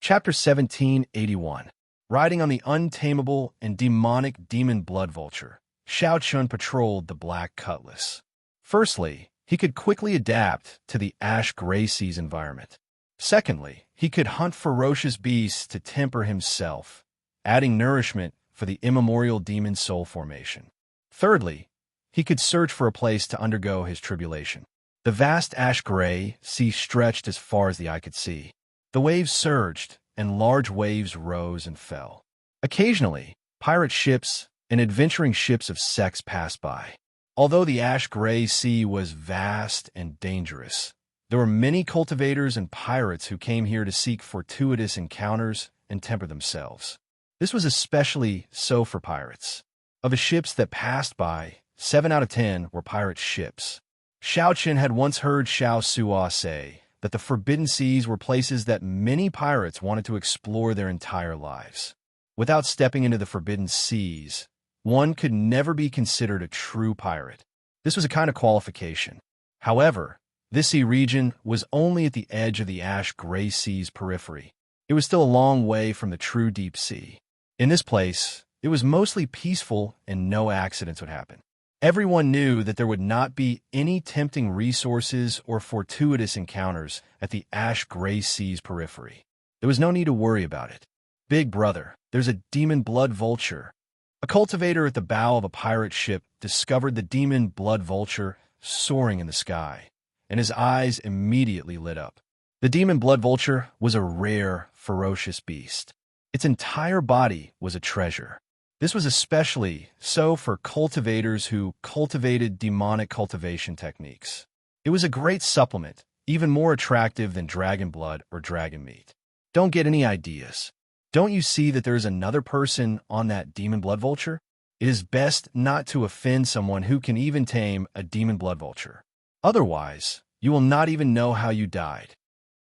Chapter 1781. Riding on the untamable and demonic demon blood vulture, Xiao Chun patrolled the Black Cutlass. Firstly, he could quickly adapt to the ash-gray seas environment. Secondly, he could hunt ferocious beasts to temper himself, adding nourishment for the immemorial demon soul formation. Thirdly, he could search for a place to undergo his tribulation. The vast ash-gray sea stretched as far as the eye could see. The waves surged, and large waves rose and fell. Occasionally, pirate ships and adventuring ships of sex passed by. Although the ash-gray sea was vast and dangerous, there were many cultivators and pirates who came here to seek fortuitous encounters and temper themselves. This was especially so for pirates. Of the ships that passed by, 7 out of 10 were pirate ships. Xiao Qin had once heard Xiao Suo say that the Forbidden Seas were places that many pirates wanted to explore their entire lives. Without stepping into the Forbidden Seas, one could never be considered a true pirate. This was a kind of qualification. However, this sea region was only at the edge of the ash-gray sea's periphery. It was still a long way from the true deep sea. In this place, it was mostly peaceful and no accidents would happen. Everyone knew that there would not be any tempting resources or fortuitous encounters at the ash-gray sea's periphery. There was no need to worry about it. Big brother, there's a demon blood vulture. A cultivator at the bow of a pirate ship discovered the demon blood vulture soaring in the sky, and his eyes immediately lit up. The demon blood vulture was a rare, ferocious beast. Its entire body was a treasure. This was especially so for cultivators who cultivated demonic cultivation techniques. It was a great supplement, even more attractive than dragon blood or dragon meat. Don't get any ideas. Don't you see that there is another person on that demon blood vulture? It is best not to offend someone who can even tame a demon blood vulture. Otherwise, you will not even know how you died.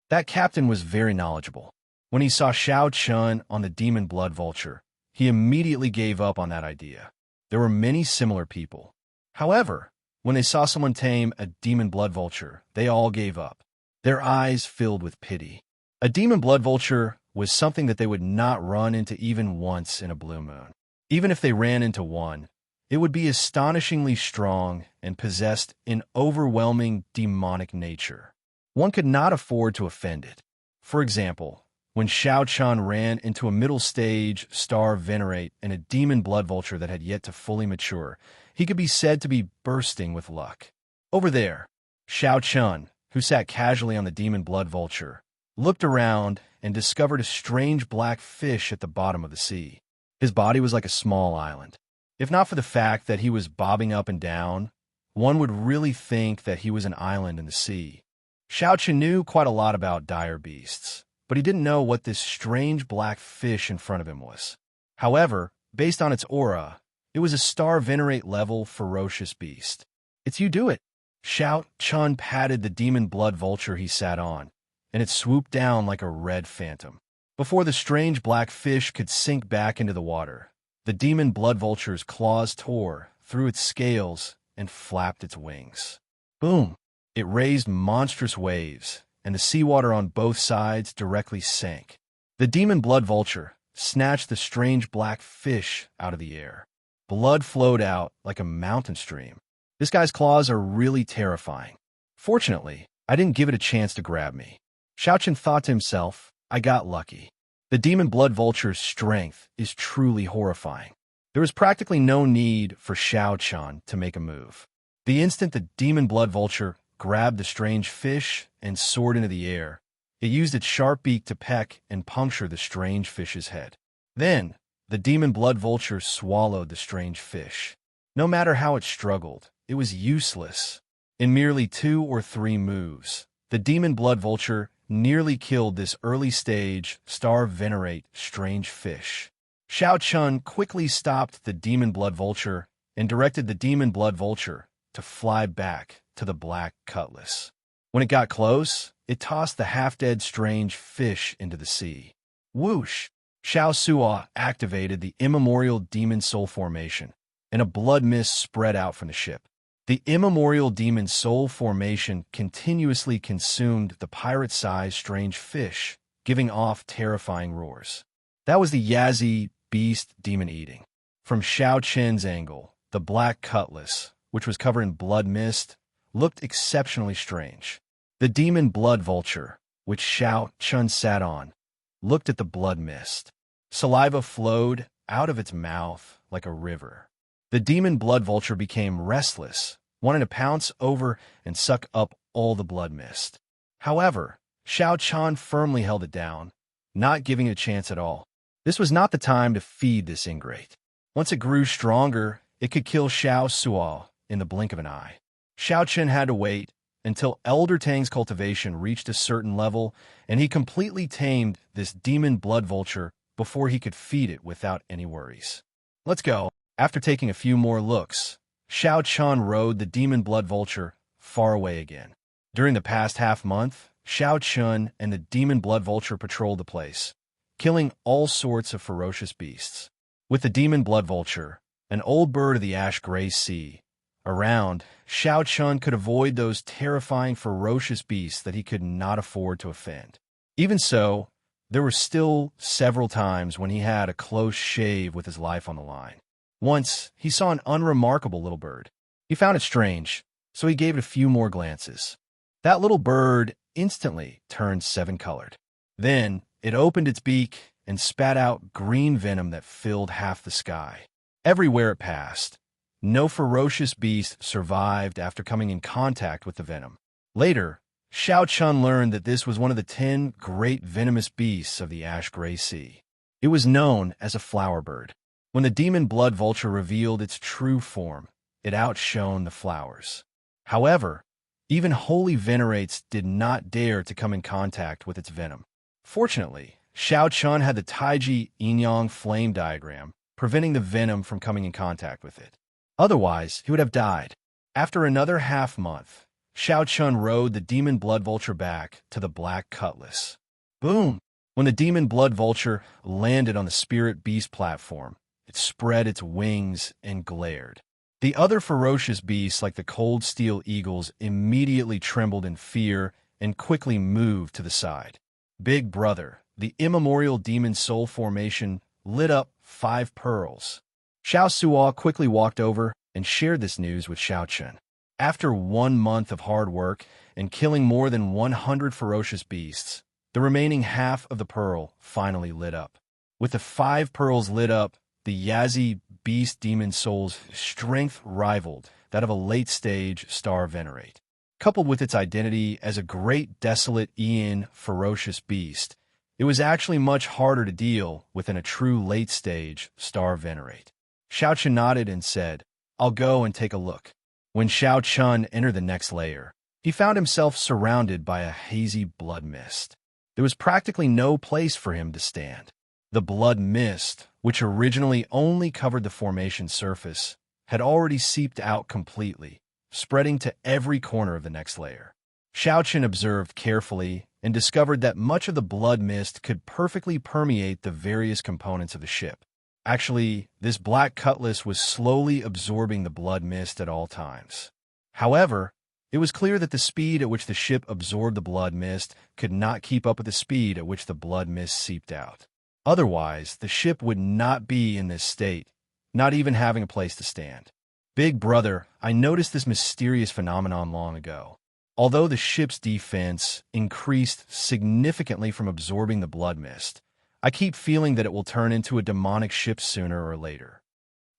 That captain was very knowledgeable. When he saw Xiao Chun on the demon blood vulture, he immediately gave up on that idea. There were many similar people. However, when they saw someone tame a demon blood vulture, they all gave up. Their eyes filled with pity. A demon blood vulture was something that they would not run into even once in a blue moon. Even if they ran into one, it would be astonishingly strong and possessed an overwhelming demonic nature. One could not afford to offend it. For example, when Xiao Chun ran into a middle-stage star venerate and a demon blood vulture that had yet to fully mature, he could be said to be bursting with luck. Over there, Xiao Chun, who sat casually on the demon blood vulture, looked around and discovered a strange black fish at the bottom of the sea. His body was like a small island. If not for the fact that he was bobbing up and down, one would really think that he was an island in the sea. Xiao Chun knew quite a lot about dire beasts, but he didn't know what this strange black fish in front of him was. However, based on its aura, it was a star venerate level ferocious beast. "It's you, do it." Xiao Chun patted the demon blood vulture he sat on, and it swooped down like a red phantom. Before the strange black fish could sink back into the water, the demon blood vulture's claws tore through its scales and flapped its wings. Boom! It raised monstrous waves, and the seawater on both sides directly sank. The demon blood vulture snatched the strange black fish out of the air. Blood flowed out like a mountain stream. This guy's claws are really terrifying. Fortunately, I didn't give it a chance to grab me. Xiao Chun thought to himself, I got lucky. The demon blood vulture's strength is truly horrifying. There was practically no need for Xiao Chun to make a move. The instant the demon blood vulture grabbed the strange fish and soared into the air, it used its sharp beak to peck and puncture the strange fish's head. Then, the demon blood vulture swallowed the strange fish. No matter how it struggled, it was useless. In merely 2 or 3 moves, the demon blood vulture nearly killed this early-stage, star-venerate strange fish. Xiao Chun quickly stopped the demon blood vulture and directed the demon blood vulture to fly back to the Black Cutlass. When it got close, it tossed the half-dead strange fish into the sea. Whoosh! Xiao Suo activated the immemorial demon soul formation, and a blood mist spread out from the ship. The immemorial demon soul formation continuously consumed the pirate-sized strange fish giving off terrifying roars. That was the Yazi beast demon eating. From Xiao Chen's angle, the black cutlass, which was covered in blood mist, looked exceptionally strange. The demon blood vulture, which Xiao Chen sat on, looked at the blood mist. Saliva flowed out of its mouth like a river. The demon blood vulture became restless, wanting to pounce over and suck up all the blood mist. However, Xiao Chen firmly held it down, not giving it a chance at all. This was not the time to feed this ingrate. Once it grew stronger, it could kill Xiao Suo in the blink of an eye. Xiao Chen had to wait until Elder Tang's cultivation reached a certain level, and he completely tamed this demon blood vulture before he could feed it without any worries. Let's go. After taking a few more looks, Xiao Chen rode the demon blood vulture far away again. During the past half-month, Xiao Chen and the demon blood vulture patrolled the place, killing all sorts of ferocious beasts. With the demon blood vulture, an old bird of the ash-gray sea, around, Xiao Chen could avoid those terrifying ferocious beasts that he could not afford to offend. Even so, there were still several times when he had a close shave with his life on the line. Once, he saw an unremarkable little bird. He found it strange, so he gave it a few more glances. That little bird instantly turned seven-colored. Then, it opened its beak and spat out green venom that filled half the sky. Everywhere it passed, no ferocious beast survived after coming in contact with the venom. Later, Xiao Chen learned that this was one of the 10 great venomous beasts of the ash-gray sea. It was known as a flower bird. When the demon blood vulture revealed its true form, it outshone the flowers. However, even holy venerates did not dare to come in contact with its venom. Fortunately, Xiao Chen had the Taiji yin-yang flame diagram, preventing the venom from coming in contact with it. Otherwise, he would have died. After another half-month, Xiao Chen rode the demon blood vulture back to the black cutlass. Boom! When the demon blood vulture landed on the spirit beast platform, it spread its wings and glared. The other ferocious beasts, like the cold steel eagles, immediately trembled in fear and quickly moved to the side. Big Brother, the immemorial demon soul formation, lit up 5 pearls. Xiao Suo quickly walked over and shared this news with Xiao Chen. After 1 month of hard work and killing more than 100 ferocious beasts, the remaining half of the pearl finally lit up. With the 5 pearls lit up, the Yazi beast demon soul's strength rivaled that of a late-stage star venerate. Coupled with its identity as a great desolate Ian ferocious beast, it was actually much harder to deal with than a true late-stage star venerate. Xiao Chen nodded and said, "I'll go and take a look." When Xiao Chen entered the next layer, he found himself surrounded by a hazy blood mist. There was practically no place for him to stand. The blood mist, which originally only covered the formation surface, had already seeped out completely, spreading to every corner of the next layer. Xiao Chen observed carefully and discovered that much of the blood mist could perfectly permeate the various components of the ship. Actually, this black cutlass was slowly absorbing the blood mist at all times. However, it was clear that the speed at which the ship absorbed the blood mist could not keep up with the speed at which the blood mist seeped out. Otherwise, the ship would not be in this state, not even having a place to stand. Big Brother, I noticed this mysterious phenomenon long ago. Although the ship's defense increased significantly from absorbing the blood mist, I keep feeling that it will turn into a demonic ship sooner or later.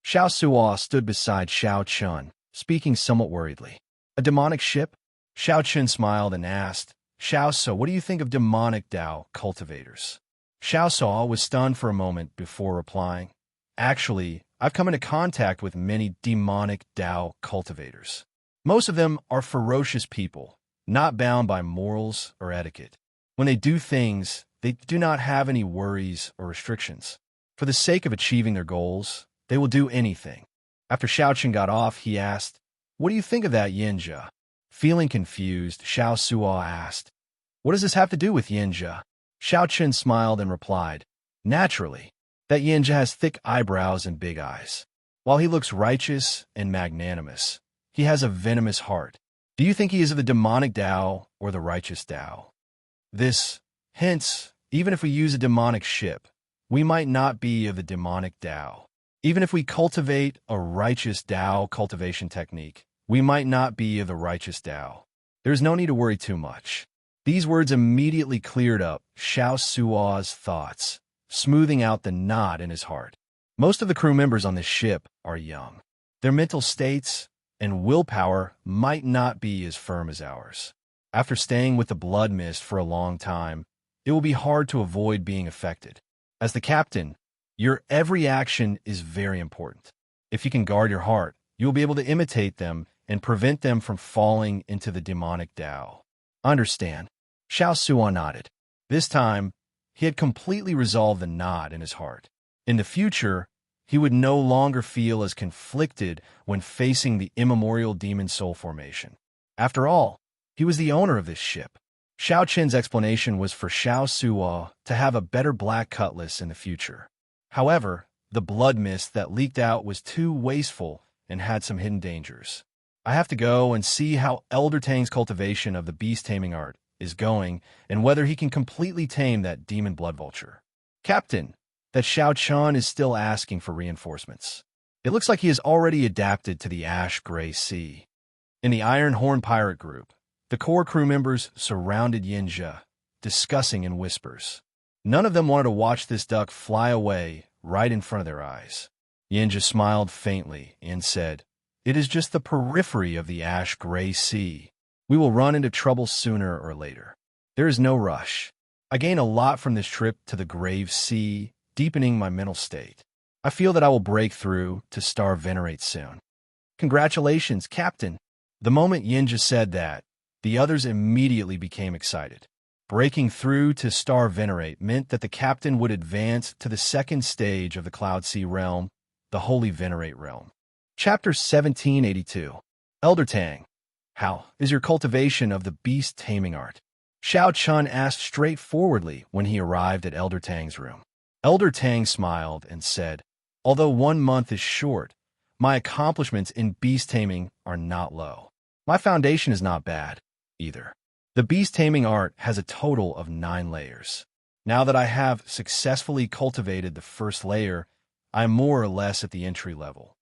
Xiao Suo stood beside Xiao Chen, speaking somewhat worriedly. A demonic ship? Xiao Chen smiled and asked, "Xiao Suo, what do you think of demonic Dao cultivators?" Xiao Suo was stunned for a moment before replying, "Actually, I've come into contact with many demonic Dao cultivators. Most of them are ferocious people, not bound by morals or etiquette. When they do things, they do not have any worries or restrictions. For the sake of achieving their goals, they will do anything." After Xiao Chen got off, he asked, "What do you think of that Yinja?" Feeling confused, Xiao Suo asked, "What does this have to do with Yinja?" Xiao Chen smiled and replied, "Naturally, that Yinja has thick eyebrows and big eyes. While he looks righteous and magnanimous, he has a venomous heart. Do you think he is of the demonic Dao or the righteous Dao?" Hence, Even if we use a demonic ship, we might not be of the demonic Tao. Even if we cultivate a righteous Tao cultivation technique, we might not be of the righteous Tao. There's no need to worry too much. These words immediately cleared up Xiao Sua's thoughts, smoothing out the knot in his heart. Most of the crew members on this ship are young. Their mental states and willpower might not be as firm as ours. After staying with the blood mist for a long time, it will be hard to avoid being affected. As the captain, your every action is very important. If you can guard your heart, you will be able to imitate them and prevent them from falling into the demonic Tao. Understand? Xiao Sua nodded. This time, he had completely resolved the knot in his heart. In the future, he would no longer feel as conflicted when facing the immemorial demon soul formation. After all, he was the owner of this ship. Xiao Qin's explanation was for Xiao Sua to have a better black cutlass in the future. However, the blood mist that leaked out was too wasteful and had some hidden dangers. I have to go and see how Elder Tang's cultivation of the beast taming art is going and whether he can completely tame that demon blood vulture. Captain, that Xiao Chun is still asking for reinforcements. It looks like he has already adapted to the Ash Gray Sea. In the Iron Horn Pirate group, the core crew members surrounded Yinja, discussing in whispers. None of them wanted to watch this duck fly away right in front of their eyes. Yinja smiled faintly and said, "It is just the periphery of the Ash Gray Sea. We will run into trouble sooner or later. There is no rush. I gain a lot from this trip to the Grave Sea, deepening my mental state. I feel that I will break through to Star Venerate soon." "Congratulations, Captain." The moment Yinja said that, the others immediately became excited. Breaking through to Star Venerate meant that the captain would advance to the second stage of the Cloud Sea realm, the Holy Venerate realm. Chapter 1782. Elder Tang, how is your cultivation of the beast taming art? Xiao Chun asked straightforwardly when he arrived at Elder Tang's room. Elder Tang smiled and said, "Although 1 month is short, my accomplishments in beast taming are not low. My foundation is not bad, either. The beast taming art has a total of 9 layers. Now that I have successfully cultivated the first layer, I am more or less at the entry level."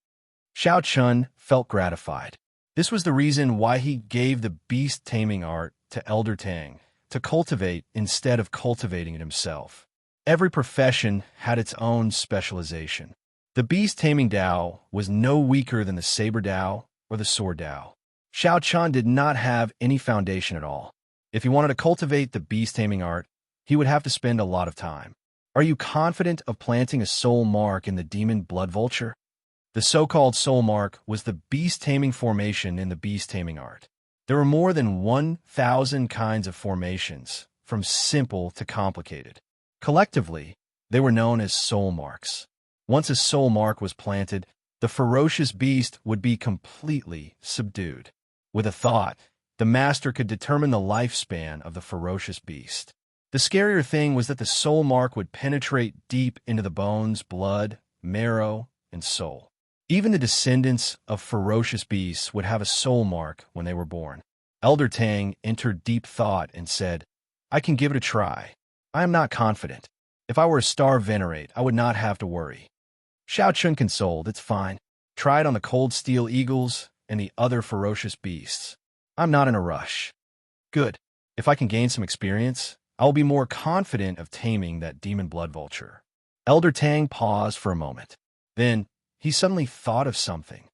Xiao Chun felt gratified. This was the reason why he gave the beast taming art to Elder Tang, to cultivate instead of cultivating it himself. Every profession had its own specialization. The beast taming Tao was no weaker than the saber Tao or the sword Tao. Xiao Chun did not have any foundation at all. If he wanted to cultivate the beast taming art, he would have to spend a lot of time. Are you confident of planting a soul mark in the demon blood vulture? The so-called soul mark was the beast taming formation in the beast taming art. There were more than 1,000 kinds of formations, from simple to complicated. Collectively, they were known as soul marks. Once a soul mark was planted, the ferocious beast would be completely subdued. With a thought, the master could determine the lifespan of the ferocious beast. The scarier thing was that the soul mark would penetrate deep into the bones, blood, marrow, and soul. Even the descendants of ferocious beasts would have a soul mark when they were born. Elder Tang entered deep thought and said, "I can give it a try. I am not confident. If I were a Star Venerate, I would not have to worry." Xiao Chun consoled, "It's fine. Try it on the cold steel eagles and the other ferocious beasts. I'm not in a rush." "Good. If I can gain some experience, I will be more confident of taming that demon blood vulture." Elder Tang paused for a moment. Then, he suddenly thought of something.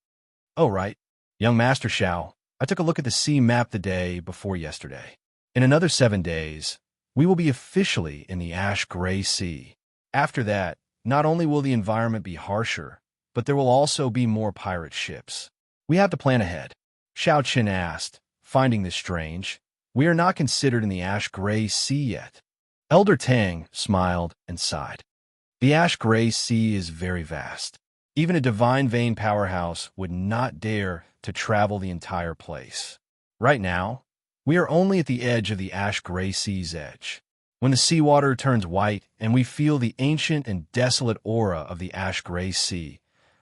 "Oh, right. Young Master Xiao, I took a look at the sea map the day before yesterday. In another 7 days, we will be officially in the Ash Gray Sea. After that, not only will the environment be harsher, but there will also be more pirate ships. We have to plan ahead." Xiao Qin asked, finding this strange. "We are not considered in the Ash Gray Sea yet." Elder Tang smiled and sighed. "The Ash Gray Sea is very vast. Even a divine vein powerhouse would not dare to travel the entire place. Right now, we are only at the edge of the Ash Gray Sea's edge. When the seawater turns white and we feel the ancient and desolate aura of the Ash Gray Sea,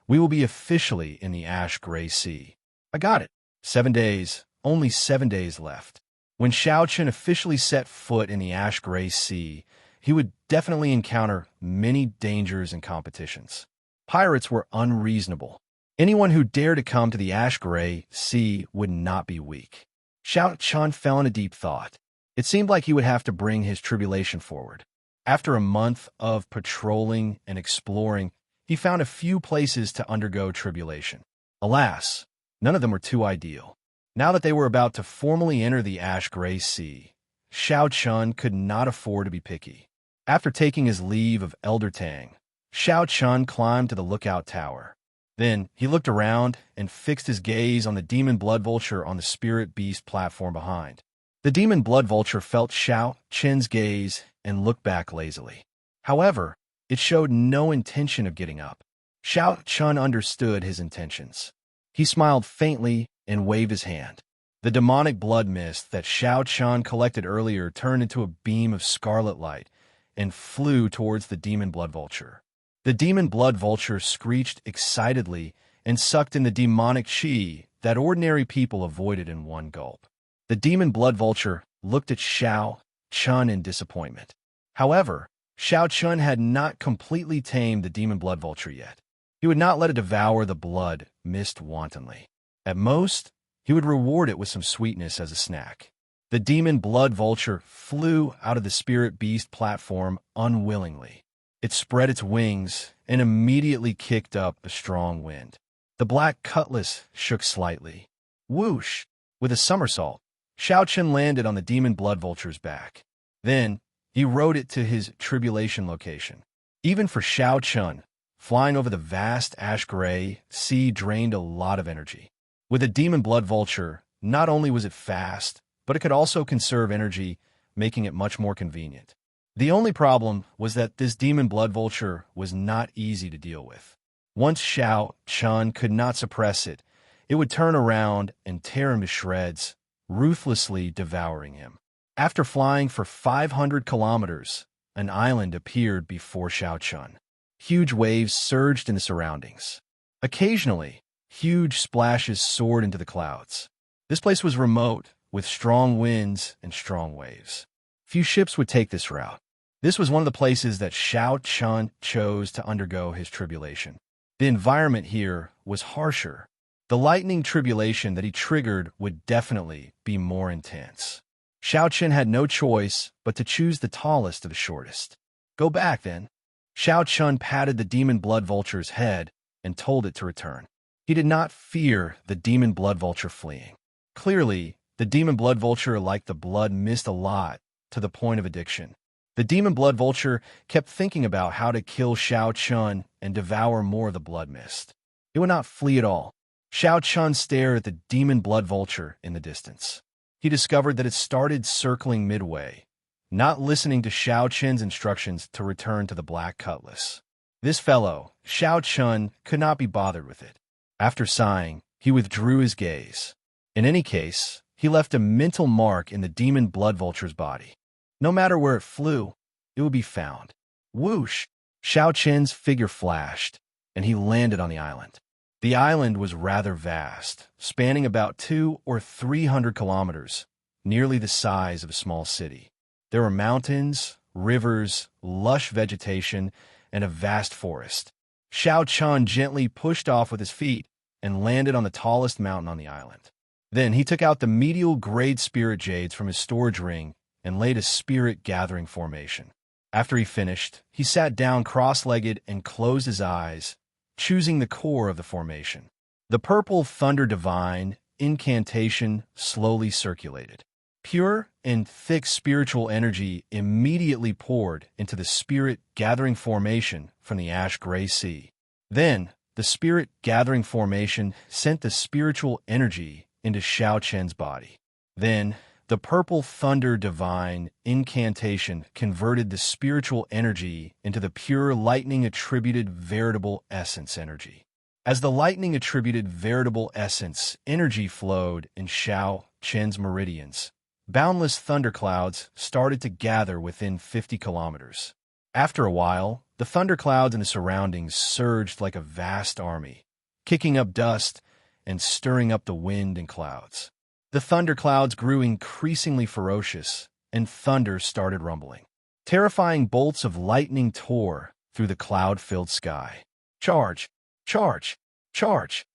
we will be officially in the Ash Gray Sea." "I got it. 7 days, only 7 days left." When Xiao Qin officially set foot in the Ash Gray Sea, he would definitely encounter many dangers and competitions. Pirates were unreasonable. Anyone who dared to come to the ash-gray sea would not be weak. Xiao Chun fell into deep thought. It seemed like he would have to bring his tribulation forward. After a month of patrolling and exploring, he found a few places to undergo tribulation. Alas, none of them were too ideal. Now that they were about to formally enter the ash-gray sea, Xiao Chun could not afford to be picky. After taking his leave of Elder Tang, Xiao Chun climbed to the lookout tower. Then he looked around and fixed his gaze on the demon blood vulture on the spirit beast platform behind. The demon blood vulture felt Xiao Chun's gaze and looked back lazily. However, it showed no intention of getting up. Xiao Chun understood his intentions. He smiled faintly and waved his hand. The demonic blood mist that Xiao Chun collected earlier turned into a beam of scarlet light and flew towards the demon blood vulture. The demon blood vulture screeched excitedly and sucked in the demonic chi that ordinary people avoided in one gulp. The demon blood vulture looked at Xiao Chun in disappointment. However, Xiao Chun had not completely tamed the demon blood vulture yet. He would not let it devour the blood mist wantonly. At most, he would reward it with some sweetness as a snack. The demon blood vulture flew out of the spirit beast platform unwillingly. It spread its wings and immediately kicked up a strong wind. The black cutlass shook slightly. Whoosh! With a somersault, Xiao Chun landed on the demon blood vulture's back. Then, he rode it to his tribulation location. Even for Xiao Chun, flying over the vast ash-gray sea drained a lot of energy. With a demon blood vulture, not only was it fast, but it could also conserve energy, making it much more convenient. The only problem was that this demon blood vulture was not easy to deal with. Once Xiao Chun could not suppress it, it would turn around and tear him to shreds, ruthlessly devouring him. After flying for 500 kilometers, an island appeared before Xiao Chun. Huge waves surged in the surroundings. Occasionally, huge splashes soared into the clouds. This place was remote, with strong winds and strong waves. Few ships would take this route. This was one of the places that Xiao Chun chose to undergo his tribulation. The environment here was harsher. The lightning tribulation that he triggered would definitely be more intense. Xiao Chun had no choice but to choose the tallest of the shortest. Go back, then. Xiao Chun patted the demon blood vulture's head and told it to return. He did not fear the demon blood vulture fleeing. Clearly, the demon blood vulture liked the blood mist a lot, to the point of addiction. The demon blood vulture kept thinking about how to kill Xiao Chun and devour more of the blood mist. It would not flee at all. Xiao Chun stared at the demon blood vulture in the distance. He discovered that it started circling midway, not listening to Xiao Chun's instructions to return to the black cutlass. This fellow, Xiao Chun, could not be bothered with it. After sighing, he withdrew his gaze. In any case, he left a mental mark in the demon blood vulture's body. No matter where it flew, it would be found. Whoosh! Xiao Chun's figure flashed, and he landed on the island. The island was rather vast, spanning about 200 or 300 kilometers, nearly the size of a small city. There were mountains, rivers, lush vegetation, and a vast forest. Xiao Chun gently pushed off with his feet and landed on the tallest mountain on the island. Then he took out the medial grade spirit jades from his storage ring and laid a spirit gathering formation. After he finished, he sat down cross-legged and closed his eyes, choosing the core of the formation. The purple thunder divine incantation slowly circulated. Pure and thick spiritual energy immediately poured into the spirit gathering formation from the ash-gray sea. Then, the spirit gathering formation sent the spiritual energy into Xiao Chun's body. Then, the purple thunder divine incantation converted the spiritual energy into the pure lightning-attributed veritable essence energy. As the lightning-attributed veritable essence energy flowed in Xiao Chun's meridians, boundless thunderclouds started to gather within 50 kilometers. After a while, the thunderclouds in the surroundings surged like a vast army, kicking up dust and stirring up the wind and clouds. The thunderclouds grew increasingly ferocious, and thunder started rumbling. Terrifying bolts of lightning tore through the cloud-filled sky. Charge! Charge! Charge!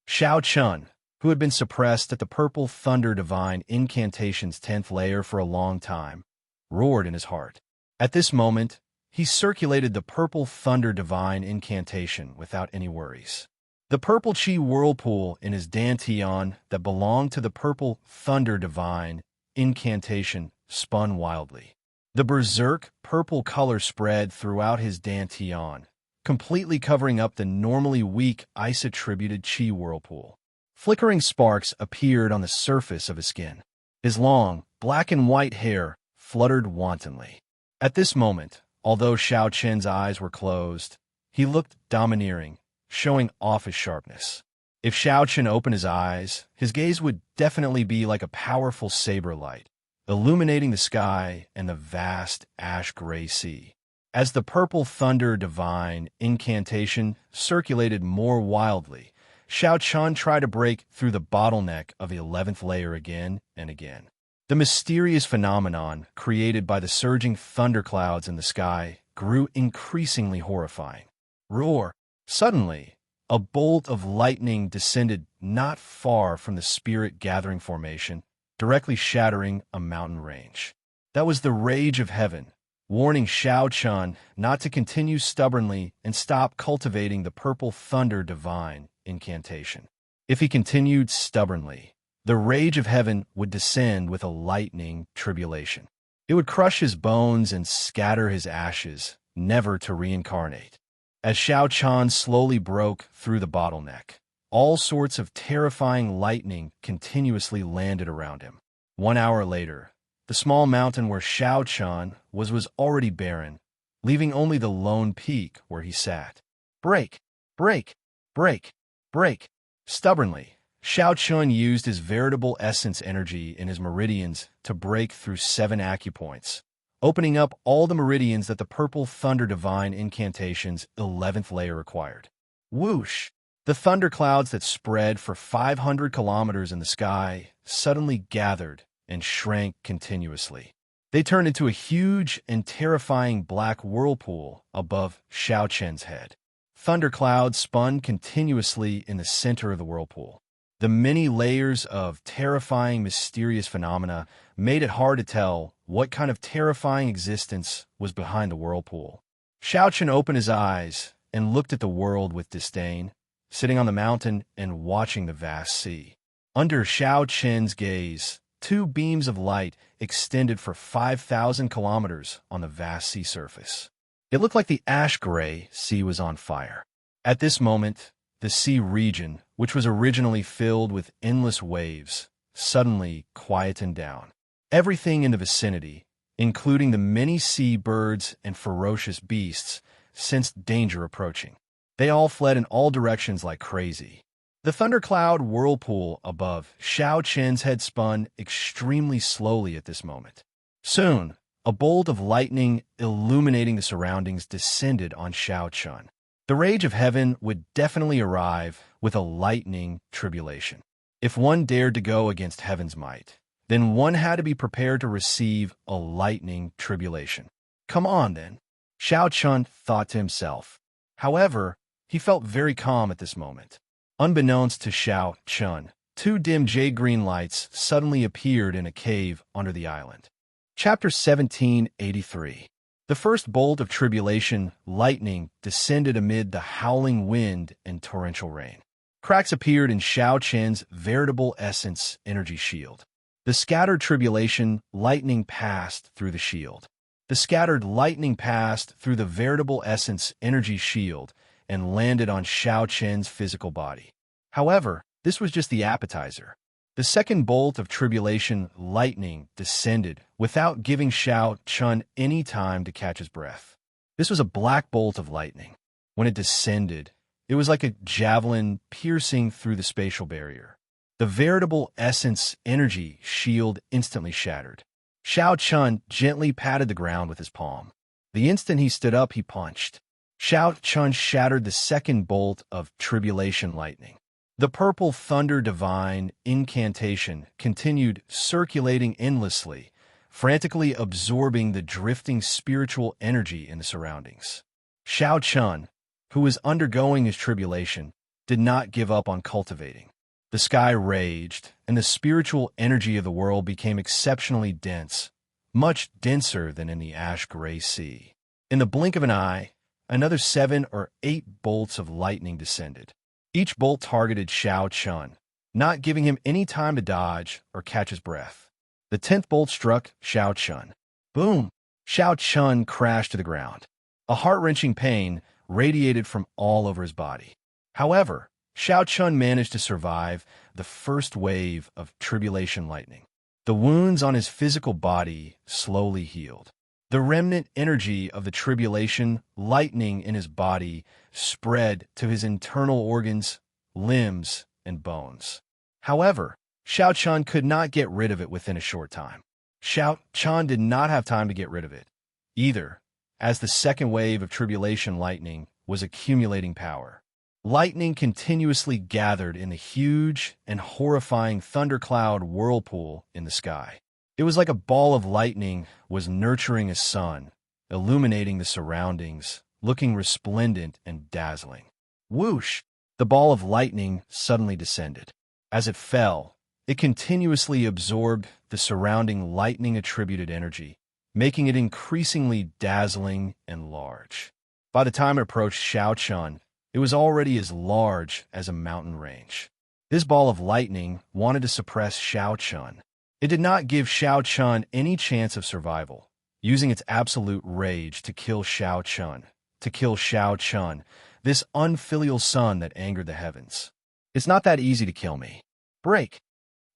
Xiao Chun, who had been suppressed at the Purple Thunder Divine Incantation's 10th layer for a long time, roared in his heart. At this moment, he circulated the Purple Thunder Divine Incantation without any worries. The purple chi whirlpool in his dantian that belonged to the Purple Thunder Divine Incantation spun wildly. The berserk purple color spread throughout his dantian, completely covering up the normally weak ice-attributed chi whirlpool. Flickering sparks appeared on the surface of his skin. His long, black and white hair fluttered wantonly. At this moment, although Xiao Chen's eyes were closed, he looked domineering, showing off his sharpness. If Xiao Chen opened his eyes, his gaze would definitely be like a powerful saber light, illuminating the sky and the vast ash-gray sea. As the Purple Thunder Divine Incantation circulated more wildly, Xiao Chen tried to break through the bottleneck of the 11th layer again and again. The mysterious phenomenon created by the surging thunderclouds in the sky grew increasingly horrifying. Roar! Suddenly, a bolt of lightning descended not far from the spirit-gathering formation, directly shattering a mountain range. That was the rage of heaven, warning Xiao Chun not to continue stubbornly and stop cultivating the Purple Thunder Divine Incantation. If he continued stubbornly, the rage of heaven would descend with a lightning tribulation. It would crush his bones and scatter his ashes, never to reincarnate. As Xiao Chun slowly broke through the bottleneck, all sorts of terrifying lightning continuously landed around him. 1 hour later, the small mountain where Xiao Chun was already barren, leaving only the lone peak where he sat. Break! Break! Break! Break! Stubbornly, Xiao Chun used his veritable essence energy in his meridians to break through 7 acupoints, opening up all the meridians that the Purple Thunder Divine Incantation's 11th layer required. Whoosh! The thunderclouds that spread for 500 kilometers in the sky suddenly gathered and shrank continuously. They turned into a huge and terrifying black whirlpool above Xiao Chen's head. Thunderclouds spun continuously in the center of the whirlpool. The many layers of terrifying, mysterious phenomena made it hard to tell what kind of terrifying existence was behind the whirlpool. Xiao Chen opened his eyes and looked at the world with disdain, sitting on the mountain and watching the vast sea. Under Xiao Chen's gaze, 2 beams of light extended for 5,000 kilometers on the vast sea surface. It looked like the ash-gray sea was on fire. At this moment, the sea region, which was originally filled with endless waves, suddenly quietened down. Everything in the vicinity, including the many sea birds and ferocious beasts, sensed danger approaching. They all fled in all directions like crazy. The thundercloud whirlpool above Xiao Chen's head spun extremely slowly at this moment. Soon, a bolt of lightning illuminating the surroundings descended on Xiao Chun. The rage of heaven would definitely arrive with a lightning tribulation. If one dared to go against heaven's might, then one had to be prepared to receive a lightning tribulation. Come on, then, Xiao Chun thought to himself. However, he felt very calm at this moment. Unbeknownst to Xiao Chun, 2 dim jade-green lights suddenly appeared in a cave under the island. Chapter 1783. The first bolt of tribulation, lightning, descended amid the howling wind and torrential rain. Cracks appeared in Xiao Chen's veritable essence energy shield. The scattered tribulation, lightning passed through the shield. The scattered lightning passed through the veritable essence energy shield and landed on Xiao Chen's physical body. However, this was just the appetizer. The second bolt of tribulation, lightning, descended without giving Xiao Chun any time to catch his breath. This was a black bolt of lightning. When it descended, it was like a javelin piercing through the spatial barrier. The veritable essence energy shield instantly shattered. Xiao Chun gently patted the ground with his palm. The instant he stood up, he punched. Xiao Chun shattered the second bolt of tribulation lightning. The Purple Thunder Divine Incantation continued circulating endlessly frantically absorbing the drifting spiritual energy in the surroundings. Xiao Chun, who was undergoing his tribulation, did not give up on cultivating. The sky raged, and the spiritual energy of the world became exceptionally dense, much denser than in the ash-gray sea. In the blink of an eye, another 7 or 8 bolts of lightning descended. Each bolt targeted Xiao Chun, not giving him any time to dodge or catch his breath. The 10th bolt struck Xiao Chun. Boom! Xiao Chun crashed to the ground. A heart-wrenching pain radiated from all over his body. However, Xiao Chun managed to survive the first wave of tribulation lightning. The wounds on his physical body slowly healed. The remnant energy of the tribulation lightning in his body spread to his internal organs, limbs, and bones. However, Xiao Chun could not get rid of it within a short time. Xiao Chun did not have time to get rid of it, either, as the second wave of tribulation lightning was accumulating power. Lightning continuously gathered in the huge and horrifying thundercloud whirlpool in the sky. It was like a ball of lightning was nurturing a sun, illuminating the surroundings, looking resplendent and dazzling. Whoosh! The ball of lightning suddenly descended. As it fell, it continuously absorbed the surrounding lightning-attributed energy, making it increasingly dazzling and large. By the time it approached Xiao Chun, it was already as large as a mountain range. This ball of lightning wanted to suppress Xiao Chun. It did not give Xiao Chun any chance of survival, using its absolute rage to kill Xiao Chun. To kill Xiao Chun, this unfilial son that angered the heavens. It's not that easy to kill me. Break!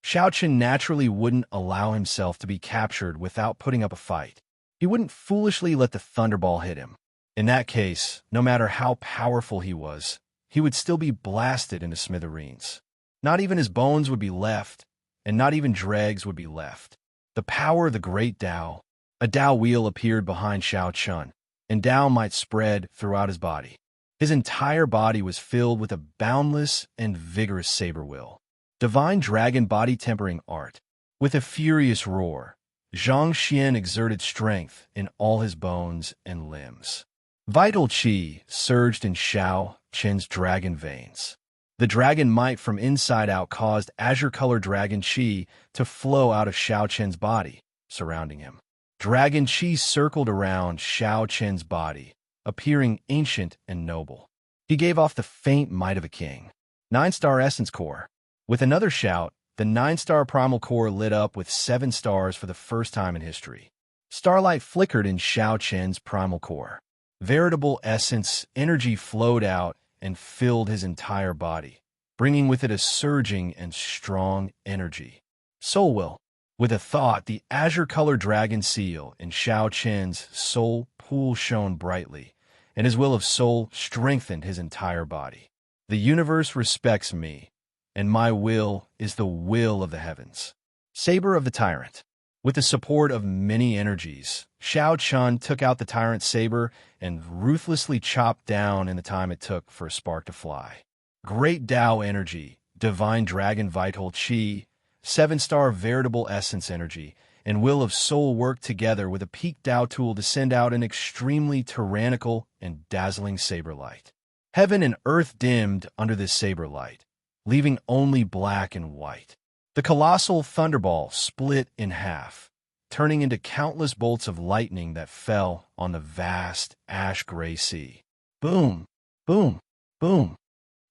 Xiao Chun naturally wouldn't allow himself to be captured without putting up a fight. He wouldn't foolishly let the thunderball hit him. In that case, no matter how powerful he was, he would still be blasted into smithereens. Not even his bones would be left, and not even dregs would be left. The power of the great Tao. A Tao wheel appeared behind Xiao Chun, and Tao might spread throughout his body. His entire body was filled with a boundless and vigorous saber will. Divine dragon body tempering art. With a furious roar, Zhang Xian exerted strength in all his bones and limbs. Vital qi surged in Xiao Chen's dragon veins. The dragon might from inside out caused azure-colored dragon qi to flow out of Xiao Chen's body, surrounding him. Dragon qi circled around Xiao Chen's body, appearing ancient and noble. He gave off the faint might of a king. 9-star essence core. With another shout, the 9-star primal core lit up with 7 stars for the first time in history. Starlight flickered in Xiao Chen's primal core. Veritable essence energy flowed out and filled his entire body, bringing with it a surging and strong energy. Soul will. With a thought, the azure-colored dragon seal in Xiao Chen's soul pool shone brightly, and his will of soul strengthened his entire body. The universe respects me, and my will is the will of the heavens. Saber of the Tyrant. With the support of many energies, Xiao Chun took out the tyrant's saber and ruthlessly chopped down in the time it took for a spark to fly. Great Tao energy, divine dragon vital qi, 7-star veritable essence energy, and will of soul worked together with a peak Tao tool to send out an extremely tyrannical and dazzling saber light. Heaven and earth dimmed under this saber light, leaving only black and white. The colossal thunderball split in half, turning into countless bolts of lightning that fell on the vast ash-gray sea. Boom, boom, boom.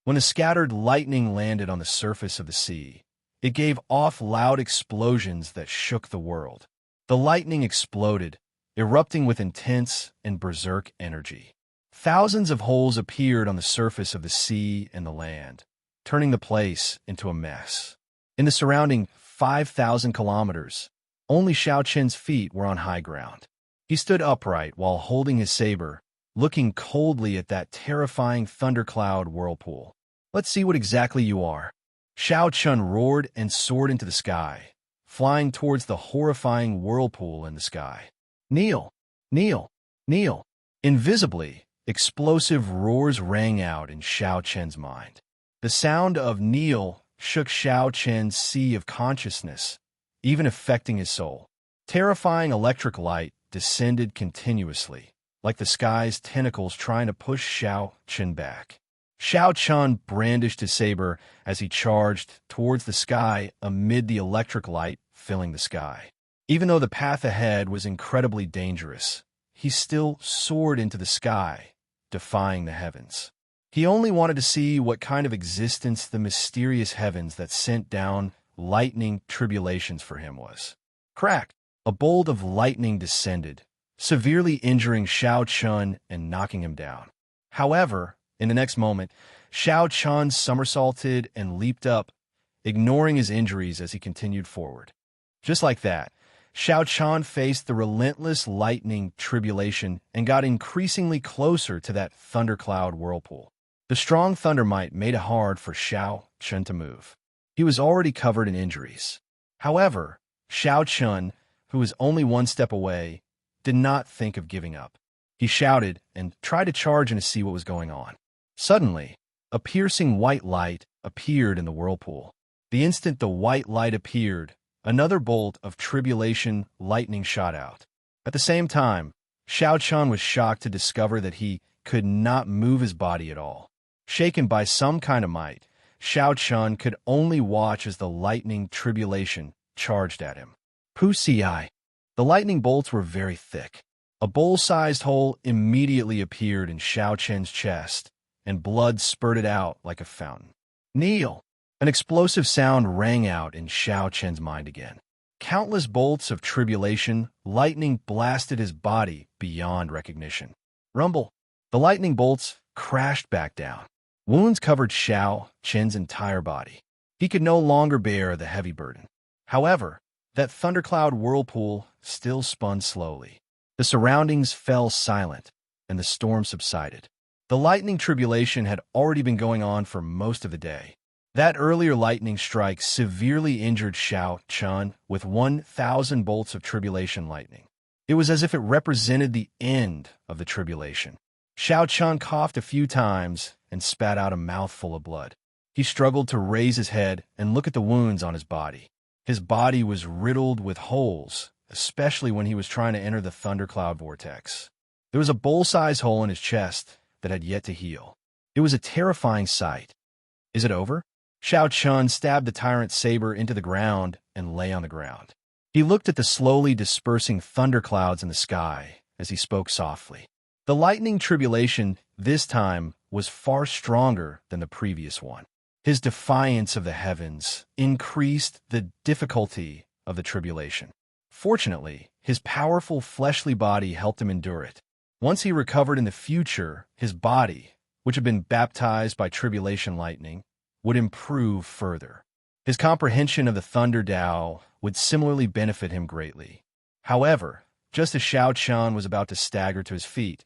When the scattered lightning landed on the surface of the sea, it gave off loud explosions that shook the world. The lightning exploded, erupting with intense and berserk energy. Thousands of holes appeared on the surface of the sea and the land, turning the place into a mess. In the surrounding 5,000 kilometers, only Xiao Chen's feet were on high ground. He stood upright while holding his saber, looking coldly at that terrifying thundercloud whirlpool. Let's see what exactly you are. Xiao Chun roared and soared into the sky, flying towards the horrifying whirlpool in the sky. Kneel! Kneel! Kneel! Invisibly, explosive roars rang out in Xiao Chen's mind. The sound of kneel shook Xiao Chen's sea of consciousness, even affecting his soul. Terrifying electric light descended continuously, like the sky's tentacles trying to push Xiao Chen back. Xiao Chun brandished his saber as he charged towards the sky amid the electric light filling the sky. Even though the path ahead was incredibly dangerous, he still soared into the sky, defying the heavens. He only wanted to see what kind of existence the mysterious heavens that sent down lightning tribulations for him was. Crack! A bolt of lightning descended, severely injuring Xiao Chun and knocking him down. However, in the next moment, Xiao Chun somersaulted and leaped up, ignoring his injuries as he continued forward. Just like that, Xiao Chun faced the relentless lightning tribulation and got increasingly closer to that thundercloud whirlpool. The strong thunder might made it hard for Xiao Chun to move. He was already covered in injuries. However, Xiao Chun, who was only one step away, did not think of giving up. He shouted and tried to charge in to see what was going on. Suddenly, a piercing white light appeared in the whirlpool. The instant the white light appeared, another bolt of tribulation lightning shot out. At the same time, Xiao Chun was shocked to discover that he could not move his body at all. Shaken by some kind of might, Xiao Chun could only watch as the lightning tribulation charged at him. Pussy-eye. The lightning bolts were very thick. A bowl-sized hole immediately appeared in Xiao Chen's chest, and blood spurted out like a fountain. Kneel! An explosive sound rang out in Xiao Chen's mind again. Countless bolts of tribulation, lightning blasted his body beyond recognition. Rumble! The lightning bolts crashed back down. Wounds covered Xiao Chen's entire body. He could no longer bear the heavy burden. However, that thundercloud whirlpool still spun slowly. The surroundings fell silent, and the storm subsided. The lightning tribulation had already been going on for most of the day. That earlier lightning strike severely injured Xiao Chun with 1,000 bolts of tribulation lightning. It was as if it represented the end of the tribulation. Xiao Chun coughed a few times and spat out a mouthful of blood. He struggled to raise his head and look at the wounds on his body. His body was riddled with holes, especially when he was trying to enter the thundercloud vortex. There was a bowl-sized hole in his chest that had yet to heal. It was a terrifying sight. Is it over? Xiao Chun stabbed the tyrant's saber into the ground and lay on the ground. He looked at the slowly dispersing thunderclouds in the sky as he spoke softly. The lightning tribulation this time was far stronger than the previous one. His defiance of the heavens increased the difficulty of the tribulation. Fortunately, his powerful fleshly body helped him endure it. Once he recovered in the future, his body, which had been baptized by tribulation lightning, would improve further. His comprehension of the Thunder Tao would similarly benefit him greatly. However, just as Xiao Chun was about to stagger to his feet,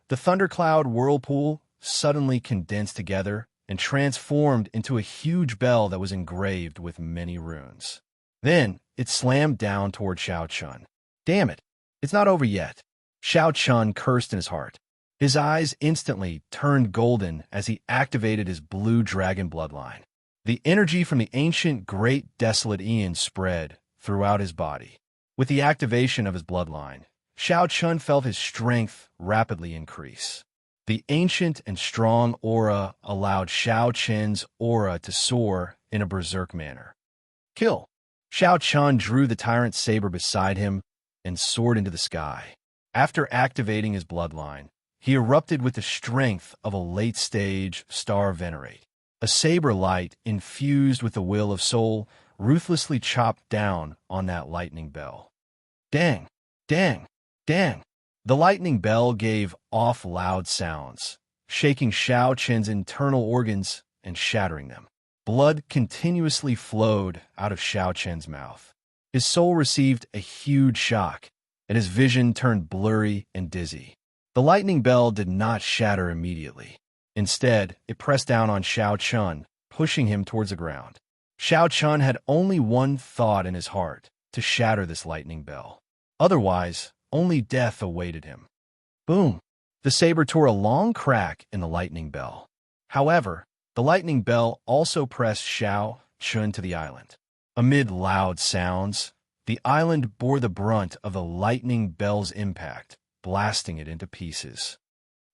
the thundercloud whirlpool suddenly condensed together and transformed into a huge bell that was engraved with many runes. Then, it slammed down toward Xiao Chun. Damn it, it's not over yet. Xiao Chun cursed in his heart. His eyes instantly turned golden as he activated his blue dragon bloodline. The energy from the ancient great desolate Aeon spread throughout his body. With the activation of his bloodline, Xiao Chun felt his strength rapidly increase. The ancient and strong aura allowed Xiao Chen's aura to soar in a berserk manner. Kill! Xiao Chun drew the tyrant's saber beside him and soared into the sky. After activating his bloodline, he erupted with the strength of a late-stage star venerate. A saber light infused with the will of soul ruthlessly chopped down on that lightning bell. Dang! Dang! Dang! The lightning bell gave off loud sounds, shaking Xiao Chen's internal organs and shattering them. Blood continuously flowed out of Xiao Chen's mouth. His soul received a huge shock, and his vision turned blurry and dizzy. The lightning bell did not shatter immediately. Instead, it pressed down on Xiao Chun, pushing him towards the ground. Xiao Chun had only one thought in his heart, to shatter this lightning bell. Otherwise, only death awaited him. Boom! The saber tore a long crack in the lightning bell. However, the lightning bell also pressed Xiao Chun to the island. Amid loud sounds, the island bore the brunt of the lightning bell's impact, blasting it into pieces.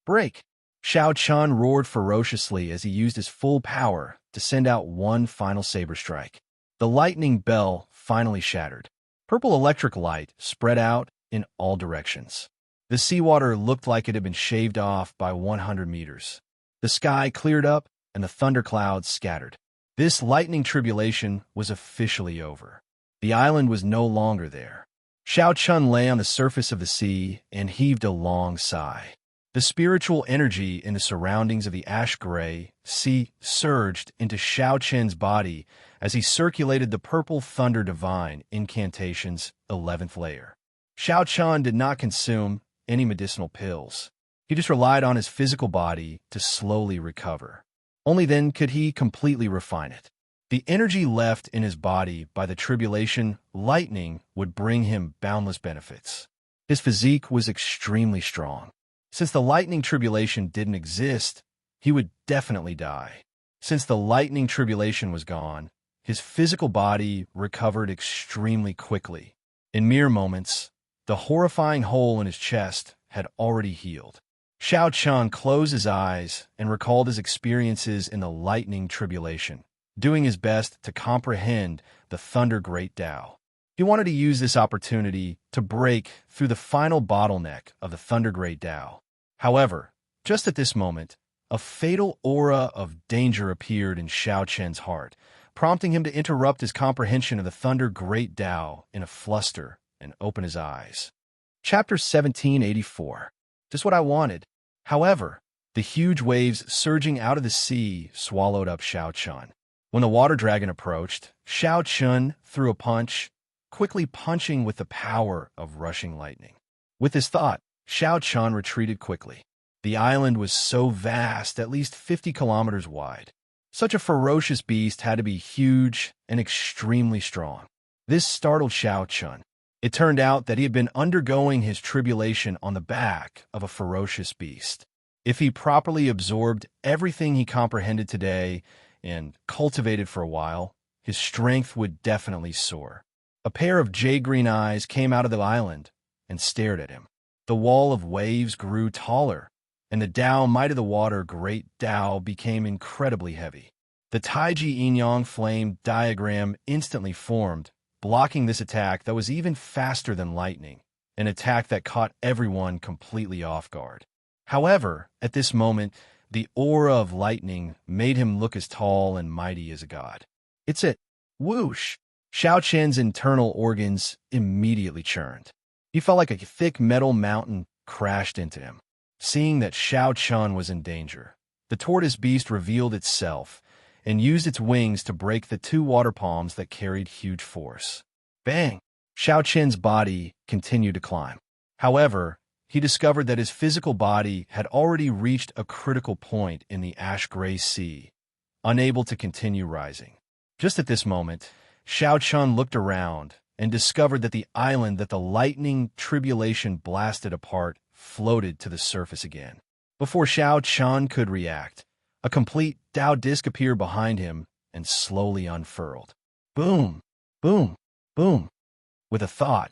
"Break!" Xiao Chun roared ferociously as he used his full power to send out one final saber strike. The lightning bell finally shattered. Purple electric light spread out in all directions. The seawater looked like it had been shaved off by 100 meters. The sky cleared up and the thunderclouds scattered. This lightning tribulation was officially over. The island was no longer there. Xiao Chun lay on the surface of the sea and heaved a long sigh. The spiritual energy in the surroundings of the ash-gray sea surged into Xiao Chen's body as he circulated the purple thunder divine incantation's 11th layer. Xiao Chen did not consume any medicinal pills. He just relied on his physical body to slowly recover. Only then could he completely refine it. The energy left in his body by the tribulation lightning would bring him boundless benefits. His physique was extremely strong. Since the lightning tribulation didn't exist, he would definitely die. Since the lightning tribulation was gone, his physical body recovered extremely quickly. In mere moments, the horrifying hole in his chest had already healed. Xiao Chun closed his eyes and recalled his experiences in the lightning tribulation, doing his best to comprehend the Thunder Great Tao. He wanted to use this opportunity to break through the final bottleneck of the Thunder Great Tao. However, just at this moment, a fatal aura of danger appeared in Xiao Chen's heart, prompting him to interrupt his comprehension of the Thunder Great Tao in a fluster and open his eyes. Chapter 1784. Just what I wanted. However, the huge waves surging out of the sea swallowed up Xiao Chun. When the water dragon approached, Xiao Chun threw a punch, quickly punching with the power of rushing lightning. With this thought, Xiao Chun retreated quickly. The island was so vast, at least 50 kilometers wide. Such a ferocious beast had to be huge and extremely strong. This startled Xiao Chun. It turned out that he had been undergoing his tribulation on the back of a ferocious beast. If he properly absorbed everything he comprehended today and cultivated for a while, his strength would definitely soar. A pair of jade-green eyes came out of the island and stared at him. The wall of waves grew taller, and the Tao might of the water Great Tao became incredibly heavy. The Taiji Yin-Yang flame diagram instantly formed, blocking this attack that was even faster than lightning, an attack that caught everyone completely off guard. However, at this moment, the aura of lightning made him look as tall and mighty as a god. It's it. Whoosh! Xiao Chen's internal organs immediately churned. He felt like a thick metal mountain crashed into him. Seeing that Xiao Chun was in danger, the tortoise beast revealed itself and used its wings to break the two water palms that carried huge force. Bang! Xiao Chen's body continued to climb. However, he discovered that his physical body had already reached a critical point in the ash-gray sea, unable to continue rising. Just at this moment, Xiao Chun looked around and discovered that the island that the lightning tribulation blasted apart floated to the surface again. Before Xiao Chun could react, a complete Tao disc appeared behind him and slowly unfurled. Boom! Boom! Boom! With a thought,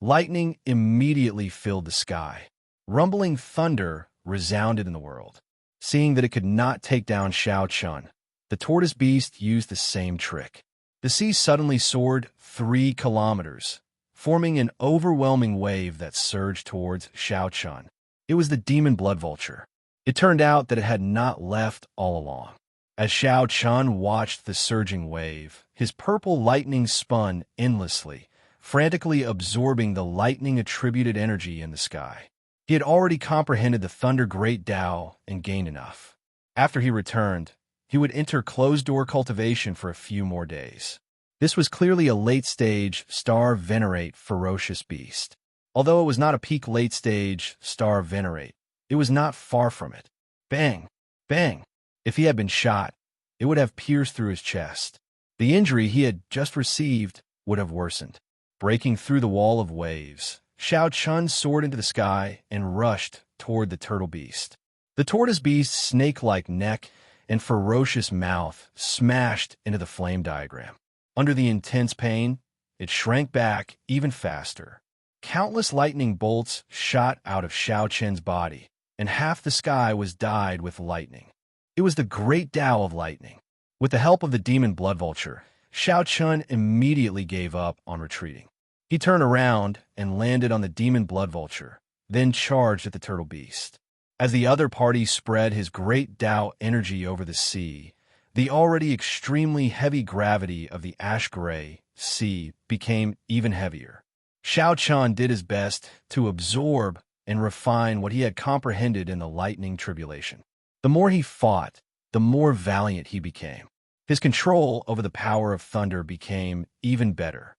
lightning immediately filled the sky. Rumbling thunder resounded in the world. Seeing that it could not take down Xiao Chun, the tortoise beast used the same trick. The sea suddenly soared 3 kilometers, forming an overwhelming wave that surged towards Xiao Chun. It was the demon blood vulture. It turned out that it had not left all along. As Xiao Chun watched the surging wave, his purple lightning spun endlessly, frantically absorbing the lightning-attributed energy in the sky. He had already comprehended the Thunder Great Tao and gained enough. After he returned, he would enter closed-door cultivation for a few more days. This was clearly a late-stage, star-venerate ferocious beast. Although it was not a peak late-stage, star-venerate, it was not far from it. Bang! Bang! If he had been shot, it would have pierced through his chest. The injury he had just received would have worsened. Breaking through the wall of waves, Xiao Chun soared into the sky and rushed toward the turtle beast. The tortoise beast's snake-like neck and ferocious mouth smashed into the flame diagram. Under the intense pain, it shrank back even faster. Countless lightning bolts shot out of Xiao Chen's body, and half the sky was dyed with lightning. It was the great Tao of lightning. With the help of the demon blood vulture, Xiao Chun immediately gave up on retreating. He turned around and landed on the demon blood vulture, then charged at the turtle beast. As the other party spread his great Tao energy over the sea, the already extremely heavy gravity of the ash-gray sea became even heavier. Xiao Chun did his best to absorb and refine what he had comprehended in the lightning tribulation. The more he fought, the more valiant he became. His control over the power of thunder became even better.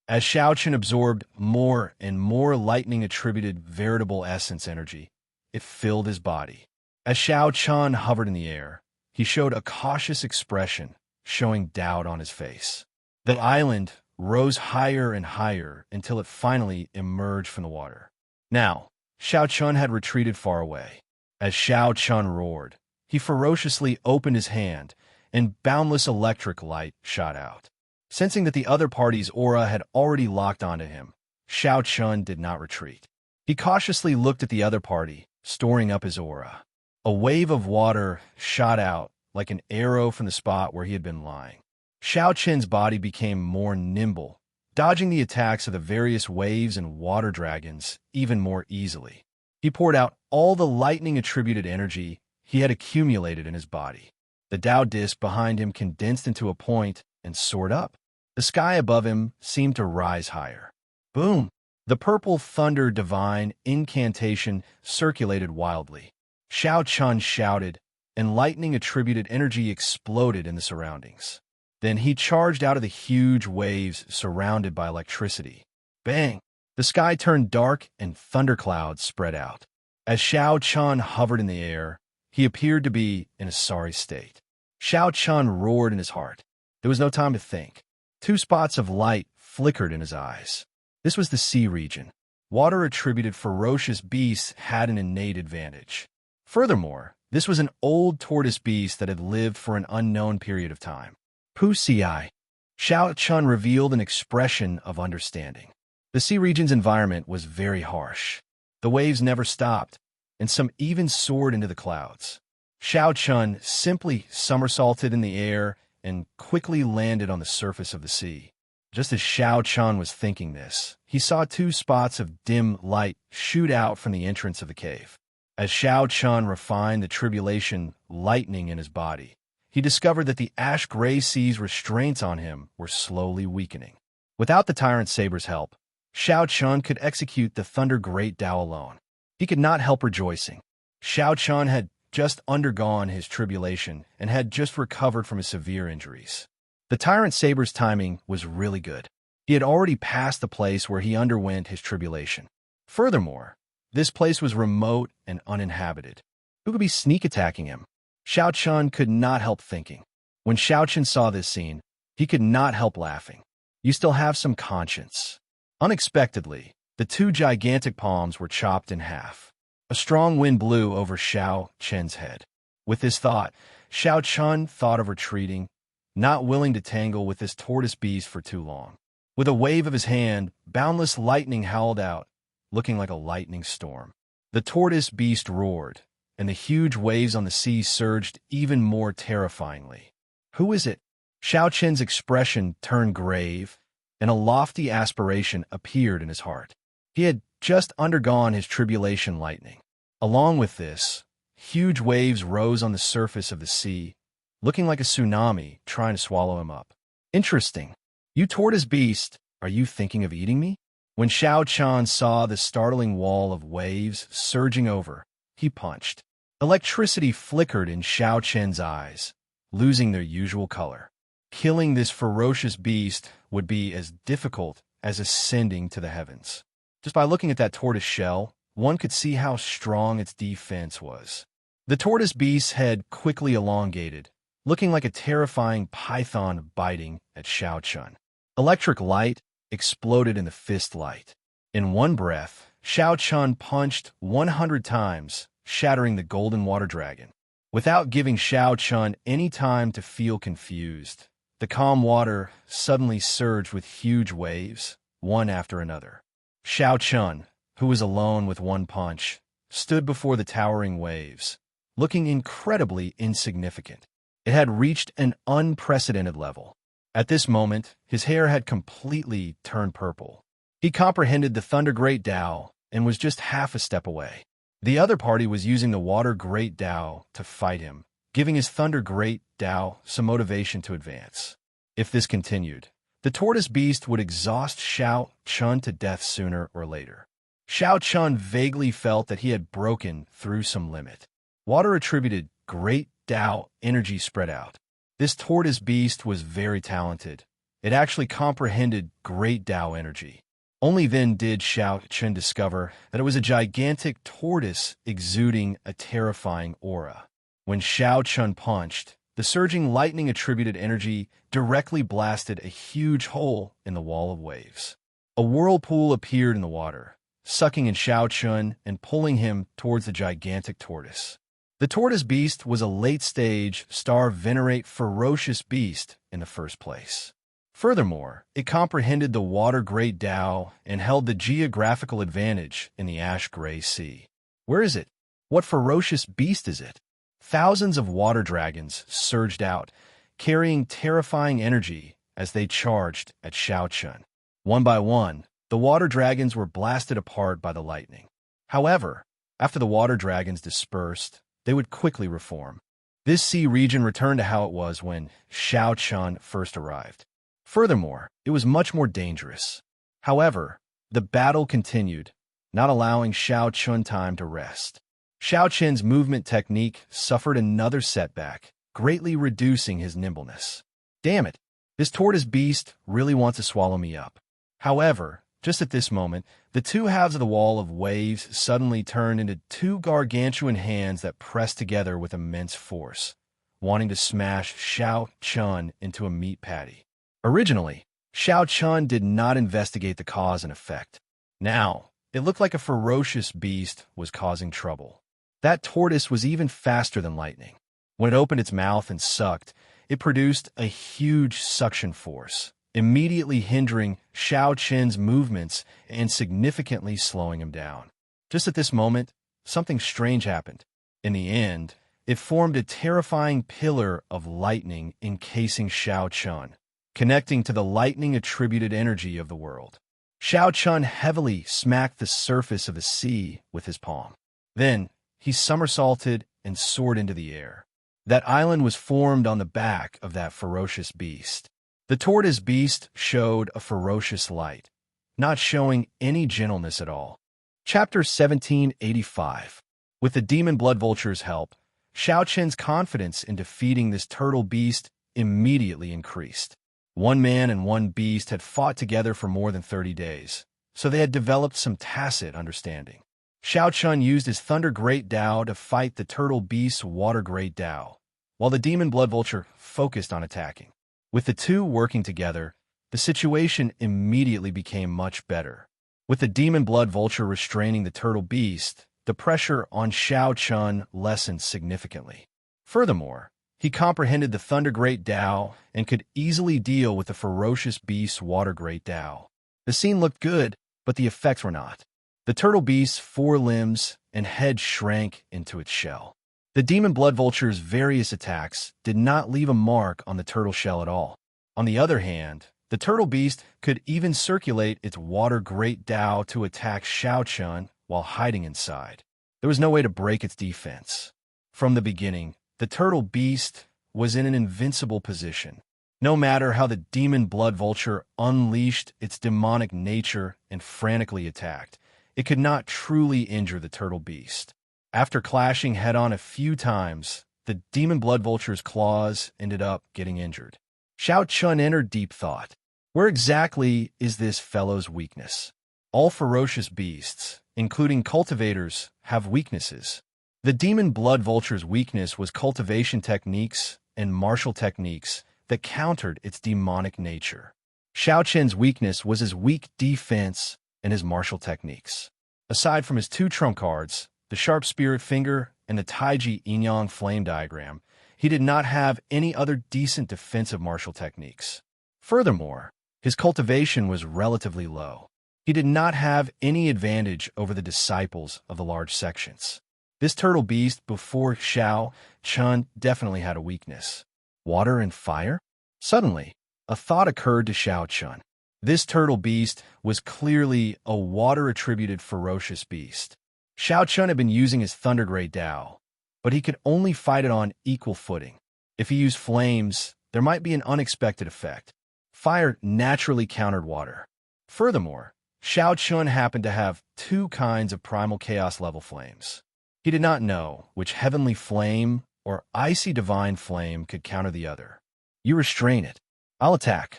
As Xiao Chun absorbed more and more lightning-attributed veritable essence energy, it filled his body. As Xiao Chun hovered in the air, he showed a cautious expression, showing doubt on his face. The island rose higher and higher until it finally emerged from the water. Now, Xiao Chun had retreated far away. As Xiao Chun roared, he ferociously opened his hand, and boundless electric light shot out. Sensing that the other party's aura had already locked onto him, Xiao Chun did not retreat. He cautiously looked at the other party, storing up his aura. A wave of water shot out like an arrow from the spot where he had been lying. Xiao Chen's body became more nimble, dodging the attacks of the various waves and water dragons even more easily. He poured out all the lightning-attributed energy he had accumulated in his body. The Tao disc behind him condensed into a point and soared up. The sky above him seemed to rise higher. Boom! The purple thunder divine incantation circulated wildly. Xiao Chun shouted, and lightning-attributed energy exploded in the surroundings. Then he charged out of the huge waves surrounded by electricity. Bang! The sky turned dark and thunderclouds spread out. As Xiao Chun hovered in the air, he appeared to be in a sorry state. Xiao Chun roared in his heart. There was no time to think. 2 spots of light flickered in his eyes. This was the sea region. Water-attributed ferocious beasts had an innate advantage. Furthermore, this was an old tortoise beast that had lived for an unknown period of time. Pu-ci. Xiao Chun revealed an expression of understanding. The sea region's environment was very harsh. The waves never stopped, and some even soared into the clouds. Xiao Chun simply somersaulted in the air and quickly landed on the surface of the sea. Just as Xiao Chun was thinking this, he saw 2 spots of dim light shoot out from the entrance of the cave. As Xiao Chun refined the tribulation lightning in his body, he discovered that the ash-gray sea's restraints on him were slowly weakening. Without the Tyrant Saber's help, Xiao Chun could execute the Thunder Great Tao alone. He could not help rejoicing. Xiao Chun had just undergone his tribulation and had just recovered from his severe injuries. The Tyrant Saber's timing was really good. He had already passed the place where he underwent his tribulation. Furthermore, this place was remote and uninhabited. Who could be sneak attacking him? Xiao Chun could not help thinking. When Xiao Chun saw this scene, he could not help laughing. You still have some conscience. Unexpectedly, the 2 gigantic palms were chopped in half. A strong wind blew over Xiao Chen's head. With this thought, Xiao Chun thought of retreating, not willing to tangle with this tortoise beast for too long. With a wave of his hand, boundless lightning howled out, looking like a lightning storm. The tortoise beast roared, and the huge waves on the sea surged even more terrifyingly. Who is it? Xiao Chen's expression turned grave, and a lofty aspiration appeared in his heart. He had just undergone his tribulation lightning. Along with this, huge waves rose on the surface of the sea, looking like a tsunami trying to swallow him up. Interesting. You tortoise beast, are you thinking of eating me? When Xiao Chun saw the startling wall of waves surging over, he punched. Electricity flickered in Xiao Chen's eyes, losing their usual color. Killing this ferocious beast would be as difficult as ascending to the heavens. Just by looking at that tortoise shell, one could see how strong its defense was. The tortoise beast's head quickly elongated, looking like a terrifying python biting at Xiao Chun. Electric light exploded in the fist light. In one breath, Xiao Chun punched 100 times, shattering the golden water dragon. Without giving Xiao Chun any time to feel confused, the calm water suddenly surged with huge waves, one after another. Xiao Chun, who was alone with one punch, stood before the towering waves, looking incredibly insignificant. It had reached an unprecedented level. At this moment, his hair had completely turned purple. He comprehended the Thunder Great Tao and was just half a step away. The other party was using the Water Great Tao to fight him, giving his Thunder Great Tao some motivation to advance. If this continued, the tortoise beast would exhaust Xiao Chun to death sooner or later. Xiao Chun vaguely felt that he had broken through some limit. Water attributed Great Tao energy spread out. This tortoise beast was very talented. It actually comprehended Great Tao energy. Only then did Xiao Chun discover that it was a gigantic tortoise exuding a terrifying aura. When Xiao Chun punched, the surging lightning-attributed energy directly blasted a huge hole in the wall of waves. A whirlpool appeared in the water, sucking in Xiao Chun and pulling him towards the gigantic tortoise. The tortoise beast was a late-stage, star-venerate, ferocious beast in the first place. Furthermore, it comprehended the Water Great Tao and held the geographical advantage in the ash-gray sea. Where is it? What ferocious beast is it? Thousands of water dragons surged out, carrying terrifying energy as they charged at Xiao Chun. One by one, the water dragons were blasted apart by the lightning. However, after the water dragons dispersed, they would quickly reform. This sea region returned to how it was when Xiao Chun first arrived. Furthermore, it was much more dangerous. However, the battle continued, not allowing Xiao Chun time to rest. Xiao Chun's movement technique suffered another setback, greatly reducing his nimbleness. Damn it, this tortoise beast really wants to swallow me up. However, just at this moment, the two halves of the wall of waves suddenly turned into two gargantuan hands that pressed together with immense force, wanting to smash Xiao Chun into a meat patty. Originally, Xiao Chun did not investigate the cause and effect. Now, it looked like a ferocious beast was causing trouble. That tortoise was even faster than lightning. When it opened its mouth and sucked, it produced a huge suction force, immediately hindering Xiao Chun's movements and significantly slowing him down. Just at this moment, something strange happened. In the end, it formed a terrifying pillar of lightning encasing Xiao Chun, connecting to the lightning-attributed energy of the world. Xiao Chun heavily smacked the surface of the sea with his palm. Then, he somersaulted and soared into the air. That island was formed on the back of that ferocious beast. The tortoise beast showed a ferocious light, not showing any gentleness at all. Chapter 1785. With the demon blood vulture's help, Xiao Chun's confidence in defeating this turtle beast immediately increased. One man and one beast had fought together for more than 30 days, so they had developed some tacit understanding. Xiao Chun used his Thunder Great Tao to fight the turtle beast's Water Great Tao, while the demon blood vulture focused on attacking. With the two working together, the situation immediately became much better. With the demon blood vulture restraining the turtle beast, the pressure on Xiao Chun lessened significantly. Furthermore, he comprehended the Thunder Great Tao and could easily deal with the ferocious beast's Water Great Tao. The scene looked good, but the effects were not. The turtle beast's forelimbs and head shrank into its shell. The demon blood vulture's various attacks did not leave a mark on the turtle shell at all. On the other hand, the turtle beast could even circulate its Water Great Tao to attack Xiao Chun while hiding inside. There was no way to break its defense. From the beginning, the turtle beast was in an invincible position. No matter how the demon blood vulture unleashed its demonic nature and frantically attacked, it could not truly injure the turtle beast. After clashing head-on a few times, the demon blood vulture's claws ended up getting injured. Xiao Chun entered deep thought. Where exactly is this fellow's weakness? All ferocious beasts, including cultivators, have weaknesses. The demon blood vulture's weakness was cultivation techniques and martial techniques that countered its demonic nature. Xiao Chun's weakness was his weak defense and his martial techniques. Aside from his two trump cards, the sharp spirit finger and the Taiji Yin-Yang flame diagram, he did not have any other decent defensive martial techniques. Furthermore, his cultivation was relatively low. He did not have any advantage over the disciples of the large sections. This turtle beast before Xiao Chun definitely had a weakness. Water and fire? Suddenly, a thought occurred to Xiao Chun. This turtle beast was clearly a water-attributed ferocious beast. Xiao Chun had been using his Thunder Great Dao, but he could only fight it on equal footing. If he used flames, there might be an unexpected effect. Fire naturally countered water. Furthermore, Xiao Chun happened to have two kinds of primal chaos-level flames. He did not know which heavenly flame or icy divine flame could counter the other. You restrain it. I'll attack.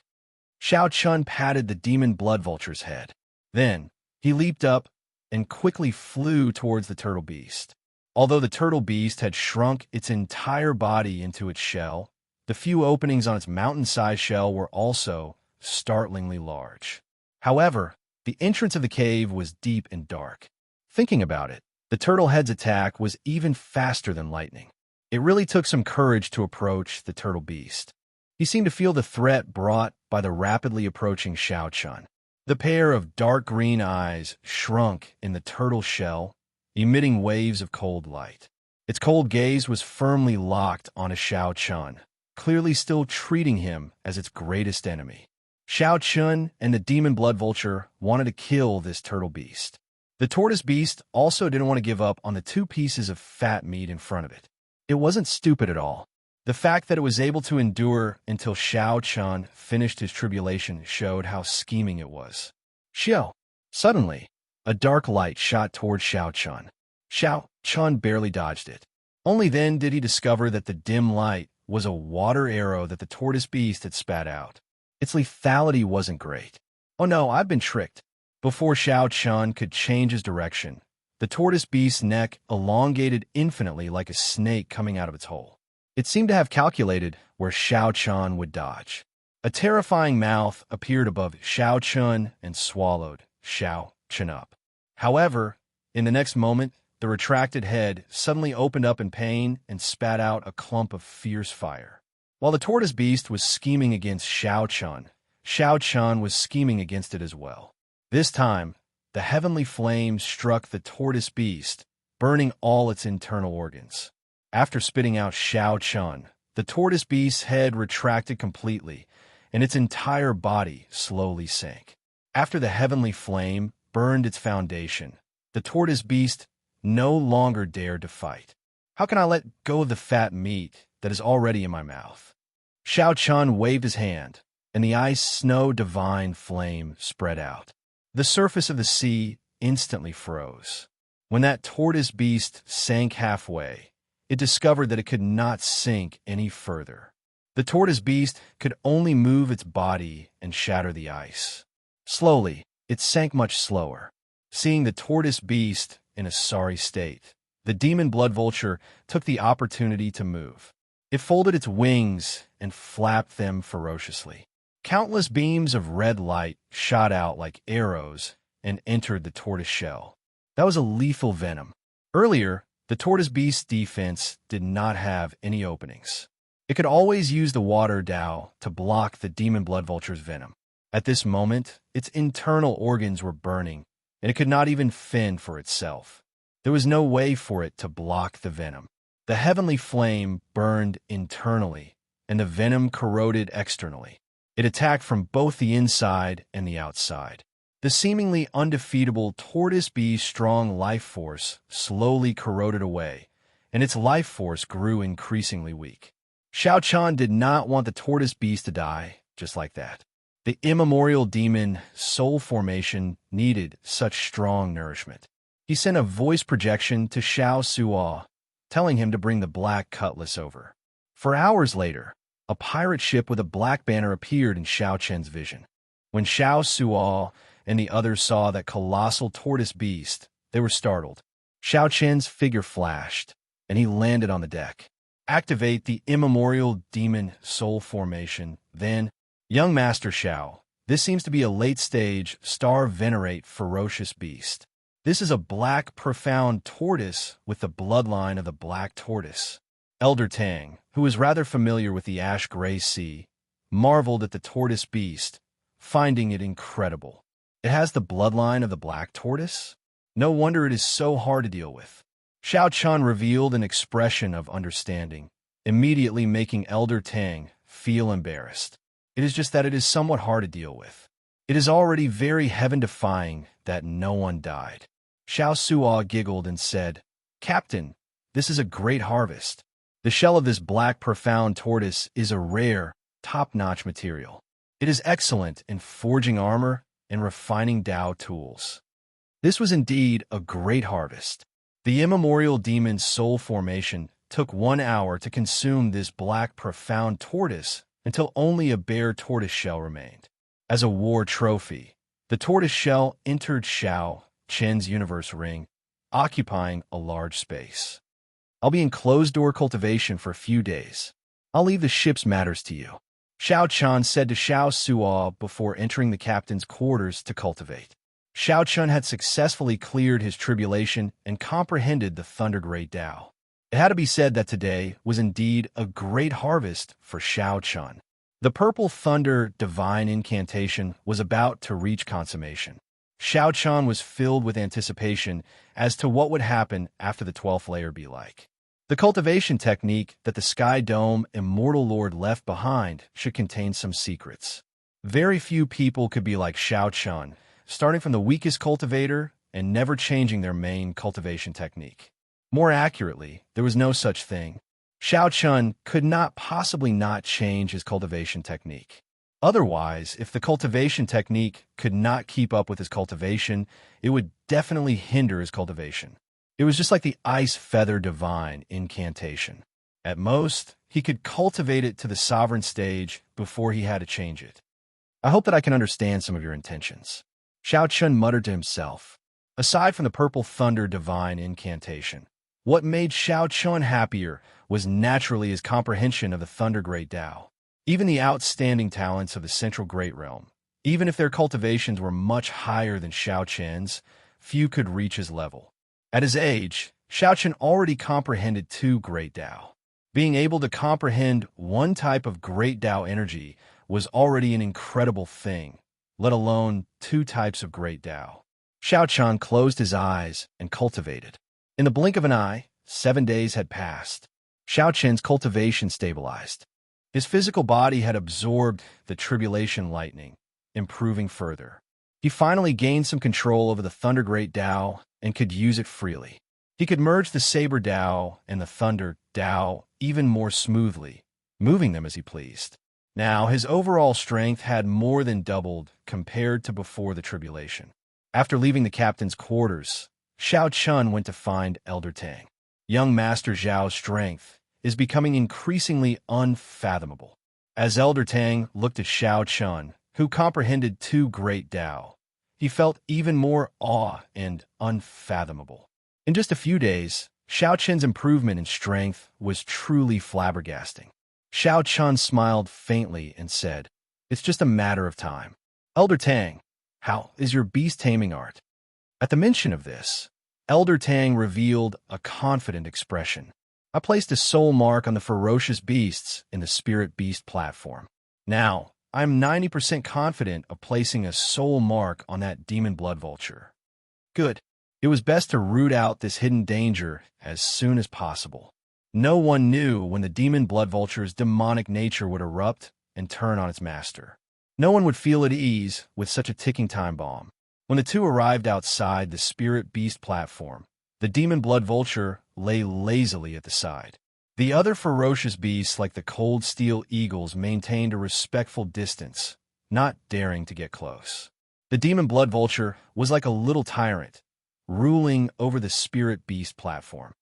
Xiao Chun patted the demon blood vulture's head. Then, he leaped up and quickly flew towards the turtle beast. Although the turtle beast had shrunk its entire body into its shell, the few openings on its mountain-sized shell were also startlingly large. However, the entrance of the cave was deep and dark. Thinking about it, the turtle head's attack was even faster than lightning. It really took some courage to approach the turtle beast. He seemed to feel the threat brought by the rapidly approaching Xiao Chun. The pair of dark green eyes shrunk in the turtle shell, emitting waves of cold light. Its cold gaze was firmly locked on a Xiao Chun, clearly still treating him as its greatest enemy. Xiao Chun and the demon blood vulture wanted to kill this turtle beast. The tortoise beast also didn't want to give up on the two pieces of fat meat in front of it. It wasn't stupid at all. The fact that it was able to endure until Xiao Chun finished his tribulation showed how scheming it was. Xiao! Suddenly, a dark light shot toward Xiao Chun. Xiao Chun barely dodged it. Only then did he discover that the dim light was a water arrow that the tortoise beast had spat out. Its lethality wasn't great. Oh no, I've been tricked. Before Xiao Chun could change his direction, the tortoise beast's neck elongated infinitely like a snake coming out of its hole. It seemed to have calculated where Xiao Chun would dodge. A terrifying mouth appeared above Xiao Chun and swallowed Xiao Chun up. However, in the next moment, the retracted head suddenly opened up in pain and spat out a clump of fierce fire. While the tortoise beast was scheming against Xiao Chun was scheming against it as well. This time, the heavenly flame struck the tortoise beast, burning all its internal organs. After spitting out Xiao Chun, the tortoise beast's head retracted completely, and its entire body slowly sank. After the heavenly flame burned its foundation, the tortoise beast no longer dared to fight. How can I let go of the fat meat that is already in my mouth? Xiao Chun waved his hand, and the ice snow divine flame spread out. The surface of the sea instantly froze. When that tortoise beast sank halfway, it discovered that it could not sink any further. The tortoise beast could only move its body and shatter the ice. Slowly, it sank much slower. Seeing the tortoise beast in a sorry state, the demon blood vulture took the opportunity to move. It folded its wings and flapped them ferociously. Countless beams of red light shot out like arrows and entered the tortoise shell. That was a lethal venom. Earlier, the tortoise beast's defense did not have any openings. It could always use the water Dao to block the demon blood vulture's venom. At this moment, its internal organs were burning, and it could not even fend for itself. There was no way for it to block the venom. The heavenly flame burned internally, and the venom corroded externally. It attacked from both the inside and the outside. The seemingly undefeatable tortoise beast's strong life force slowly corroded away, and its life force grew increasingly weak. Xiao Chun did not want the tortoise beast to die just like that. The immemorial demon soul formation needed such strong nourishment. He sent a voice projection to Xiao Suo, telling him to bring the black cutlass over. For hours later, a pirate ship with a black banner appeared in Xiao Chen's vision. When Xiao Suo and the others saw that colossal tortoise beast, they were startled. Xiao Chen's figure flashed, and he landed on the deck. Activate the immemorial demon soul formation, then, young Master Xiao. This seems to be a late-stage star-venerate ferocious beast. This is a black, profound tortoise with the bloodline of the black tortoise. Elder Tang, who was rather familiar with the ash-gray sea, marveled at the tortoise beast, finding it incredible. It has the bloodline of the black tortoise? No wonder it is so hard to deal with. Xiao Chun revealed an expression of understanding, immediately making Elder Tang feel embarrassed. It is just that it is somewhat hard to deal with. It is already very heaven-defying that no one died. Xiao Suo giggled and said, "Captain, this is a great harvest. The shell of this black profound tortoise is a rare, top-notch material. It is excellent in forging armor and refining Dao tools." This was indeed a great harvest. The immemorial demon's soul formation took 1 hour to consume this black profound tortoise until only a bare tortoise shell remained. As a war trophy, the tortoise shell entered Xiao Chen's universe ring, occupying a large space. "I'll be in closed-door cultivation for a few days. I'll leave the ship's matters to you," Xiao Chun said to Xiao Suo before entering the captain's quarters to cultivate. Xiao Chun had successfully cleared his tribulation and comprehended the Thunder Great Tao. It had to be said that today was indeed a great harvest for Xiao Chun. The Purple Thunder divine incantation was about to reach consummation. Xiao Chun was filled with anticipation as to what would happen after the 12th layer be like. The cultivation technique that the Sky Dome Immortal Lord left behind should contain some secrets. Very few people could be like Xiao Chun, starting from the weakest cultivator and never changing their main cultivation technique. More accurately, there was no such thing. Xiao Chun could not possibly not change his cultivation technique. Otherwise, if the cultivation technique could not keep up with his cultivation, it would definitely hinder his cultivation. It was just like the Ice Feather Divine incantation. At most, he could cultivate it to the sovereign stage before he had to change it. "I hope that I can understand some of your intentions," Xiao Chun muttered to himself. Aside from the Purple Thunder divine incantation, what made Xiao Chun happier was naturally his comprehension of the Thunder Great Tao. Even the outstanding talents of the Central Great Realm, even if their cultivations were much higher than Xiao Chen's, few could reach his level. At his age, Xiao Chun already comprehended 2 Great Tao. Being able to comprehend one type of Great Tao energy was already an incredible thing, let alone 2 types of Great Tao. Xiao Chun closed his eyes and cultivated. In the blink of an eye, 7 days had passed. Xiao Chen's cultivation stabilized. His physical body had absorbed the tribulation lightning, improving further. He finally gained some control over the Thunder Great Tao and could use it freely. He could merge the Saber Tao and the Thunder Tao even more smoothly, moving them as he pleased. Now, his overall strength had more than doubled compared to before the tribulation. After leaving the captain's quarters, Xiao Chun went to find Elder Tang. Young Master Zhao's strength is becoming increasingly unfathomable. As Elder Tang looked at Xiao Chun, who comprehended 2 Great Tao, he felt even more awe and unfathomable. In just a few days, Xiao Chun's improvement in strength was truly flabbergasting. Xiao Chun smiled faintly and said, "It's just a matter of time." "Elder Tang, how is your beast-taming art?" At the mention of this, Elder Tang revealed a confident expression. "I placed a soul mark on the ferocious beasts in the Spirit Beast platform. Now, I'm 90% confident of placing a soul mark on that demon blood vulture." Good. It was best to root out this hidden danger as soon as possible. No one knew when the demon blood vulture's demonic nature would erupt and turn on its master. No one would feel at ease with such a ticking time bomb. When the two arrived outside the Spirit Beast platform, the demon blood vulture lay lazily at the side. The other ferocious beasts, like the cold steel eagles, maintained a respectful distance, not daring to get close. The demon blood vulture was like a little tyrant, ruling over the Spirit Beast platform.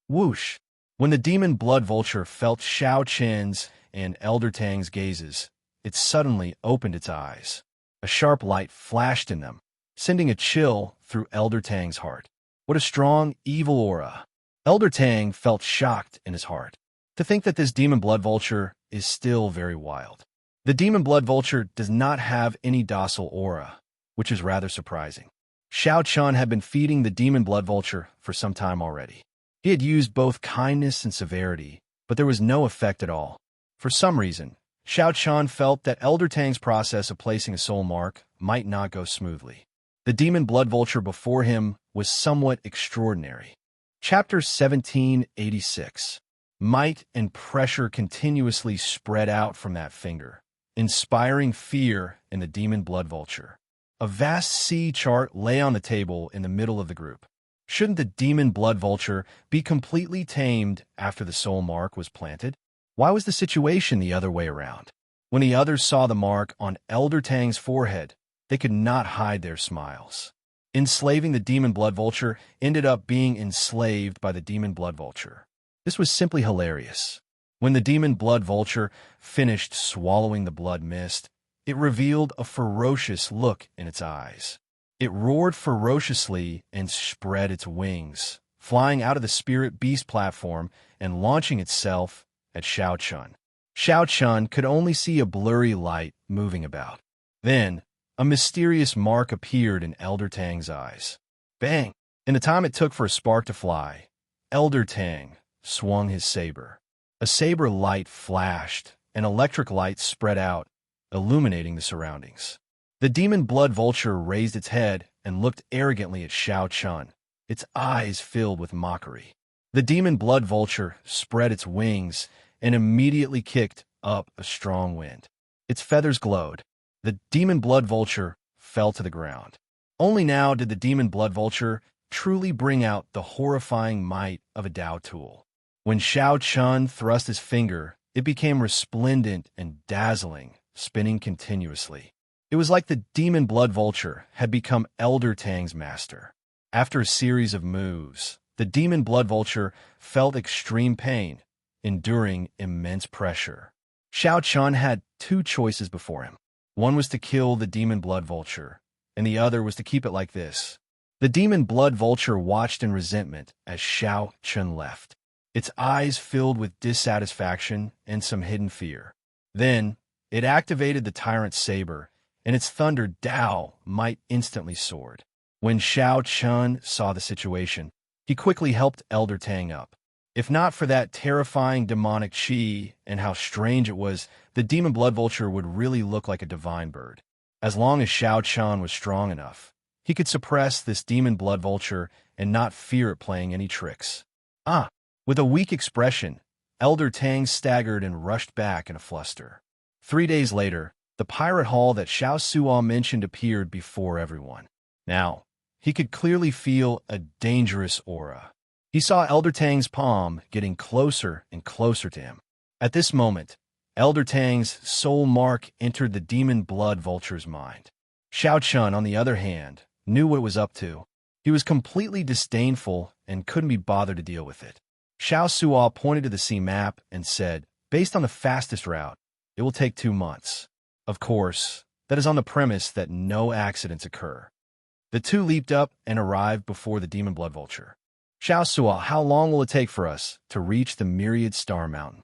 Whoosh! When the demon blood vulture felt Xiao Chen's and Elder Tang's gazes, it suddenly opened its eyes. A sharp light flashed in them, sending a chill through Elder Tang's heart. What a strong, evil aura! Elder Tang felt shocked in his heart. To think that this demon blood vulture is still very wild. The demon blood vulture does not have any docile aura, which is rather surprising. Xiao Chun had been feeding the demon blood vulture for some time already. He had used both kindness and severity, but there was no effect at all. For some reason, Xiao Chun felt that Elder Tang's process of placing a soul mark might not go smoothly. The demon blood vulture before him was somewhat extraordinary. Chapter 1786. Might and pressure continuously spread out from that finger, inspiring fear in the demon blood vulture. A vast sea chart lay on the table in the middle of the group. Shouldn't the demon blood vulture be completely tamed after the soul mark was planted? Why was the situation the other way around? When the others saw the mark on Elder Tang's forehead, they could not hide their smiles. Enslaving the demon blood vulture ended up being enslaved by the demon blood vulture. This was simply hilarious. When the demon blood vulture finished swallowing the blood mist, it revealed a ferocious look in its eyes. It roared ferociously and spread its wings, flying out of the spirit beast platform and launching itself at Xiao Chun. Xiao Chun could only see a blurry light moving about. Then, a mysterious mark appeared in Elder Tang's eyes. Bang! In the time it took for a spark to fly, Elder Tang swung his saber. A saber light flashed, and electric light spread out, illuminating the surroundings. The demon blood vulture raised its head and looked arrogantly at Xiao Chun, its eyes filled with mockery. The demon blood vulture spread its wings and immediately kicked up a strong wind. Its feathers glowed. The demon blood vulture fell to the ground. Only now did the demon blood vulture truly bring out the horrifying might of a Dao tool. When Xiao Chun thrust his finger, it became resplendent and dazzling, spinning continuously. It was like the demon blood vulture had become Elder Tang's master. After a series of moves, the demon blood vulture felt extreme pain, enduring immense pressure. Xiao Chun had two choices before him. One was to kill the demon blood vulture, and the other was to keep it like this. The demon blood vulture watched in resentment as Xiao Chun left, its eyes filled with dissatisfaction and some hidden fear. Then, it activated the tyrant's saber, and its thunder Dao might instantly soared. When Xiao Chun saw the situation, he quickly helped Elder Tang up. If not for that terrifying demonic chi and how strange it was, the demon blood vulture would really look like a divine bird. As long as Xiao Chun was strong enough, he could suppress this demon blood vulture and not fear it playing any tricks. With a weak expression, Elder Tang staggered and rushed back in a fluster. 3 days later, the pirate hall that Xiao Suo mentioned appeared before everyone. Now, he could clearly feel a dangerous aura. He saw Elder Tang's palm getting closer and closer to him. At this moment, Elder Tang's soul mark entered the demon blood vulture's mind. Xiao Chun, on the other hand, knew what it was up to. He was completely disdainful and couldn't be bothered to deal with it. Xiao Suo pointed to the sea map and said, based on the fastest route, it will take 2 months. Of course, that is on the premise that no accidents occur. The two leaped up and arrived before the demon blood vulture. Xiao Suo, how long will it take for us to reach the myriad star mountain?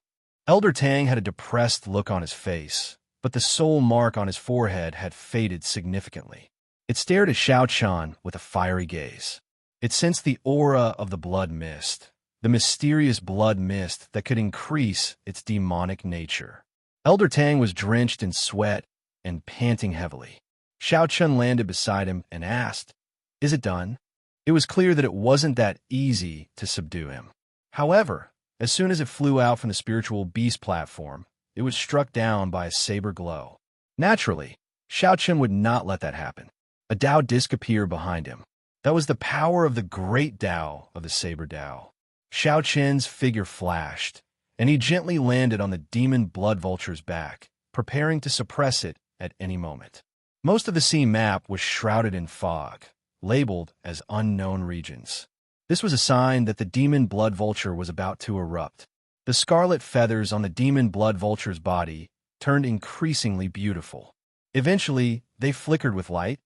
Elder Tang had a depressed look on his face, but the soul mark on his forehead had faded significantly. It stared at Xiao Chun with a fiery gaze. It sensed the aura of the blood mist, the mysterious blood mist that could increase its demonic nature. Elder Tang was drenched in sweat and panting heavily. Xiao Chun landed beside him and asked, "Is it done?" It was clear that it wasn't that easy to subdue him. However, as soon as it flew out from the spiritual beast platform, it was struck down by a saber glow. Naturally, Xiao Chun would not let that happen. A Dao disc appeared behind him. That was the power of the great Dao of the saber Dao. Xiao Chun's figure flashed, and he gently landed on the demon blood vulture's back, preparing to suppress it at any moment. Most of the sea map was shrouded in fog, labeled as unknown regions. This was a sign that the demon blood vulture was about to erupt. The scarlet feathers on the demon blood vulture's body turned increasingly beautiful. Eventually, they flickered with light,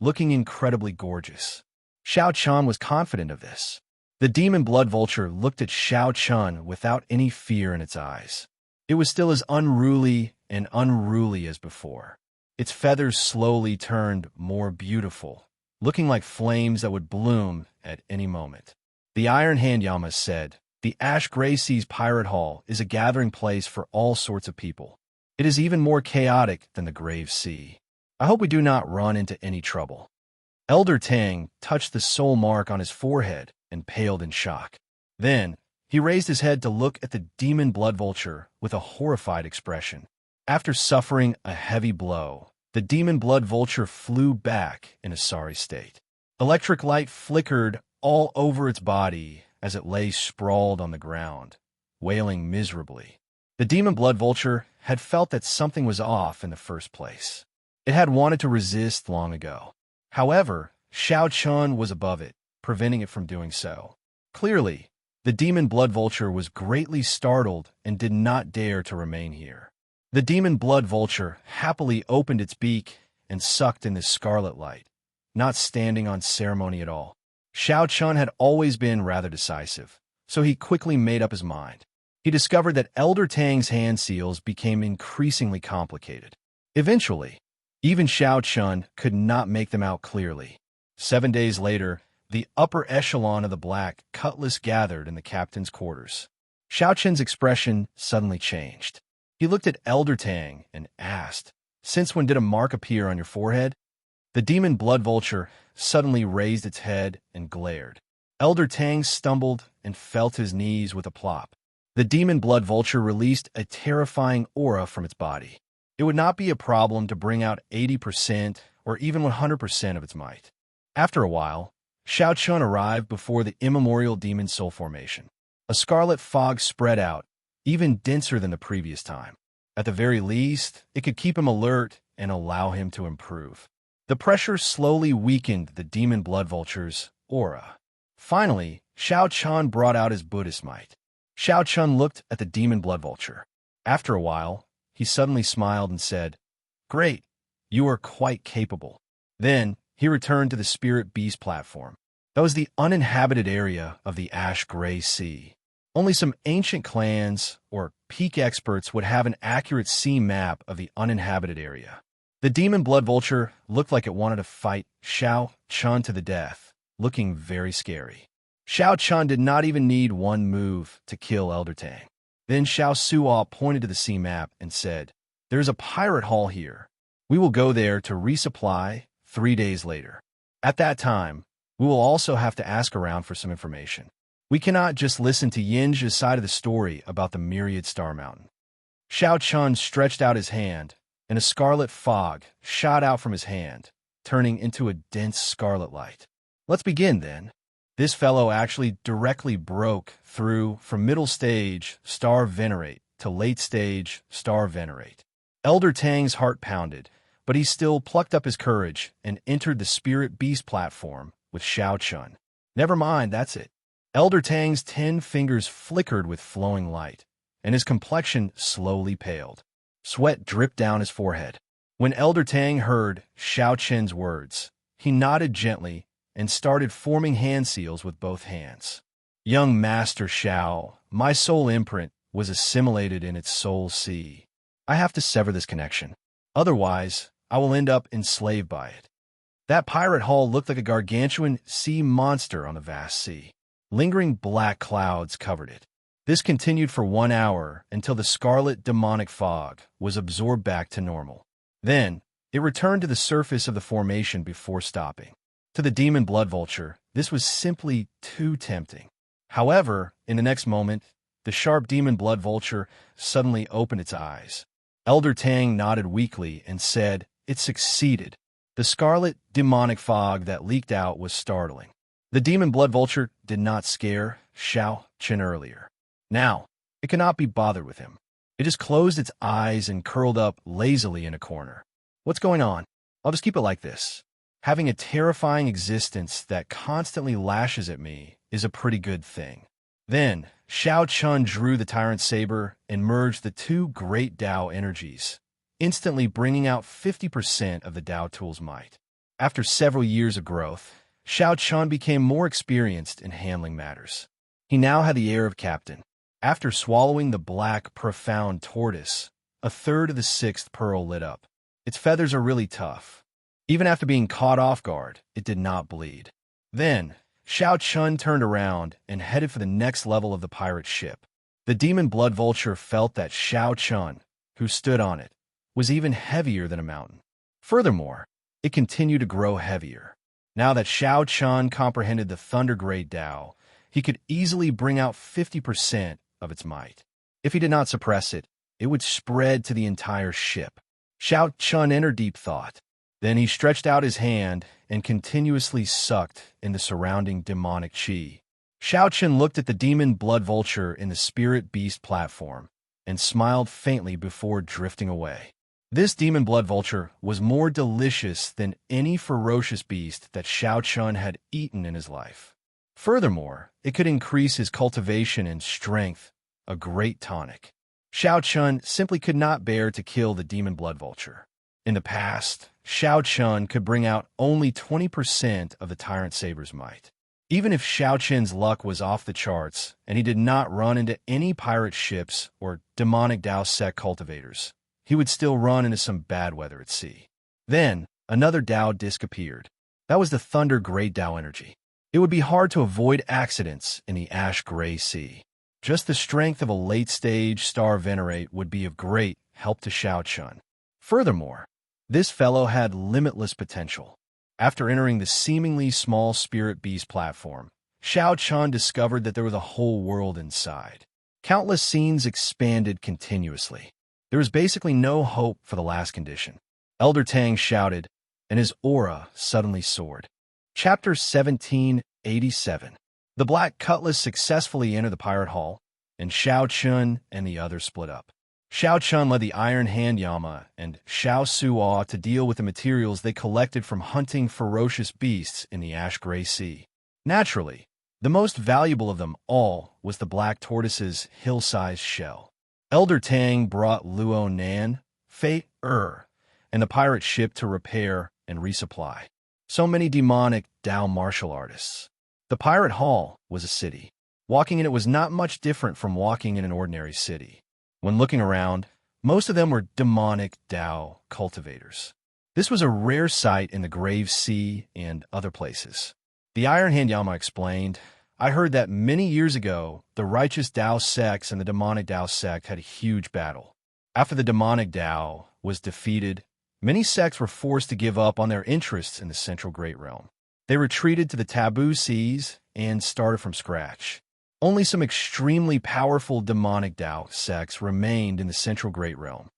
looking incredibly gorgeous. Xiao Chun was confident of this. The demon blood vulture looked at Xiao Chun without any fear in its eyes. It was still as unruly as before. Its feathers slowly turned more beautiful, looking like flames that would bloom at any moment. The Iron Hand Yama said, The Ash Gray Sea's Pirate Hall is a gathering place for all sorts of people. It is even more chaotic than the Grave Sea. I hope we do not run into any trouble. Elder Tang touched the soul mark on his forehead and paled in shock. Then, he raised his head to look at the demon blood vulture with a horrified expression. After suffering a heavy blow, the demon blood vulture flew back in a sorry state. Electric light flickered all over its body as it lay sprawled on the ground, wailing miserably. The demon blood vulture had felt that something was off in the first place. It had wanted to resist long ago. However, Xiao Chun was above it, preventing it from doing so. Clearly, the demon blood vulture was greatly startled and did not dare to remain here. The demon blood vulture happily opened its beak and sucked in the scarlet light, not standing on ceremony at all. Xiao Chun had always been rather decisive, so he quickly made up his mind. He discovered that Elder Tang's hand seals became increasingly complicated. Eventually, even Xiao Chun could not make them out clearly. 7 days later, the upper echelon of the Black Cutlass gathered in the captain's quarters. Xiao Chun's expression suddenly changed. He looked at Elder Tang and asked, "Since when did a mark appear on your forehead?" The demon blood vulture suddenly raised its head and glared. Elder Tang stumbled and fell to his knees with a plop. The demon blood vulture released a terrifying aura from its body. It would not be a problem to bring out 80% or even 100% of its might. After a while, Xiao Chun arrived before the immemorial demon soul formation. A scarlet fog spread out, even denser than the previous time. At the very least, it could keep him alert and allow him to improve. The pressure slowly weakened the demon blood vulture's aura. Finally, Xiao Chun brought out his Buddhist might. Xiao Chun looked at the demon blood vulture. After a while, he suddenly smiled and said, "Great, you are quite capable." Then, he returned to the spirit beast platform. That was the uninhabited area of the Ash Gray Sea. Only some ancient clans or peak experts would have an accurate sea map of the uninhabited area. The demon blood vulture looked like it wanted to fight Xiao Chun to the death, looking very scary. Xiao Chun did not even need one move to kill Elder Tang. Then Xiao Suo pointed to the sea map and said, "There's a pirate hall here. We will go there to resupply 3 days later. At that time, we will also have to ask around for some information. We cannot just listen to Yin's side of the story about the myriad Star Mountain." Xiao Chun stretched out his hand, and a scarlet fog shot out from his hand, turning into a dense scarlet light. "Let's begin, then." This fellow actually directly broke through from middle stage Star Venerate to late stage Star Venerate. Elder Tang's heart pounded, but he still plucked up his courage and entered the Spirit Beast platform with Xiao Chun. Never mind, that's it. Elder Tang's 10 fingers flickered with flowing light, and his complexion slowly paled. Sweat dripped down his forehead. When Elder Tang heard Xiao Chun's words, he nodded gently and started forming hand seals with both hands. "Young Master Xiao, my soul imprint was assimilated in its soul sea. I have to sever this connection. Otherwise, I will end up enslaved by it." That pirate hall looked like a gargantuan sea monster on the vast sea. Lingering black clouds covered it. This continued for 1 hour until the scarlet demonic fog was absorbed back to normal. Then, it returned to the surface of the formation before stopping. To the demon blood vulture, this was simply too tempting. However, in the next moment, the sharp demon blood vulture suddenly opened its eyes. Elder Tang nodded weakly and said, "It succeeded." The scarlet demonic fog that leaked out was startling. The demon blood vulture did not scare Xiao Chun earlier. Now, it could not be bothered with him. It just closed its eyes and curled up lazily in a corner. "What's going on? I'll just keep it like this. Having a terrifying existence that constantly lashes at me is a pretty good thing." Then, Xiao Chun drew the tyrant saber and merged the 2 great Dao energies, instantly bringing out 50% of the Dao tool's might. After several years of growth, Xiao Chun became more experienced in handling matters. He now had the air of captain. After swallowing the black, profound tortoise, a third of the 6th pearl lit up. Its feathers are really tough. Even after being caught off guard, it did not bleed. Then, Xiao Chun turned around and headed for the next level of the pirate ship. The demon blood vulture felt that Xiao Chun, who stood on it, was even heavier than a mountain. Furthermore, it continued to grow heavier. Now that Xiao Chun comprehended the Thunder Great Tao, he could easily bring out 50% of its might. If he did not suppress it, it would spread to the entire ship. Xiao Chun entered deep thought. Then he stretched out his hand and continuously sucked in the surrounding demonic qi. Xiao Chun looked at the demon blood vulture in the spirit beast platform and smiled faintly before drifting away. This demon blood vulture was more delicious than any ferocious beast that Xiao Chun had eaten in his life. Furthermore, it could increase his cultivation and strength, a great tonic. Xiao Chun simply could not bear to kill the demon blood vulture. In the past, Xiao Chun could bring out only 20% of the Tyrant Saber's might. Even if Xiao Chun's luck was off the charts and he did not run into any pirate ships or demonic Dao sect cultivators, he would still run into some bad weather at sea. Then, another Dao disc appeared. That was the Thunder Great Dao energy. It would be hard to avoid accidents in the ash-gray sea. Just the strength of a late-stage star venerate would be of great help to Xiao Chun. Furthermore, this fellow had limitless potential. After entering the seemingly small spirit beast platform, Xiao Chun discovered that there was a whole world inside. Countless scenes expanded continuously. There was basically no hope for the last condition. Elder Tang shouted, and his aura suddenly soared. Chapter 1787. The Black Cutlass successfully entered the pirate hall, and Xiao Chun and the others split up. Xiao Chun led the Iron Hand Yama and Xiao Suo to deal with the materials they collected from hunting ferocious beasts in the ash-gray sea. Naturally, the most valuable of them all was the black tortoise's hill-sized shell. Elder Tang brought Luo Nan, Fei and the pirate ship to repair and resupply. So many demonic Dao martial artists. The pirate hall was a city. Walking in it was not much different from walking in an ordinary city. When looking around, most of them were demonic Dao cultivators. This was a rare sight in the Grave Sea and other places. The Iron Hand Yama explained, I heard that many years ago, the righteous Dao sects and the demonic Dao sect had a huge battle. After the demonic Dao was defeated, many sects were forced to give up on their interests in the Central Great Realm. They retreated to the taboo seas and started from scratch. Only some extremely powerful demonic Dao sects remained in the Central Great Realm.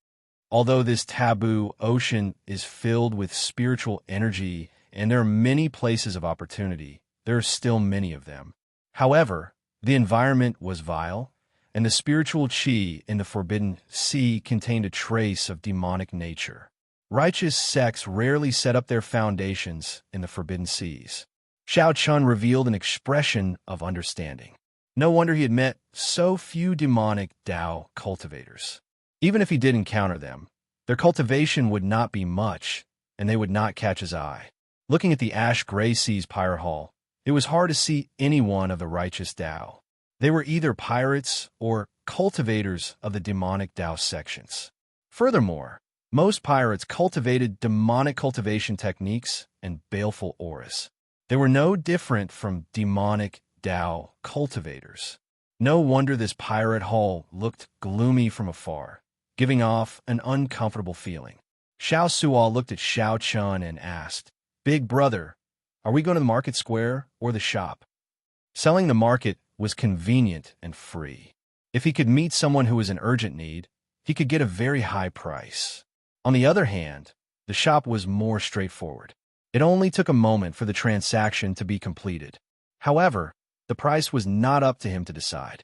Although this taboo ocean is filled with spiritual energy and there are many places of opportunity, there are still many of them. However, the environment was vile, and the spiritual qi in the Forbidden Sea contained a trace of demonic nature. Righteous sects rarely set up their foundations in the Forbidden Seas. Xiao Chun revealed an expression of understanding. No wonder he had met so few demonic Dao cultivators. Even if he did encounter them, their cultivation would not be much, and they would not catch his eye. Looking at the ash-gray seas pirate hall, it was hard to see anyone of the righteous Dao. They were either pirates or cultivators of the demonic Dao sections. Furthermore, most pirates cultivated demonic cultivation techniques and baleful auras. They were no different from demonic Dao cultivators. No wonder this pirate hall looked gloomy from afar, giving off an uncomfortable feeling. Xiao Suo looked at Xiao Chun and asked, Big brother, are we going to the market square or the shop? Selling the market was convenient and free. If he could meet someone who was in urgent need, he could get a very high price. On the other hand, the shop was more straightforward. It only took a moment for the transaction to be completed. However, the price was not up to him to decide.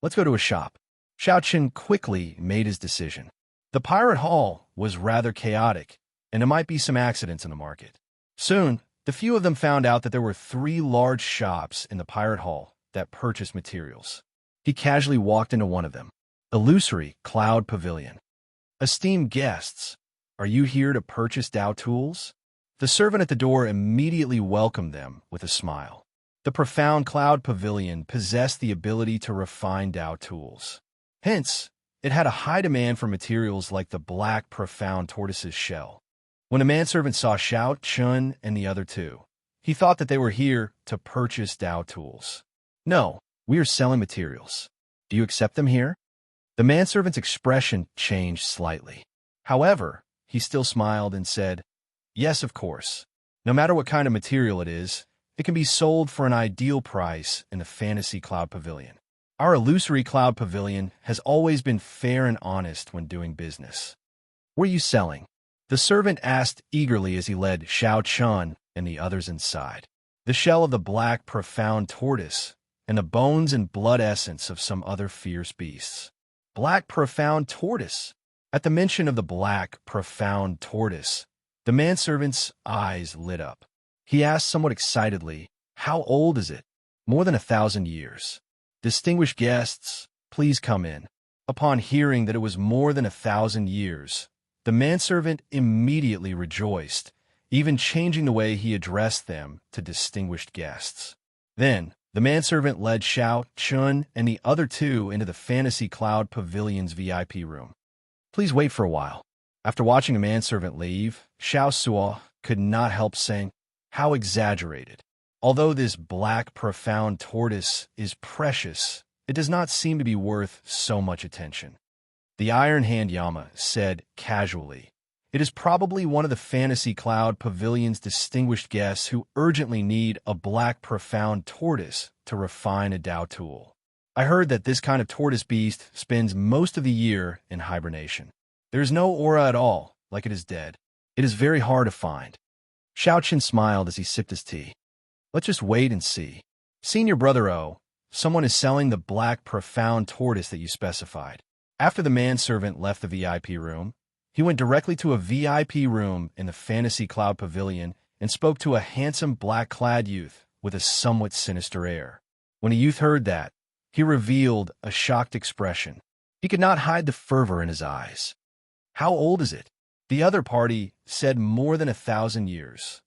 Let's go to a shop. Xiao Chun quickly made his decision. The pirate hall was rather chaotic, and there might be some accidents in the market. Soon, the few of them found out that there were 3 large shops in the pirate hall that purchased materials. He casually walked into one of them, Illusory Cloud Pavilion. Esteemed guests, are you here to purchase Dao tools? The servant at the door immediately welcomed them with a smile. The profound Cloud Pavilion possessed the ability to refine Dao tools. Hence, it had a high demand for materials like the black profound tortoise's shell. When the manservant saw Xiao Chun and the other two, He thought that they were here to purchase Dao tools. No, we are selling materials. Do you accept them here? The manservant's expression changed slightly. However, he still smiled and said, yes, of course. No matter what kind of material it can be sold for an ideal price in the Fantasy Cloud Pavilion. Our illusory Cloud Pavilion has always been fair and honest when doing business. What are you selling? The servant asked eagerly as he led Xiao Chun and the others inside. The shell of the black profound tortoise and the bones and blood essence of some other fierce beasts. Black profound tortoise. At the mention of the black profound tortoise, the manservant's eyes lit up. He asked somewhat excitedly, how old is it? More than 1,000 years. Distinguished guests, please come in. Upon hearing that it was more than 1,000 years, the manservant immediately rejoiced, even changing the way he addressed them to distinguished guests. Then, the manservant led Xiao Chun and the other two into the Fantasy Cloud Pavilion's VIP room. Please wait for a while. After watching a manservant leave, Xiao Suo could not help saying, how exaggerated. Although this black profound tortoise is precious, it does not seem to be worth so much attention. The Iron Hand Yama said casually, it is probably one of the Fantasy Cloud Pavilion's distinguished guests who urgently need a black profound tortoise to refine a Dao tool. I heard that this kind of tortoise beast spends most of the year in hibernation. There is no aura at all, like it is dead. It is very hard to find. Xiao Qin smiled as he sipped his tea. Let's just wait and see. Senior Brother O, someone is selling the black profound tortoise that you specified. After the manservant left the VIP room, he went directly to a VIP room in the Fantasy Cloud Pavilion and spoke to a handsome black-clad youth with a somewhat sinister air. When the youth heard that, he revealed a shocked expression. He could not hide the fervor in his eyes. How old is it? The other party said more than 1,000 years.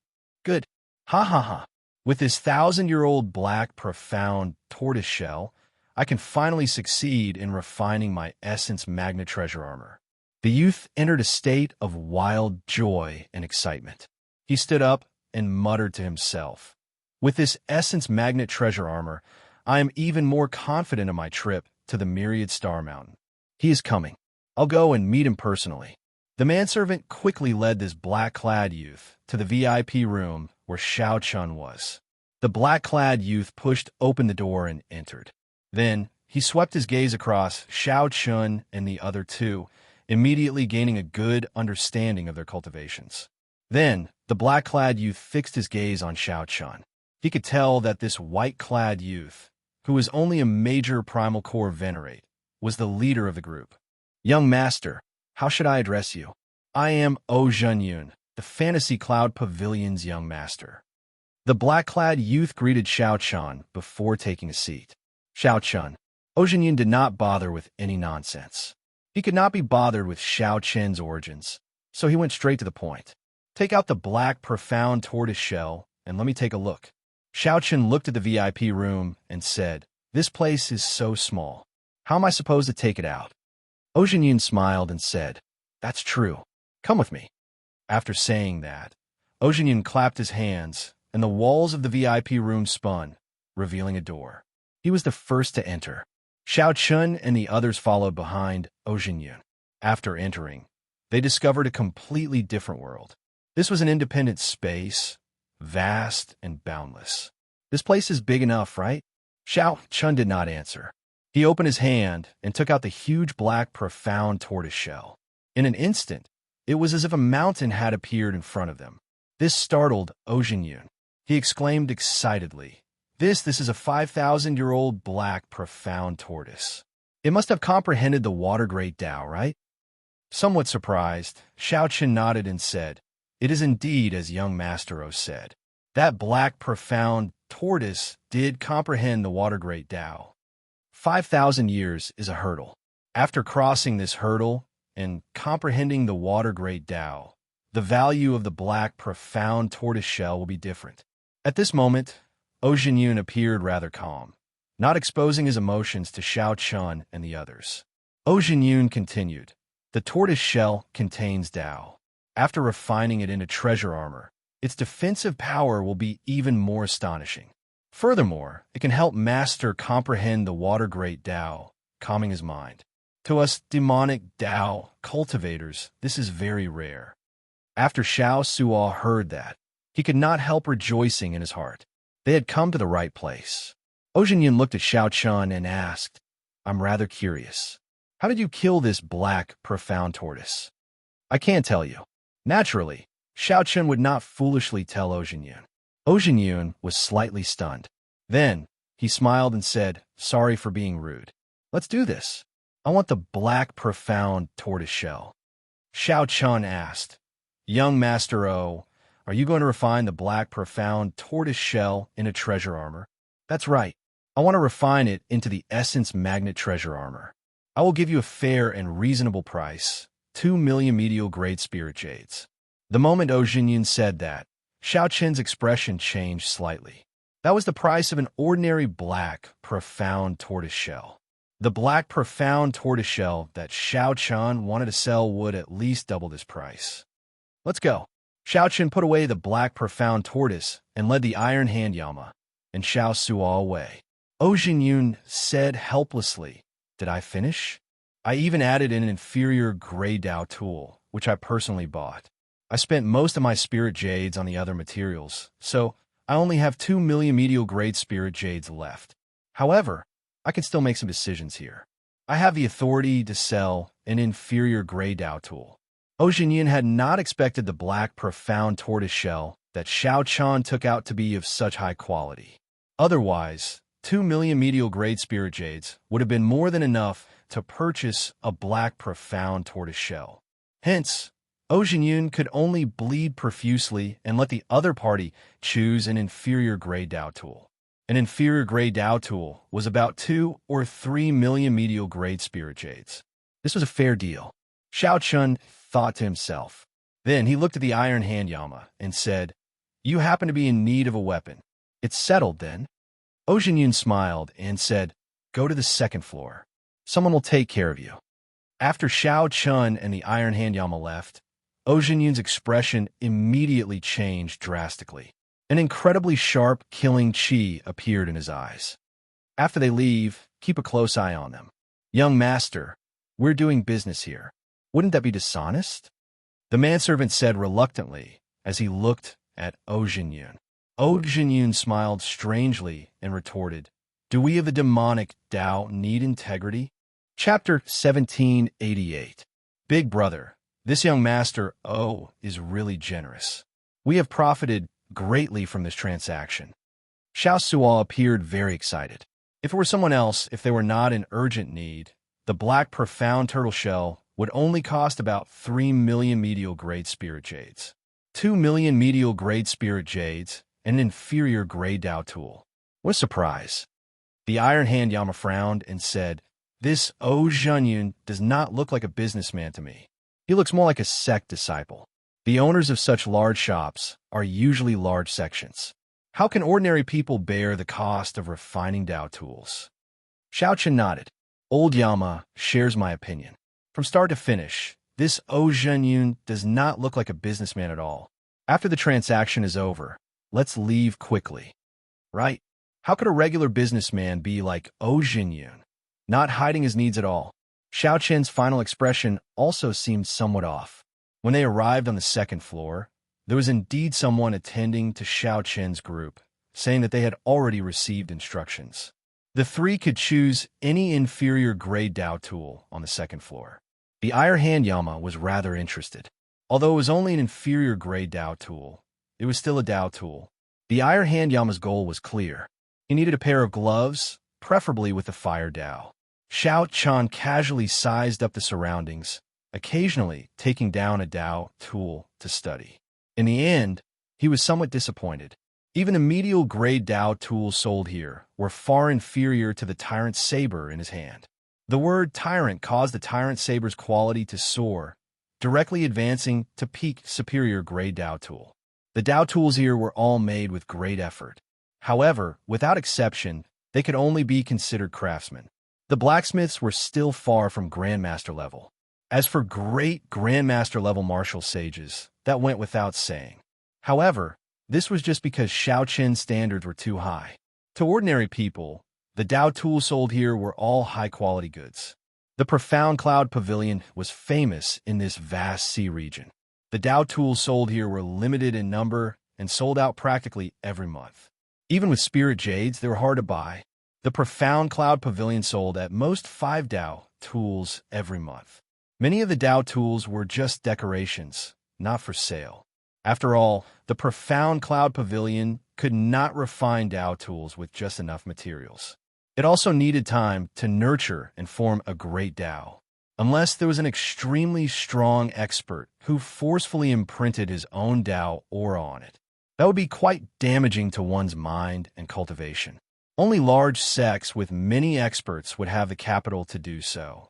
Good. Ha ha ha. With this 1,000-year-old black profound tortoise shell, I can finally succeed in refining my Essence Magnet Treasure Armor. The youth entered a state of wild joy and excitement. He stood up and muttered to himself, with this Essence Magnet Treasure Armor, I am even more confident of my trip to the Myriad Star Mountain. He is coming. I'll go and meet him personally. The manservant quickly led this black-clad youth to the VIP room where Xiao Chun was. The black-clad youth pushed open the door and entered. Then, he swept his gaze across Xiao Chun and the other two, immediately gaining a good understanding of their cultivations. Then, the black-clad youth fixed his gaze on Xiao Chun. He could tell that this white-clad youth, who was only a major primal core venerate, was the leader of the group. Young master, how should I address you? I am O Zhenyun, the Fantasy Cloud Pavilion's young master. The black-clad youth greeted Xiao Chun before taking a seat. Xiao Chun. O Zhenyun did not bother with any nonsense. He could not be bothered with Xiao Chen's origins, so he went straight to the point. Take out the black profound tortoise shell and let me take a look. Xiao Chen looked at the VIP room and said, this place is so small. How am I supposed to take it out? O Zhenyun smiled and said, that's true. Come with me. After saying that, O Zhenyun clapped his hands, and the walls of the VIP room spun, revealing a door. He was the first to enter. Xiao Chun and the others followed behind O Zhenyun. After entering, they discovered a completely different world. This was an independent space, vast and boundless. This place is big enough, right? Xiao Chun did not answer. He opened his hand and took out the huge black profound tortoise shell. In an instant, it was as if a mountain had appeared in front of them. This startled O Zhenyun. He exclaimed excitedly, This is a 5,000-year-old black profound tortoise. It must have comprehended the water great Tao, right? Somewhat surprised, Xiao Chen nodded and said, It is indeed as young Master O said. That black profound tortoise did comprehend the water great Tao. 5,000 years is a hurdle. After crossing this hurdle and comprehending the water great Tao, the value of the black profound tortoise shell will be different. At this moment, O Zhenyun appeared rather calm, not exposing his emotions to Xiao Chun and the others. O Zhenyun continued, The tortoise shell contains Tao. After refining it into treasure armor, its defensive power will be even more astonishing. Furthermore, it can help Master comprehend the water great Tao, calming his mind. To us demonic Tao cultivators, this is very rare. After Xiao Suo heard that, he could not help rejoicing in his heart. They had come to the right place. Ojinyan looked at Xiao Chun and asked, I'm rather curious. How did you kill this black, profound tortoise? I can't tell you. Naturally, Xiao Chun would not foolishly tell Ojinyan. Ojinyan was slightly stunned. Then, he smiled and said, sorry for being rude. Let's do this. I want the black, profound tortoise shell. Xiao Chun asked, Young Master O, are you going to refine the black, profound tortoise shell into treasure armor? That's right. I want to refine it into the essence magnet treasure armor. I will give you a fair and reasonable price, 2 million medial grade spirit jades. The moment Ojinyan said that, Xiao Chen's expression changed slightly. That was the price of an ordinary black, profound tortoise shell. The black, profound tortoise shell that Xiao Chen wanted to sell would at least double this price. Let's go. Xiao Chen put away the black, profound tortoise and led the iron hand Yama and Xiao Suo away. Ojinyan said helplessly, Did I finish? I even added in an inferior gray Dao tool, which I personally bought. I spent most of my spirit jades on the other materials, so I only have 2 million medial grade spirit jades left. However, I can still make some decisions here. I have the authority to sell an inferior gray Dao tool. Ojinyan had not expected the black, profound tortoise shell that Xiao Chan took out to be of such high quality. Otherwise, 2 million medial grade spirit jades would have been more than enough to purchase a black, profound tortoise shell. Hence, Ojinyan could only bleed profusely and let the other party choose an inferior gray Dao tool. An inferior gray Dao tool was about 2 or 3 million medial grade spirit jades. This was a fair deal, Xiao Chun thought to himself. Then he looked at the iron hand Yama and said, You happen to be in need of a weapon. It's settled then. Ojinyan smiled and said, Go to the second floor. Someone will take care of you. After Xiao Chun and the iron hand Yama left, Ojinyan's expression immediately changed drastically. An incredibly sharp, killing chi appeared in his eyes. After they leave, keep a close eye on them. Young master, we're doing business here. Wouldn't that be dishonest? The manservant said reluctantly as he looked at Ojinyan. Ojinyan smiled strangely and retorted, Do we of the demonic Tao need integrity? Chapter 1788. Big brother, this young master O is really generous. We have profited greatly from this transaction. Xiao Suo appeared very excited. If it were someone else, if they were not in urgent need, the black, profound turtle shell would only cost about 3 million medial grade spirit jades. 2 million medial grade spirit jades and an inferior gray Dao tool. What a surprise. The iron hand Yama frowned and said, This Ojinyan does not look like a businessman to me. He looks more like a sect disciple. The owners of such large shops are usually large sections. How can ordinary people bear the cost of refining Dao tools? Xiao Chen nodded. Old Yama shares my opinion. From start to finish, this Ojinyan does not look like a businessman at all. After the transaction is over, let's leave quickly. Right? How could a regular businessman be like Ojinyan, not hiding his needs at all? Xiao Chen's final expression also seemed somewhat off. When they arrived on the second floor, there was indeed someone attending to Xiao Chen's group, saying that they had already received instructions. The three could choose any inferior grade Dao tool on the second floor. The iron hand Yama was rather interested. Although it was only an inferior grade Dao tool, it was still a Dao tool. The iron hand Yama's goal was clear. He needed a pair of gloves, preferably with the fire Dao. Xiao Chan casually sized up the surroundings, occasionally taking down a Dao tool to study. In the end, he was somewhat disappointed. Even the medial grade Dao tools sold here were far inferior to the tyrant saber in his hand. The word tyrant caused the tyrant saber's quality to soar, directly advancing to peak superior grade Dao tool. The Dao tools here were all made with great effort. However, without exception, they could only be considered craftsmen. The blacksmiths were still far from Grandmaster level. As for great Grandmaster level martial sages, that went without saying. However, this was just because Shao Chen's standards were too high. To ordinary people, the Dao tools sold here were all high-quality goods. The Profound Cloud Pavilion was famous in this vast sea region. The Dao tools sold here were limited in number and sold out practically every month. Even with spirit jades, they were hard to buy. The Profound Cloud Pavilion sold at most 5 Dao tools every month. Many of the Dao tools were just decorations, not for sale. After all, the Profound Cloud Pavilion could not refine Dao tools with just enough materials. It also needed time to nurture and form a great Dao, unless there was an extremely strong expert who forcefully imprinted his own Dao aura on it. That would be quite damaging to one's mind and cultivation. Only large sects with many experts would have the capital to do so.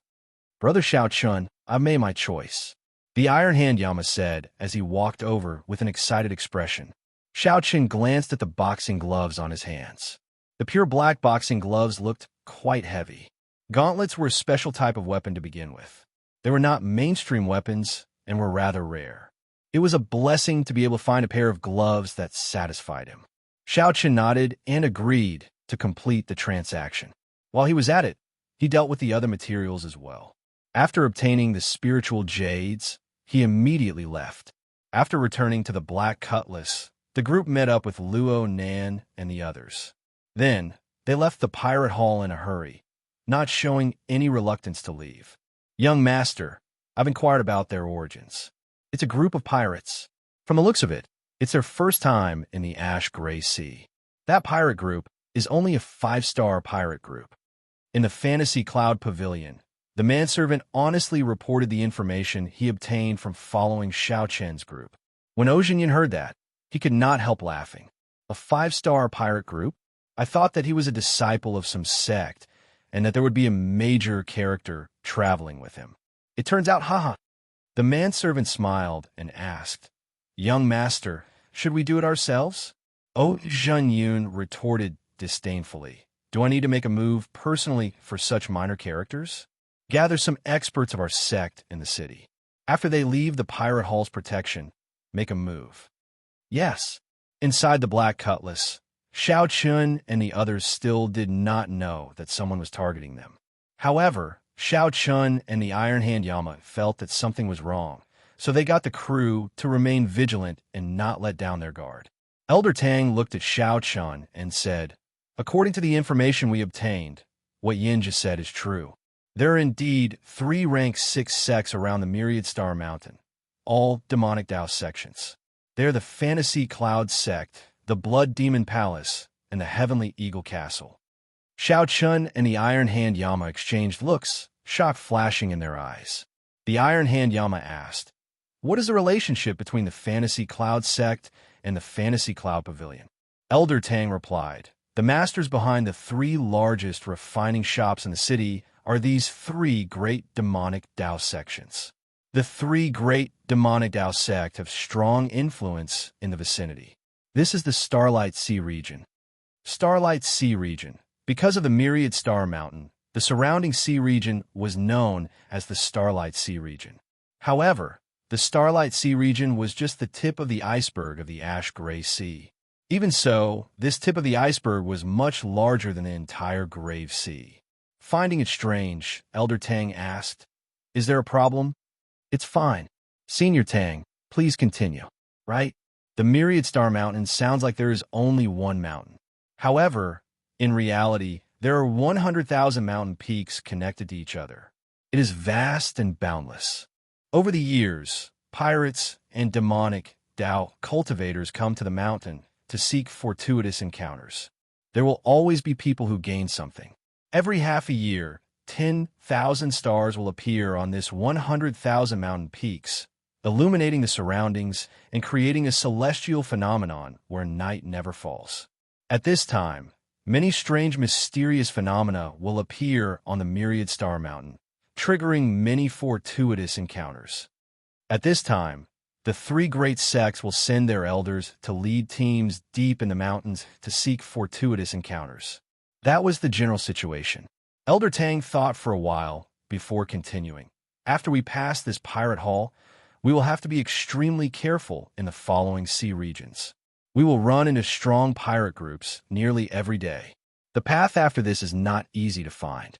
Brother Shao Chun, I've made my choice, the Iron Hand Yama said as he walked over with an excited expression. Shao Chun glanced at the boxing gloves on his hands. The pure black boxing gloves looked quite heavy. Gauntlets were a special type of weapon to begin with. They were not mainstream weapons and were rather rare. It was a blessing to be able to find a pair of gloves that satisfied him. Shao Chun nodded and agreed to complete the transaction. While he was at it, he dealt with the other materials as well. After obtaining the spiritual jades, he immediately left. After returning to the Black Cutlass, the group met up with Luo, Nan, and the others. Then, they left the pirate hall in a hurry, not showing any reluctance to leave. Young master, I've inquired about their origins. It's a group of pirates. From the looks of it, it's their first time in the Ash Gray Sea. That pirate group is only a 5-star pirate group. In the Fantasy Cloud Pavilion, the manservant honestly reported the information he obtained from following Shao Chen's group. When Ozhinyan heard that, he could not help laughing. A 5-star pirate group? I thought that he was a disciple of some sect, and that there would be a major character traveling with him. It turns out, haha. The manservant smiled and asked, Young master, should we do it ourselves? Ozhinyun retorted disdainfully. Do I need to make a move personally for such minor characters? Gather some experts of our sect in the city. After they leave the pirate hall's protection, make a move. Yes. Inside the Black Cutlass, Shao Chun and the others still did not know that someone was targeting them. However, Shao Chun and the Iron Hand Yama felt that something was wrong, so they got the crew to remain vigilant and not let down their guard. Elder Tang looked at Shao Chun and said, According to the information we obtained, what Yin just said is true. There are indeed 3 rank 6 sects around the Myriad Star Mountain, all demonic Dao sections. They're the Fantasy Cloud Sect, the Blood Demon Palace, and the Heavenly Eagle Castle. Shao Chun and the Iron Hand Yama exchanged looks, shock flashing in their eyes. The Iron Hand Yama asked, What is the relationship between the Fantasy Cloud Sect and the Fantasy Cloud Pavilion? Elder Tang replied, The masters behind the 3 largest refining shops in the city are these 3 great demonic Dao sections. The 3 great demonic Dao sect have strong influence in the vicinity. This is the Starlight Sea region. Starlight Sea region. Because of the Myriad Star Mountain, the surrounding sea region was known as the Starlight Sea region. However, the Starlight Sea region was just the tip of the iceberg of the Ash Gray Sea. Even so, this tip of the iceberg was much larger than the entire Grave Sea. Finding it strange, Elder Tang asked, Is there a problem? It's fine. Senior Tang, please continue. Right? The Myriad Star Mountain sounds like there is only one mountain. However, in reality, there are 100,000 mountain peaks connected to each other. It is vast and boundless. Over the years, pirates and demonic Dao cultivators come to the mountain to seek fortuitous encounters. There will always be people who gain something. Every half a year, 10,000 stars will appear on this 100,000 mountain peaks, illuminating the surroundings and creating a celestial phenomenon where night never falls. At this time, many strange mysterious phenomena will appear on the Myriad Star Mountain, triggering many fortuitous encounters. At this time, the 3 great sects will send their elders to lead teams deep in the mountains to seek fortuitous encounters. That was the general situation. Elder Tang thought for a while before continuing. After we pass this pirate hall, We will have to be extremely careful in the following sea regions. We will run into strong pirate groups nearly every day. The path after this is not easy to find.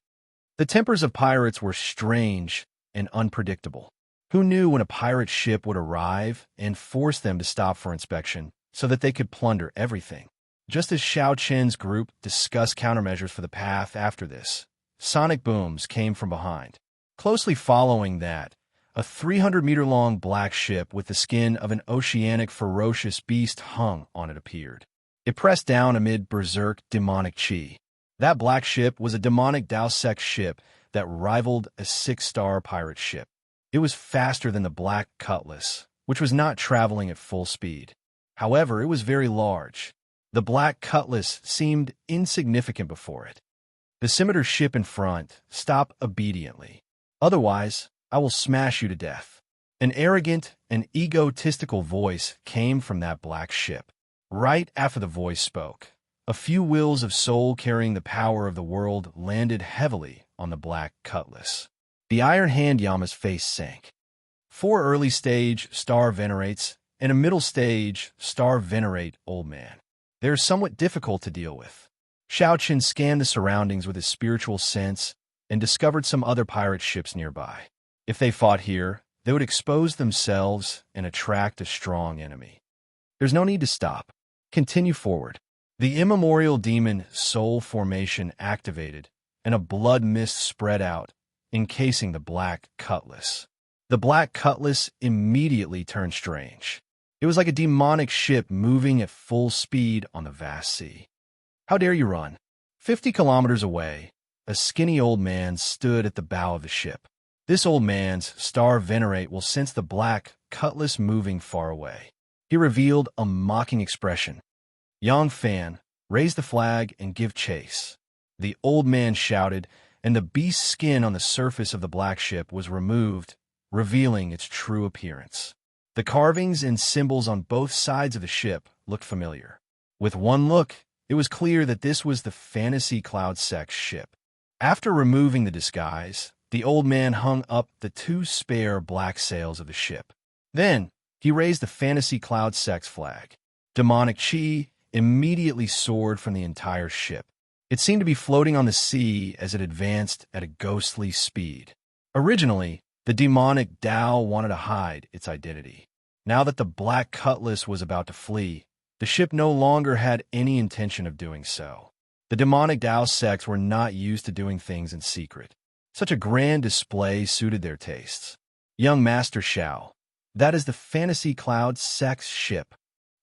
The tempers of pirates were strange and unpredictable. Who knew when a pirate ship would arrive and force them to stop for inspection so that they could plunder everything? Just as Xiao Chen's group discussed countermeasures for the path after this, sonic booms came from behind. Closely following that, a 300-meter-long black ship with the skin of an oceanic ferocious beast hung on it appeared. It pressed down amid berserk demonic chi. That black ship was a demonic Dao Sec ship that rivaled a 6-star pirate ship. It was faster than the Black Cutlass, which was not traveling at full speed. However, it was very large. The Black Cutlass seemed insignificant before it. The scimitar ship in front stopped obediently. Otherwise, I will smash you to death. An arrogant and egotistical voice came from that black ship. Right after the voice spoke, a few wills of soul carrying the power of the world landed heavily on the Black Cutlass. The Iron Hand Yama's face sank. 4 early-stage Star Venerates and a middle-stage Star Venerate Old Man. They are somewhat difficult to deal with. Xiao Chen scanned the surroundings with his spiritual sense and discovered some other pirate ships nearby. If they fought here, they would expose themselves and attract a strong enemy. There's no need to stop. Continue forward. The immemorial demon soul formation activated, and a blood mist spread out, encasing the Black Cutlass. The Black Cutlass immediately turned strange. It was like a demonic ship moving at full speed on the vast sea. How dare you run? 50 kilometers away, a skinny old man stood at the bow of the ship. This old man's Star Venerate will sense the Black Cutlass moving far away. He revealed a mocking expression. Yang Fan, raise the flag and give chase. The old man shouted, and the beast's skin on the surface of the black ship was removed, revealing its true appearance. The carvings and symbols on both sides of the ship looked familiar. With one look, it was clear that this was the Fantasy Cloud Sect's ship. After removing the disguise, the old man hung up the 2 spare black sails of the ship. Then, he raised the Fantasy Cloud Sect's flag. Demonic chi immediately soared from the entire ship. It seemed to be floating on the sea as it advanced at a ghostly speed. Originally, the demonic Dao wanted to hide its identity. Now that the Black Cutlass was about to flee, the ship no longer had any intention of doing so. The demonic Dao sects were not used to doing things in secret. Such a grand display suited their tastes. Young Master Xiao, that is the Fantasy Cloud Sect's ship.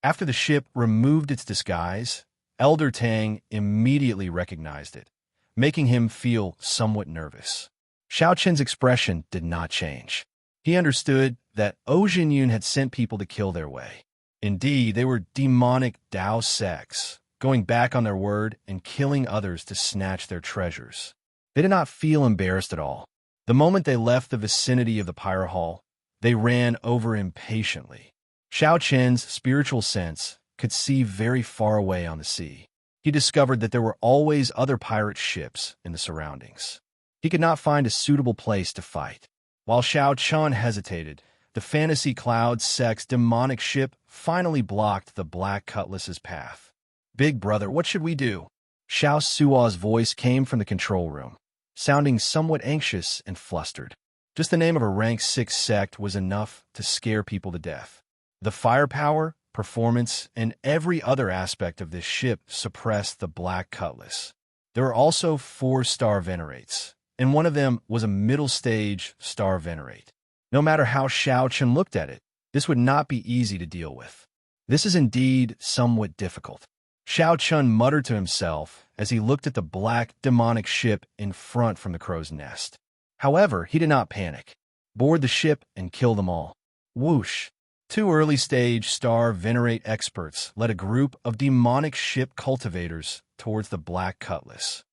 After the ship removed its disguise, Elder Tang immediately recognized it, making him feel somewhat nervous. Xiao Chen's expression did not change. He understood that Ou Jinyun had sent people to kill their way. Indeed, they were demonic Dao sects, going back on their word and killing others to snatch their treasures. They did not feel embarrassed at all. The moment they left the vicinity of the pyre hall, they ran over impatiently. Xiao Chen's spiritual sense could see very far away on the sea. He discovered that there were always other pirate ships in the surroundings. He could not find a suitable place to fight. While Xiao Chen hesitated, the Fantasy Cloud Sect's demonic ship finally blocked the Black Cutlass's path. "Big brother, what should we do?" Xiao Sua's voice came from the control room, sounding somewhat anxious and flustered. Just the name of a rank 6 sect was enough to scare people to death. The firepower, performance, and every other aspect of this ship suppressed the Black Cutlass. There were also 4 Star Venerates, and one of them was a middle-stage Star Venerate. No matter how Xiao Chen looked at it, this would not be easy to deal with. This is indeed somewhat difficult. Xiao Chen muttered to himself as he looked at the black demonic ship in front from the crow's nest. However, he did not panic. Board the ship and kill them all. Whoosh! 2 early-stage Star Venerate experts led a group of demonic ship cultivators towards the Black Cutlass.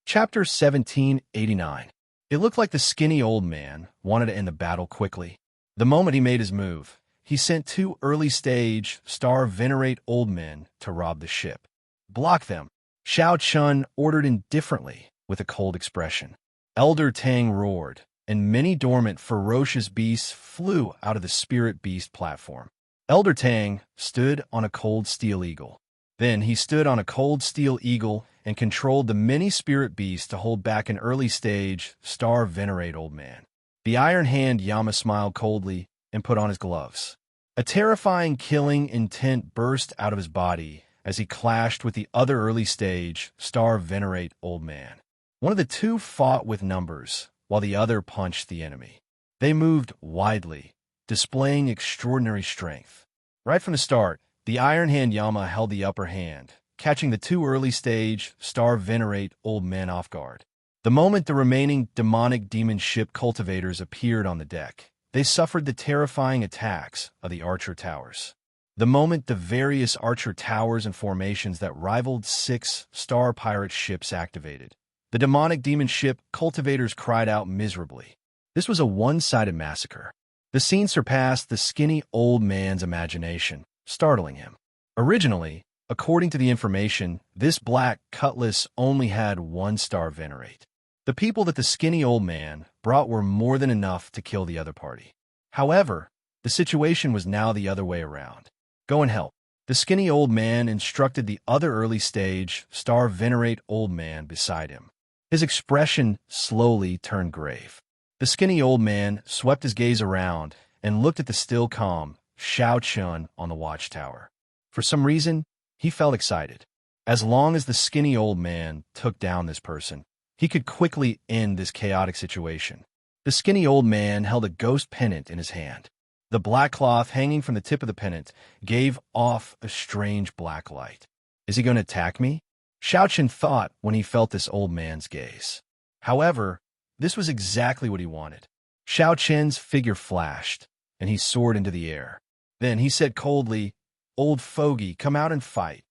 Chapter 1789. It looked like the skinny old man wanted to end the battle quickly. The moment he made his move, he sent 2 early-stage Star Venerate old men to rob the ship. "Block them," Xiao Chen ordered indifferently with a cold expression. Elder Tang roared, and many dormant, ferocious beasts flew out of the spirit beast platform. Elder Tang stood on a cold steel eagle. Then he stood on a cold steel eagle and controlled the many spirit beasts to hold back an early-stage, star-venerate old man. The Iron Hand Yama smiled coldly and put on his gloves. A terrifying killing intent burst out of his body as he clashed with the other early-stage, star-venerate old man. One of the two fought with numbers, while the other punched the enemy. They moved widely, displaying extraordinary strength. Right from the start, the Iron Hand Yama held the upper hand, catching the two early-stage, star-venerate old men off guard. The moment the remaining demonic demon ship cultivators appeared on the deck, they suffered the terrifying attacks of the Archer Towers. The moment the various Archer Towers and formations that rivaled 6-star pirate ships activated, the demonic demon ship cultivators cried out miserably. This was a one-sided massacre. The scene surpassed the skinny old man's imagination, startling him. Originally, according to the information, this black cutlass only had 1-star venerate. The people that the skinny old man brought were more than enough to kill the other party. However, the situation was now the other way around. Go and help. The skinny old man instructed the other early-stage, star-venerate old man beside him. His expression slowly turned grave. The skinny old man swept his gaze around and looked at the still calm Xiao Chun on the watchtower. For some reason, he felt excited. As long as the skinny old man took down this person, he could quickly end this chaotic situation. The skinny old man held a ghost pennant in his hand. The black cloth hanging from the tip of the pennant gave off a strange black light. Is he going to attack me? Xiao Chen thought when he felt this old man's gaze. However, this was exactly what he wanted. Xiao Chen's figure flashed, and he soared into the air. Then he said coldly, "Old fogey, come out and fight."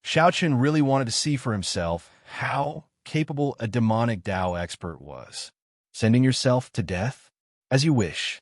Xiao Chen really wanted to see for himself how capable a demonic Dao expert was. Sending yourself to death? As you wish.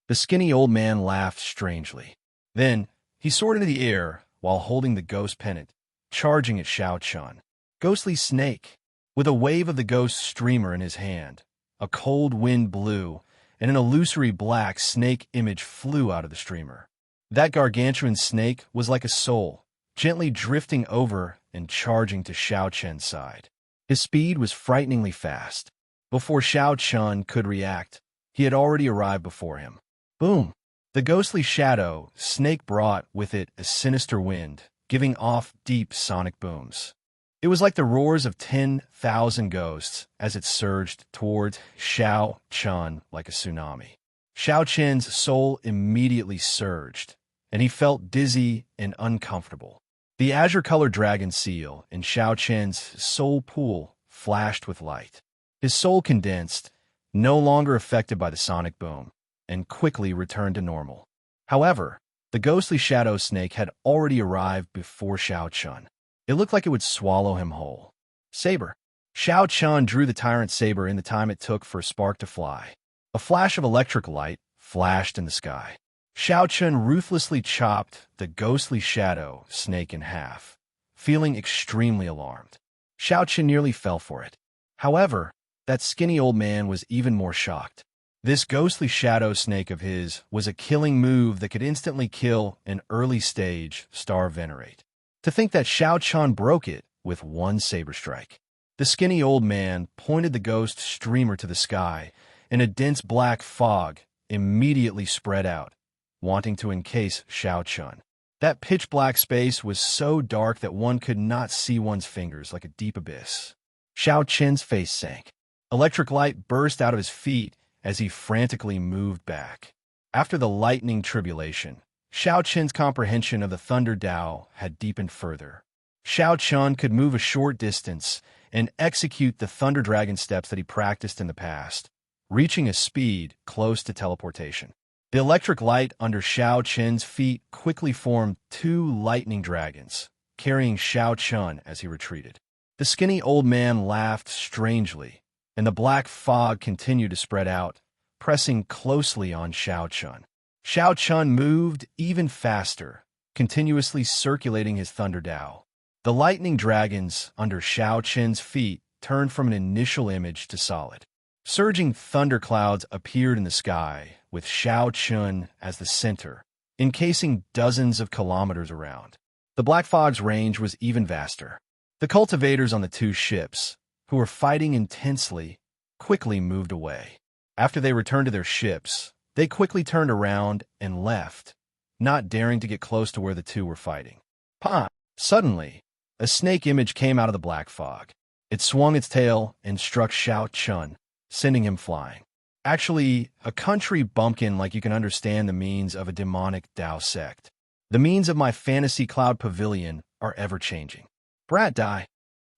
The skinny old man laughed strangely. Then he soared into the air while holding the ghost pennant, charging at Xiao Chun. Ghostly snake. With a wave of the ghost streamer in his hand, a cold wind blew, and an illusory black snake image flew out of the streamer. That gargantuan snake was like a soul, gently drifting over and charging to Xiao Chen's side. His speed was frighteningly fast. Before Xiao Chun could react, he had already arrived before him. Boom! The ghostly shadow snake brought with it a sinister wind, giving off deep sonic booms. It was like the roars of 10,000 ghosts as it surged toward Xiao Chun like a tsunami. Xiao Chen's soul immediately surged, and he felt dizzy and uncomfortable. The azure-colored dragon seal in Xiao Chen's soul pool flashed with light. His soul condensed, no longer affected by the sonic boom, and quickly returned to normal. However, the ghostly shadow snake had already arrived before Xiao Chun. It looked like it would swallow him whole. Saber. Xiao Chun drew the tyrant saber in the time it took for a spark to fly. A flash of electric light flashed in the sky. Xiao Chun ruthlessly chopped the ghostly shadow snake in half, feeling extremely alarmed. Xiao Chun nearly fell for it. However, that skinny old man was even more shocked. This ghostly shadow snake of his was a killing move that could instantly kill an early-stage star venerate. To think that Xiao Chun broke it with one saber strike. The skinny old man pointed the ghost streamer to the sky, and a dense black fog immediately spread out, wanting to encase Xiao Chun. That pitch-black space was so dark that one could not see one's fingers, like a deep abyss. Xiao Chen's face sank. Electric light burst out of his feet as he frantically moved back. After the lightning tribulation, Xiao Chen's comprehension of the Thunder Dao had deepened further. Xiao Chun could move a short distance and execute the Thunder Dragon steps that he practiced in the past, reaching a speed close to teleportation. The electric light under Xiao Chen's feet quickly formed two lightning dragons, carrying Xiao Chun as he retreated. The skinny old man laughed strangely, and the black fog continued to spread out, pressing closely on Xiao Chun. Xiao Chun moved even faster, continuously circulating his Thunder Dao. The lightning dragons under Xiao Chen's feet turned from an initial image to solid. Surging thunderclouds appeared in the sky, with Shao Chun as the center, encasing dozens of kilometers around. The Black Fog's range was even vaster. The cultivators on the two ships, who were fighting intensely, quickly moved away. After they returned to their ships, they quickly turned around and left, not daring to get close to where the two were fighting. Pa! Suddenly, a snake image came out of the Black Fog. It swung its tail and struck Shao Chun, sending him flying. Actually, a country bumpkin like you can understand the means of a demonic Tao sect. The means of my fantasy cloud pavilion are ever-changing. Brat die.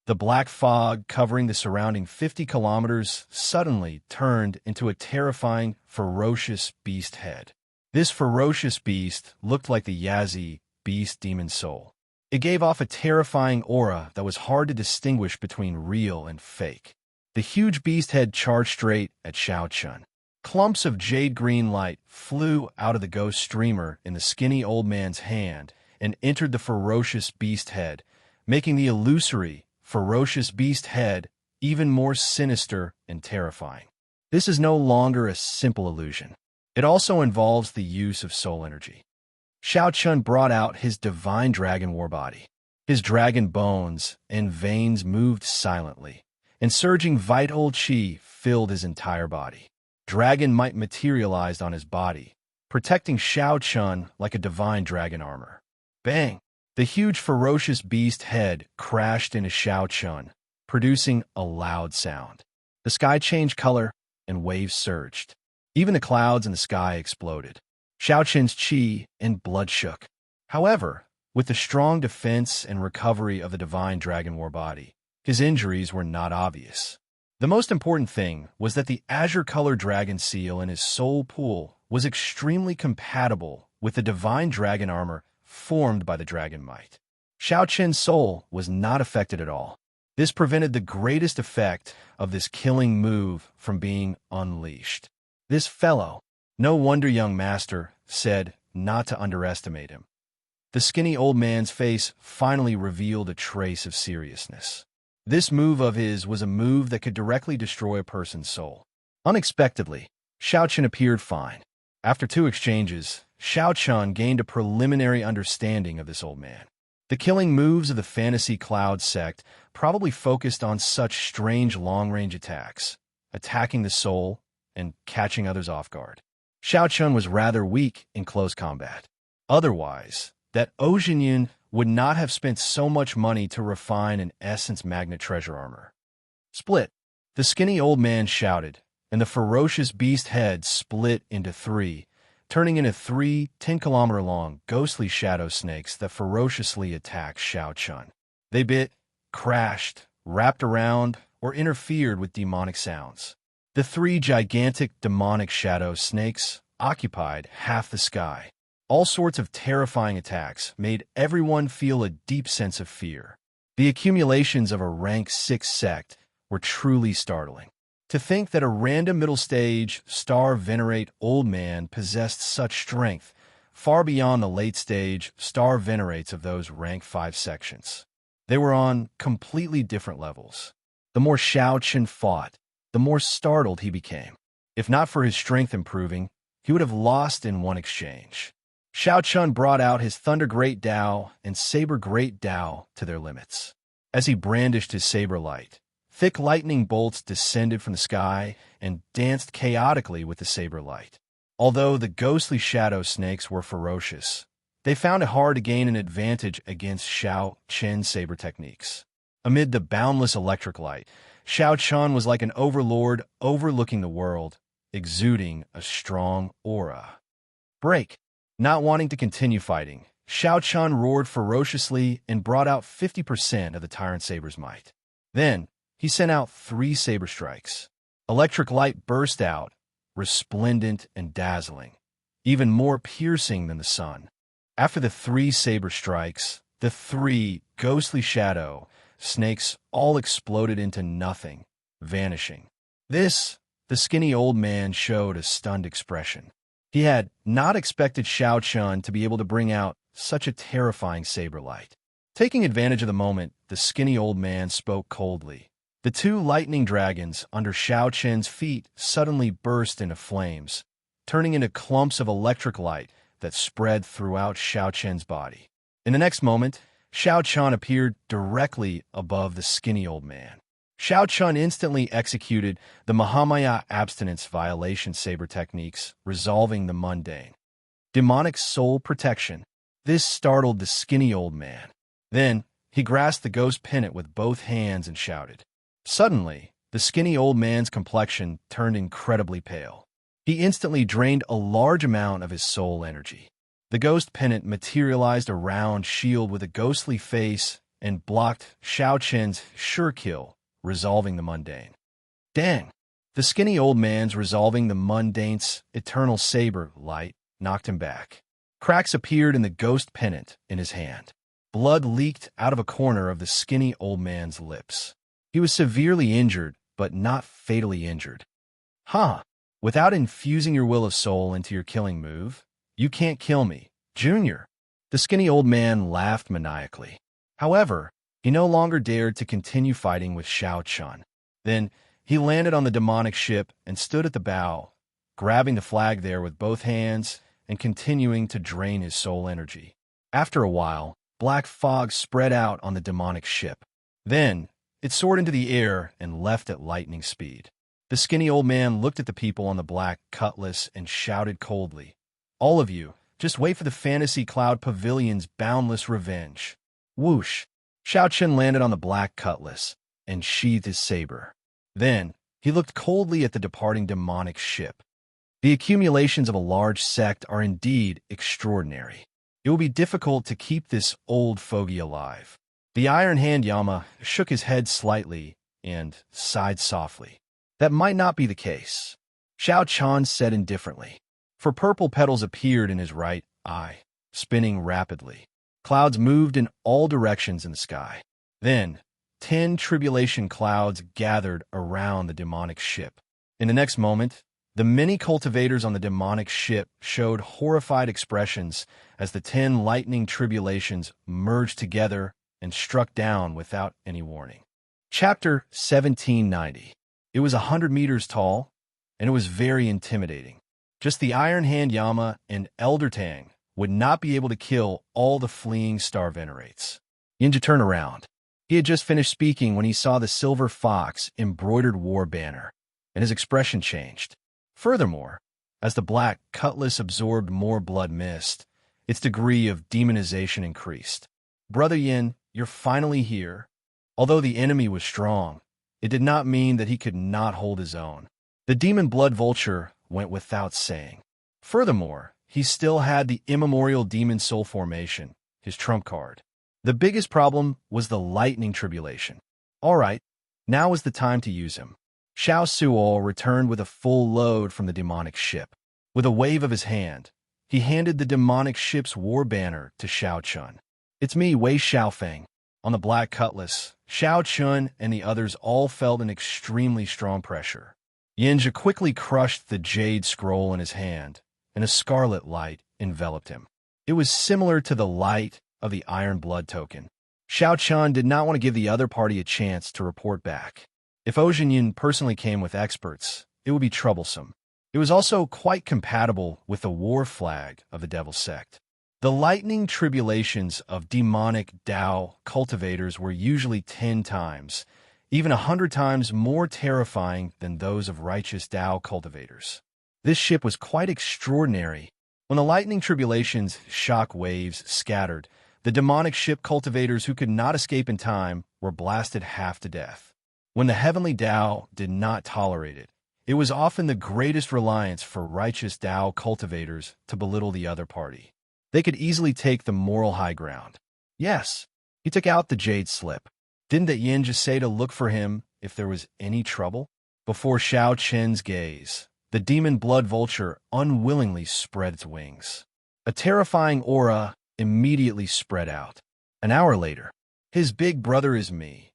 The Black Fog covering the surrounding 50 kilometers suddenly turned into a terrifying, ferocious beast head. This ferocious beast looked like the Yazi beast demon soul. It gave off a terrifying aura that was hard to distinguish between real and fake. The huge beast head charged straight at Shao Chun. Clumps of jade-green light flew out of the ghost streamer in the skinny old man's hand and entered the ferocious beast head, making the illusory, ferocious beast head even more sinister and terrifying. This is no longer a simple illusion. It also involves the use of soul energy. Shao Chun brought out his divine dragon war body. His dragon bones and veins moved silently, and surging vital qi filled his entire body. Dragon might materialized on his body, protecting Shao Chun like a divine dragon armor. Bang! The huge ferocious beast head crashed into Shao Chun, producing a loud sound. The sky changed color, and waves surged. Even the clouds in the sky exploded. Shao Chun's qi and blood shook. However, with the strong defense and recovery of the divine dragon war body, his injuries were not obvious. The most important thing was that the azure-colored dragon seal in his soul pool was extremely compatible with the divine dragon armor formed by the dragon might. Shao Chun's soul was not affected at all. This prevented the greatest effect of this killing move from being unleashed. This fellow, no wonder young master said not to underestimate him. The skinny old man's face finally revealed a trace of seriousness. This move of his was a move that could directly destroy a person's soul. Unexpectedly, Shao Chun appeared fine. After 2 exchanges, Shao Chun gained a preliminary understanding of this old man. The killing moves of the Fantasy Cloud sect probably focused on such strange long-range attacks, attacking the soul and catching others off guard. Shao Chun was rather weak in close combat. Otherwise, that Ojinyan would not have spent so much money to refine an Essence Magnet treasure armor. Split! The skinny old man shouted, and the ferocious beast head split into 3, turning into 3 10-kilometer-long ghostly shadow snakes that ferociously attacked Shao Chun. They bit, crashed, wrapped around, or interfered with demonic sounds. The 3 gigantic demonic shadow snakes occupied half the sky. All sorts of terrifying attacks made everyone feel a deep sense of fear. The accumulations of a rank 6 sect were truly startling. To think that a random middle-stage, star-venerate old man possessed such strength, far beyond the late-stage star-venerates of those rank 5 sections. They were on completely different levels. The more Shao Chun fought, the more startled he became. If not for his strength improving, he would have lost in one exchange. Shao Chun brought out his Thunder Great Dao and Saber Great Dao to their limits. As he brandished his saber light, thick lightning bolts descended from the sky and danced chaotically with the saber light. Although the ghostly shadow snakes were ferocious, they found it hard to gain an advantage against Shao Chun's saber techniques. Amid the boundless electric light, Shao Chun was like an overlord overlooking the world, exuding a strong aura. Break! Not wanting to continue fighting, Shao Chun roared ferociously and brought out 50% of the Tyrant Saber's might. Then, he sent out 3 saber strikes. Electric light burst out, resplendent and dazzling, even more piercing than the sun. After the 3 saber strikes, the 3 ghostly shadow snakes all exploded into nothing, vanishing. The skinny old man showed a stunned expression. He had not expected Shao Chun to be able to bring out such a terrifying saber light. Taking advantage of the moment, the skinny old man spoke coldly. The two lightning dragons under Xiao Chen's feet suddenly burst into flames, turning into clumps of electric light that spread throughout Xiao Chen's body. In the next moment, Xiao Chen appeared directly above the skinny old man. Xiao Chen instantly executed the Mahamaya abstinence violation saber techniques, resolving the mundane. Demonic soul protection. This startled the skinny old man. Then, he grasped the ghost pennant with both hands and shouted. Suddenly, the skinny old man's complexion turned incredibly pale. He instantly drained a large amount of his soul energy. The ghost pennant materialized a round shield with a ghostly face and blocked Xiao Chen's sure kill, resolving the mundane. Dang! The skinny old man's resolving the mundane's eternal saber light knocked him back. Cracks appeared in the ghost pennant in his hand. Blood leaked out of a corner of the skinny old man's lips. He was severely injured, but not fatally injured. Huh. Without infusing your will of soul into your killing move, you can't kill me, Junior. The skinny old man laughed maniacally. However, he no longer dared to continue fighting with Xiao Chen. Then, he landed on the demonic ship and stood at the bow, grabbing the flag there with both hands and continuing to drain his soul energy. After a while, black fog spread out on the demonic ship. Then, it soared into the air and left at lightning speed. The skinny old man looked at the people on the black cutlass and shouted coldly, "All of you, just wait for the Fantasy Cloud Pavilion's boundless revenge." Whoosh! Xiao Chen landed on the black cutlass and sheathed his saber. Then, he looked coldly at the departing demonic ship. The accumulations of a large sect are indeed extraordinary. It will be difficult to keep this old fogey alive. The Iron Hand Yama shook his head slightly and sighed softly. That might not be the case, Xiao Chen said indifferently, for purple petals appeared in his right eye, spinning rapidly. Clouds moved in all directions in the sky. Then, 10 tribulation clouds gathered around the demonic ship. In the next moment, the many cultivators on the demonic ship showed horrified expressions as the 10 lightning tribulations merged together and struck down without any warning. Chapter 1790. It was 100 meters tall, and it was very intimidating. Just the Iron Hand Yama and Elder Tang would not be able to kill all the fleeing star venerates. Yinja turned around. He had just finished speaking when he saw the silver fox embroidered war banner, and his expression changed. Furthermore, as the black cutlass absorbed more blood mist, its degree of demonization increased. Brother Yin, you're finally here. Although the enemy was strong, it did not mean that he could not hold his own. The demon blood vulture went without saying. Furthermore, he still had the immemorial demon soul formation, his trump card. The biggest problem was the lightning tribulation. All right, now is the time to use him. Xiao Suol returned with a full load from the demonic ship. With a wave of his hand, he handed the demonic ship's war banner to Xiao Chen. It's me, Wei Xiaofeng. On the black cutlass, Xiao Chen and the others all felt an extremely strong pressure. Yinja quickly crushed the jade scroll in his hand, and a scarlet light enveloped him. It was similar to the light of the Iron Blood token. Xiao Chen did not want to give the other party a chance to report back. If Ozhenyin personally came with experts, it would be troublesome. It was also quite compatible with the war flag of the Devil Sect. The lightning tribulations of demonic Dao cultivators were usually 10 times, even 100 times more terrifying than those of righteous Dao cultivators. This ship was quite extraordinary. When the lightning tribulations' shock waves scattered, the demonic ship cultivators who could not escape in time were blasted half to death. When the heavenly Dao did not tolerate it, it was often the greatest reliance for righteous Dao cultivators to belittle the other party. They could easily take the moral high ground. Yes, he took out the jade slip. Didn't that Yin just say to look for him if there was any trouble? Before Xiao Chen's gaze, the demon blood vulture unwillingly spread its wings. A terrifying aura immediately spread out. An hour later, his big brother is me.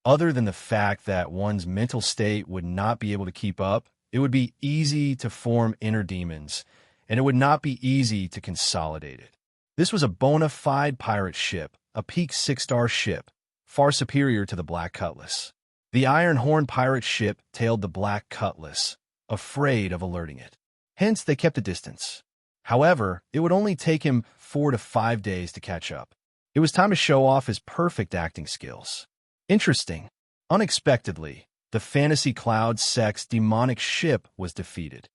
Other than the fact that one's mental state would not be able to keep up, it would be easy to form inner demons, and it would not be easy to consolidate it. This was a bona fide pirate ship, a peak 6-star ship, far superior to the Black Cutlass. The Iron Horn pirate ship tailed the Black Cutlass, afraid of alerting it. Hence, they kept a distance. However, it would only take him 4 to 5 days to catch up. It was time to show off his perfect acting skills. Interesting. Unexpectedly, the Fantasy Cloud Sect's demonic ship was defeated.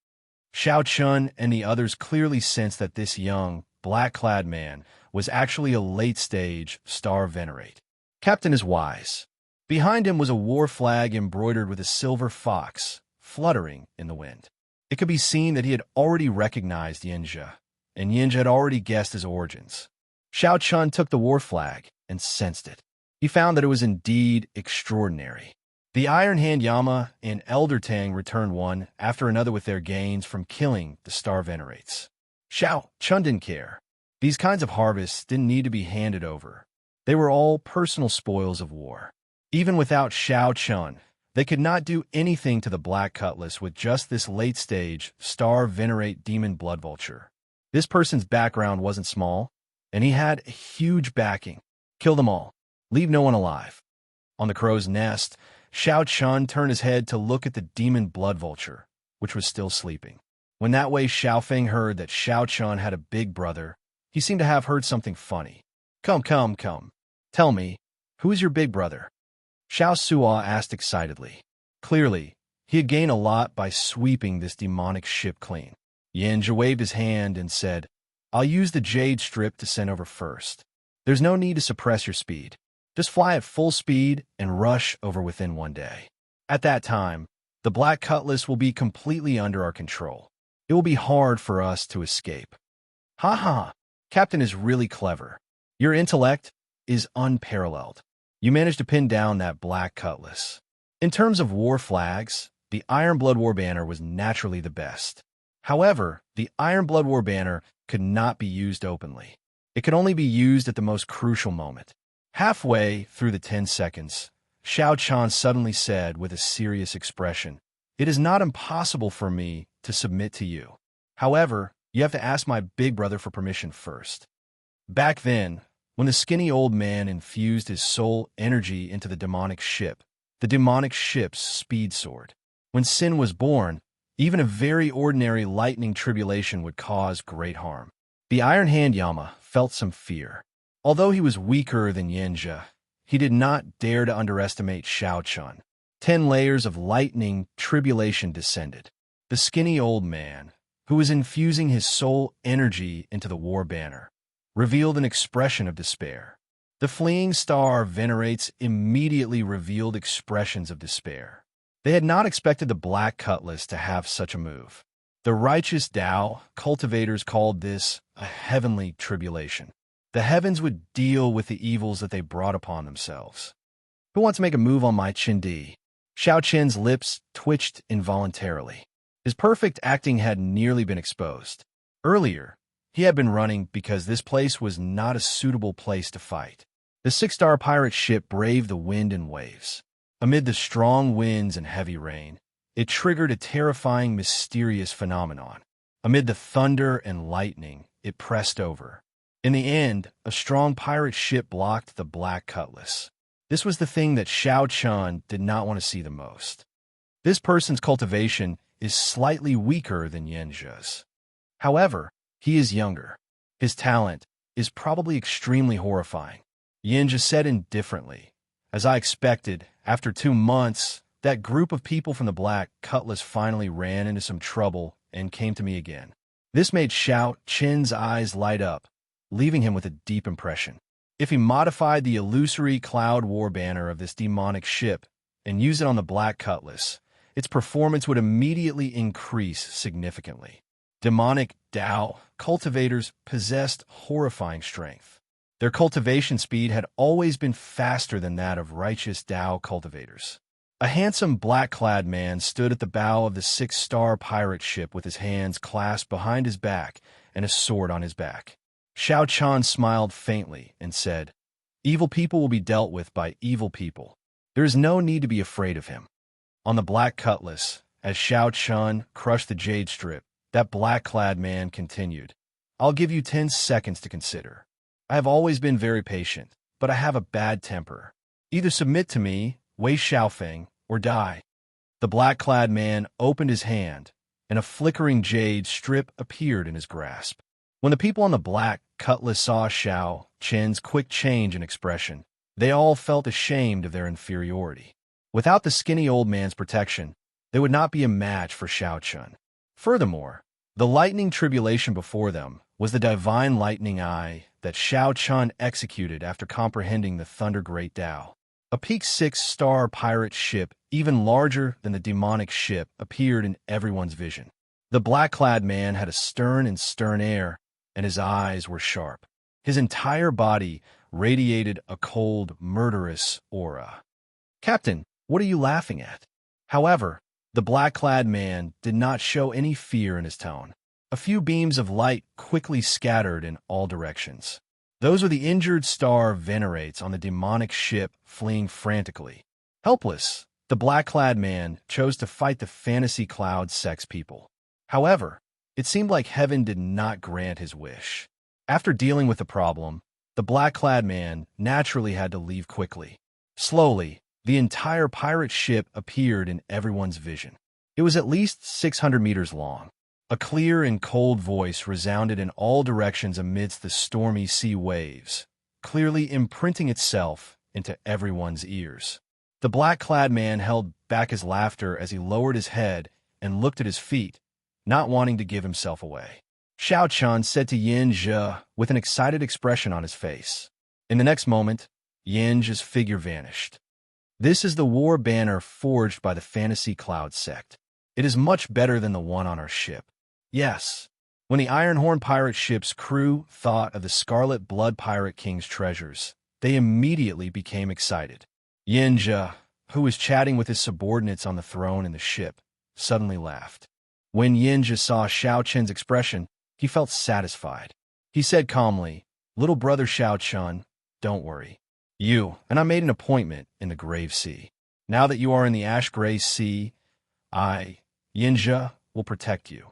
Xiao Chun and the others clearly sensed that this young, black-clad man was actually a late-stage Star Venerate. Captain is wise. Behind him was a war flag embroidered with a silver fox, fluttering in the wind. It could be seen that he had already recognized Yinja, and Yinja had already guessed his origins. Xiao Chun took the war flag and sensed it. He found that it was indeed extraordinary. The Iron Hand Yama and Elder Tang returned one after another with their gains from killing the Star Venerates. Xiao Chun didn't care. These kinds of harvests didn't need to be handed over. They were all personal spoils of war. Even without Xiao Chun, they could not do anything to the Black Cutlass with just this late-stage Star Venerate Demon Blood Vulture. This person's background wasn't small, and he had a huge backing. Kill them all. Leave no one alive. On the crow's nest, Xiao Chun turned his head to look at the Demon Blood Vulture, which was still sleeping. When that way Xiao Feng heard that Xiao Chun had a big brother, he seemed to have heard something funny. Come. Tell me, who is your big brother? Xiao Sua asked excitedly. Clearly, he had gained a lot by sweeping this demonic ship clean. Yinja waved his hand and said, I'll use the jade strip to send over first. There's no need to suppress your speed. Just fly at full speed and rush over within 1 day. At that time, the Black Cutlass will be completely under our control. It will be hard for us to escape. Ha! Captain is really clever. Your intellect is unparalleled. You managed to pin down that Black Cutlass. In terms of war flags, the Iron Blood War Banner was naturally the best. However, the Iron Blood War Banner could not be used openly. It could only be used at the most crucial moment. Halfway through the 10 seconds, Xiao Chun suddenly said with a serious expression, It is not impossible for me to submit to you. However, you have to ask my big brother for permission first. Back then, when the skinny old man infused his soul energy into the demonic ship's speed soared. When sin was born, even a very ordinary lightning tribulation would cause great harm. The Iron Hand Yama felt some fear. Although he was weaker than Yinja, he did not dare to underestimate Xiao Chun. 10 layers of lightning tribulation descended. The skinny old man, who was infusing his soul energy into the war banner, revealed an expression of despair. The fleeing Star Venerates immediately revealed expressions of despair. They had not expected the Black Cutlass to have such a move. The righteous Tao cultivators called this a heavenly tribulation. The heavens would deal with the evils that they brought upon themselves. Who wants to make a move on my Chindi? Xiao Chen's lips twitched involuntarily. His perfect acting had nearly been exposed. Earlier, he had been running because this place was not a suitable place to fight. The 6-star pirate ship braved the wind and waves. Amid the strong winds and heavy rain, it triggered a terrifying, mysterious phenomenon. Amid the thunder and lightning, it pressed over. In the end, a strong pirate ship blocked the Black Cutlass. This was the thing that Xiao Chun did not want to see the most. This person's cultivation is slightly weaker than Yinja's. However, he is younger. His talent is probably extremely horrifying. Yinja said indifferently, As I expected, after 2 months, that group of people from the Black Cutlass finally ran into some trouble and came to me again. This made Xiao Chen's eyes light up, leaving him with a deep impression. If he modified the illusory Cloud War banner of this demonic ship and used it on the Black Cutlass, its performance would immediately increase significantly. Demonic Tao cultivators possessed horrifying strength. Their cultivation speed had always been faster than that of righteous Tao cultivators. A handsome black-clad man stood at the bow of the 6-star pirate ship with his hands clasped behind his back and a sword on his back. Xiao Chun smiled faintly and said, Evil people will be dealt with by evil people. There is no need to be afraid of him. On the Black Cutlass, as Xiao Chun crushed the jade strip, that black-clad man continued, I'll give you 10 seconds to consider. I have always been very patient, but I have a bad temper. Either submit to me, Wei Xiaofeng, or die. The black-clad man opened his hand, and a flickering jade strip appeared in his grasp. When the people on the black cutlass saw Xiao Chen's quick change in expression, they all felt ashamed of their inferiority. Without the skinny old man's protection, they would not be a match for Xiao Chen. Furthermore, the lightning tribulation before them was the divine lightning eye that Xiao Chen executed after comprehending the Thunder Great Tao. A peak 6-star pirate ship, even larger than the demonic ship, appeared in everyone's vision. The black-clad man had a stern air, and his eyes were sharp. His entire body radiated a cold, murderous aura. "Captain, what are you laughing at?" However, the black-clad man did not show any fear in his tone. A few beams of light quickly scattered in all directions. Those were the injured star venerates on the demonic ship fleeing frantically. Helpless, the black-clad man chose to fight the fantasy cloud sex people. However, it seemed like heaven did not grant his wish. After dealing with the problem, the black-clad man naturally had to leave quickly. Slowly, the entire pirate ship appeared in everyone's vision. It was at least 600 meters long. A clear and cold voice resounded in all directions amidst the stormy sea waves, clearly imprinting itself into everyone's ears. The black-clad man held back his laughter as he lowered his head and looked at his feet, not wanting to give himself away. Xiao Chen said to Yin Zhe with an excited expression on his face. In the next moment, Yin Zhe's figure vanished. "This is the war banner forged by the Fantasy Cloud sect. It is much better than the one on our ship." Yes. When the Ironhorn pirate ship's crew thought of the Scarlet Blood Pirate King's treasures, they immediately became excited. Yin Zhe, who was chatting with his subordinates on the throne in the ship, suddenly laughed. When Yin Zhe saw Xiao Chen's expression, he felt satisfied. He said calmly, "Little brother Xiao Chen, don't worry. You and I made an appointment in the Grave Sea. Now that you are in the Ash-Gray Sea, I, Yin Zhe, will protect you."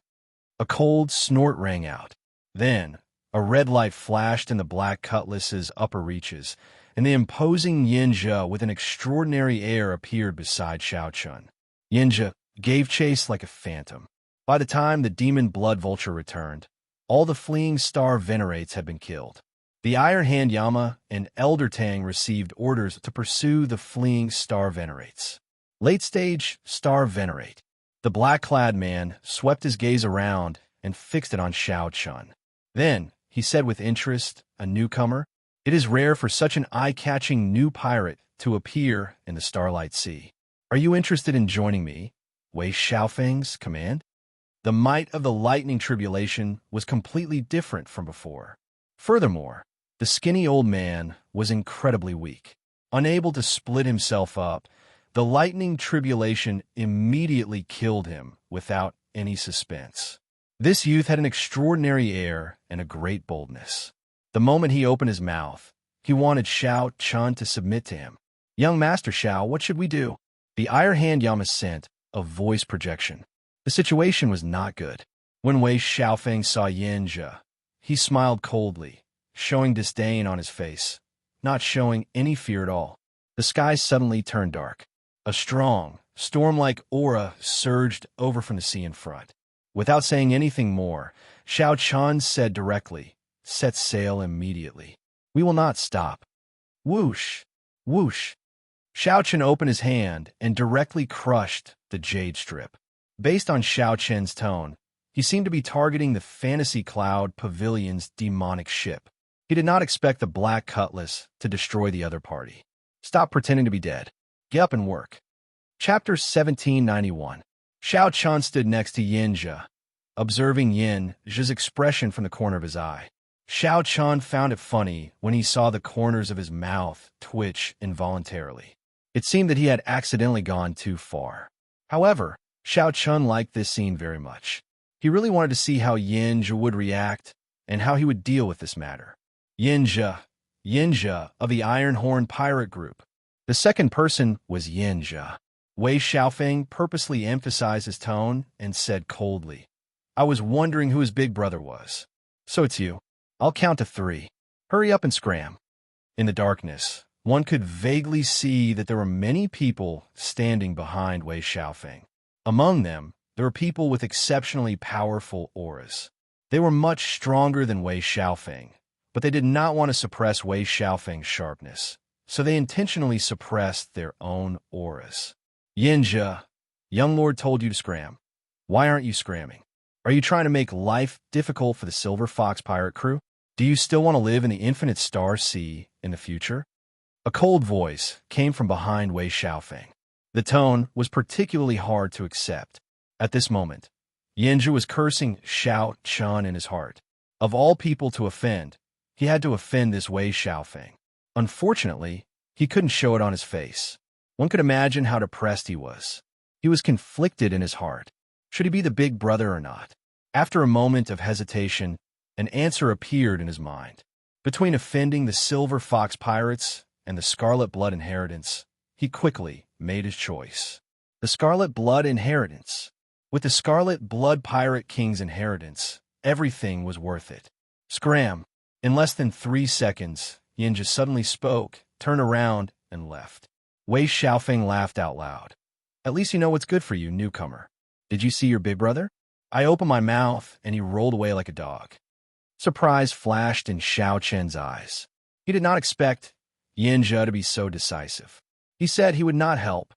A cold snort rang out. Then, a red light flashed in the black cutlass's upper reaches, and the imposing Yin Zhe with an extraordinary air appeared beside Xiao Chen. Yin Zhe gave chase like a phantom. By the time the demon blood vulture returned, all the fleeing star venerates had been killed. The Iron Hand Yama and Elder Tang received orders to pursue the fleeing star venerates. Late-stage star venerate. The black-clad man swept his gaze around and fixed it on Xiao Chen. Then, he said with interest, "A newcomer? It is rare for such an eye-catching new pirate to appear in the Starlight Sea. Are you interested in joining me? Wei Xiaofeng's command?" The might of the lightning tribulation was completely different from before. Furthermore, the skinny old man was incredibly weak. Unable to split himself up, the lightning tribulation immediately killed him without any suspense. This youth had an extraordinary air and a great boldness. The moment he opened his mouth, he wanted Xiao Chen to submit to him. "Young Master Xiao, what should we do?" The Iron Hand Yama sent a voice projection. The situation was not good. When Wei Xiaofeng saw Yin Zhe, he smiled coldly, showing disdain on his face, not showing any fear at all. The sky suddenly turned dark. A strong, storm-like aura surged over from the sea in front. Without saying anything more, Xiao Chen said directly, "Set sail immediately. We will not stop." Whoosh! Whoosh! Xiao Chen opened his hand and directly crushed the jade strip. Based on Xiao Chen's tone, he seemed to be targeting the Fantasy Cloud Pavilion's demonic ship. He did not expect the Black Cutlass to destroy the other party. "Stop pretending to be dead. Get up and work." Chapter 1791. Xiao Chen stood next to Yin Zhe, observing Yin Zhe's expression from the corner of his eye. Xiao Chen found it funny when he saw the corners of his mouth twitch involuntarily. It seemed that he had accidentally gone too far. However, Xiao Chen liked this scene very much. He really wanted to see how Yin Zhe would react and how he would deal with this matter. Yin Zhe of the Iron Horn Pirate Group. The second person was Yin Zhe. Wei Xiaofeng purposely emphasized his tone and said coldly, "I was wondering who his big brother was. So it's you. I'll count to 3. Hurry up and scram." In the darkness, one could vaguely see that there were many people standing behind Wei Xiaofeng. Among them, there were people with exceptionally powerful auras. They were much stronger than Wei Xiaofeng, but they did not want to suppress Wei Xiaofeng's sharpness, so they intentionally suppressed their own auras. Yinja, young lord told you to scram. Why aren't you scramming? Are you trying to make life difficult for the Silver Fox pirate crew? Do you still want to live in the infinite star sea in the future? A cold voice came from behind Wei Xiaofeng. The tone was particularly hard to accept. At this moment, Yinja was cursing Xiao Chun in his heart. Of all people to offend, he had to offend this Wei Xiaofeng. Unfortunately, he couldn't show it on his face. One could imagine how depressed he was. He was conflicted in his heart. Should he be the big brother or not? After a moment of hesitation, an answer appeared in his mind. Between offending the Silver Fox pirates and the Scarlet Blood inheritance, he quickly made his choice. The Scarlet Blood inheritance. With the Scarlet Blood Pirate King's inheritance, everything was worth it. Scram! In less than 3 seconds, Yinja suddenly spoke, turned around, and left. Wei Xiaofeng laughed out loud. At least you know what's good for you, newcomer. Did you see your big brother? I opened my mouth, and he rolled away like a dog. Surprise flashed in Xiao Chen's eyes. He did not expect Yinja to be so decisive. He said he would not help,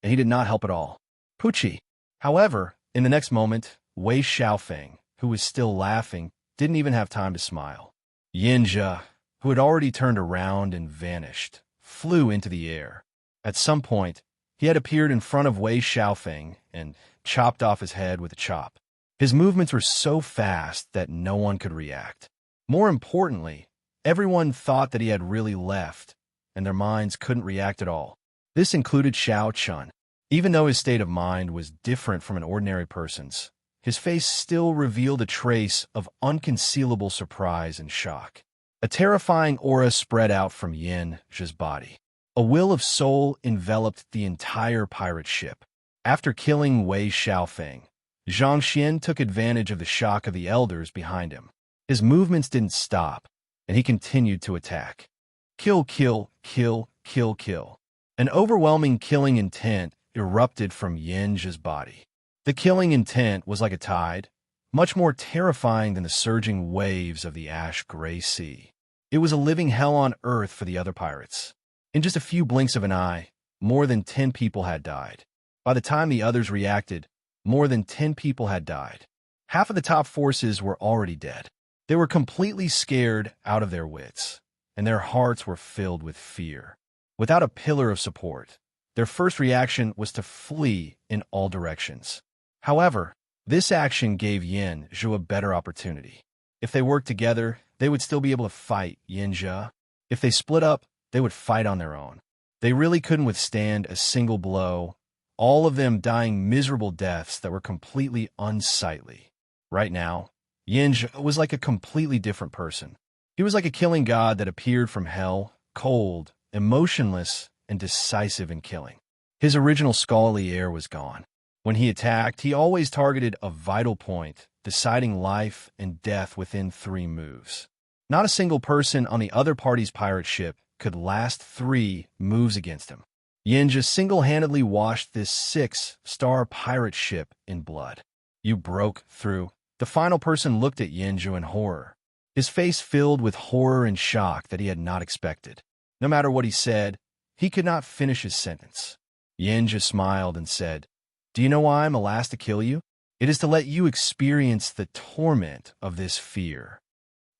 and he did not help at all. Poochie. However, in the next moment, Wei Xiaofeng, who was still laughing, didn't even have time to smile. Yinja, who had already turned around and vanished, flew into the air. At some point, he had appeared in front of Wei Xiaofeng and chopped off his head with a chop. His movements were so fast that no one could react. More importantly, everyone thought that he had really left, and their minds couldn't react at all. This included Xiao Chun. Even though his state of mind was different from an ordinary person's, his face still revealed a trace of unconcealable surprise and shock. A terrifying aura spread out from Yinja's body. A will of soul enveloped the entire pirate ship. After killing Wei Xiaofeng, Zhang Xian took advantage of the shock of the elders behind him. His movements didn't stop, and he continued to attack. Kill, kill, kill, kill, kill. An overwhelming killing intent erupted from Yinja's body. The killing intent was like a tide, much more terrifying than the surging waves of the ash-gray sea. It was a living hell on earth for the other pirates. In just a few blinks of an eye, more than 10 people had died. By the time the others reacted, more than 10 people had died. Half of the top forces were already dead. They were completely scared out of their wits, and their hearts were filled with fear. Without a pillar of support, their first reaction was to flee in all directions. However, this action gave Yinja a better opportunity. If they worked together, they would still be able to fight Yinja. If they split up, they would fight on their own. They really couldn't withstand a single blow, all of them dying miserable deaths that were completely unsightly. Right now, Yinja was like a completely different person. He was like a killing god that appeared from hell, cold, emotionless, and decisive in killing. His original scholarly air was gone. When he attacked, he always targeted a vital point, deciding life and death within 3 moves. Not a single person on the other party's pirate ship could last 3 moves against him. Yinja single-handedly washed this 6-star pirate ship in blood. You broke through. The final person looked at Yinja in horror, his face filled with horror and shock that he had not expected. No matter what he said, he could not finish his sentence. Yinja smiled and said, "Do you know why I'm asked to kill you? It is to let you experience the torment of this fear."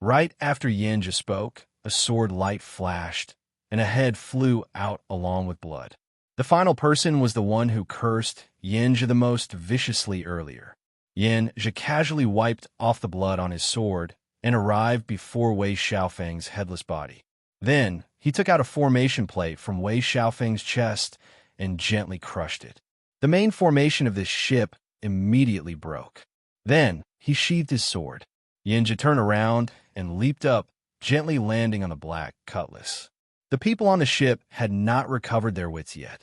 Right after Yinja spoke, a sword light flashed, and a head flew out along with blood. The final person was the one who cursed Yinja the most viciously earlier. Yinja casually wiped off the blood on his sword and arrived before Wei Xiaofeng's headless body. Then, he took out a formation plate from Wei Xiaofeng's chest and gently crushed it. The main formation of this ship immediately broke. Then, he sheathed his sword. Yinja turned around and leaped up, gently landing on the black cutlass. The people on the ship had not recovered their wits yet.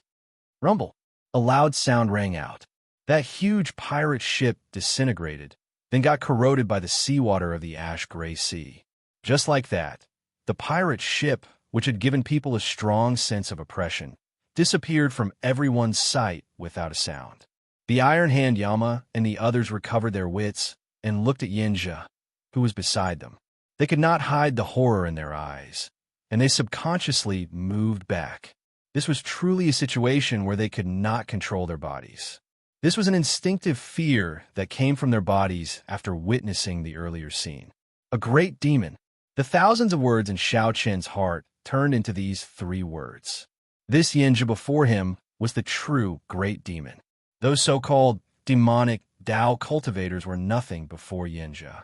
Rumble. A loud sound rang out. That huge pirate ship disintegrated, then got corroded by the seawater of the ash-gray sea. Just like that, the pirate ship which had given people a strong sense of oppression, disappeared from everyone's sight without a sound. The Iron Hand Yama and the others recovered their wits and looked at Yinja, who was beside them. They could not hide the horror in their eyes, and they subconsciously moved back. This was truly a situation where they could not control their bodies. This was an instinctive fear that came from their bodies after witnessing the earlier scene. A great demon. The thousands of words in Xiao Chen's heart turned into these 3 words. This Yinja before him was the true great demon. Those so-called demonic Dao cultivators were nothing before Yinja.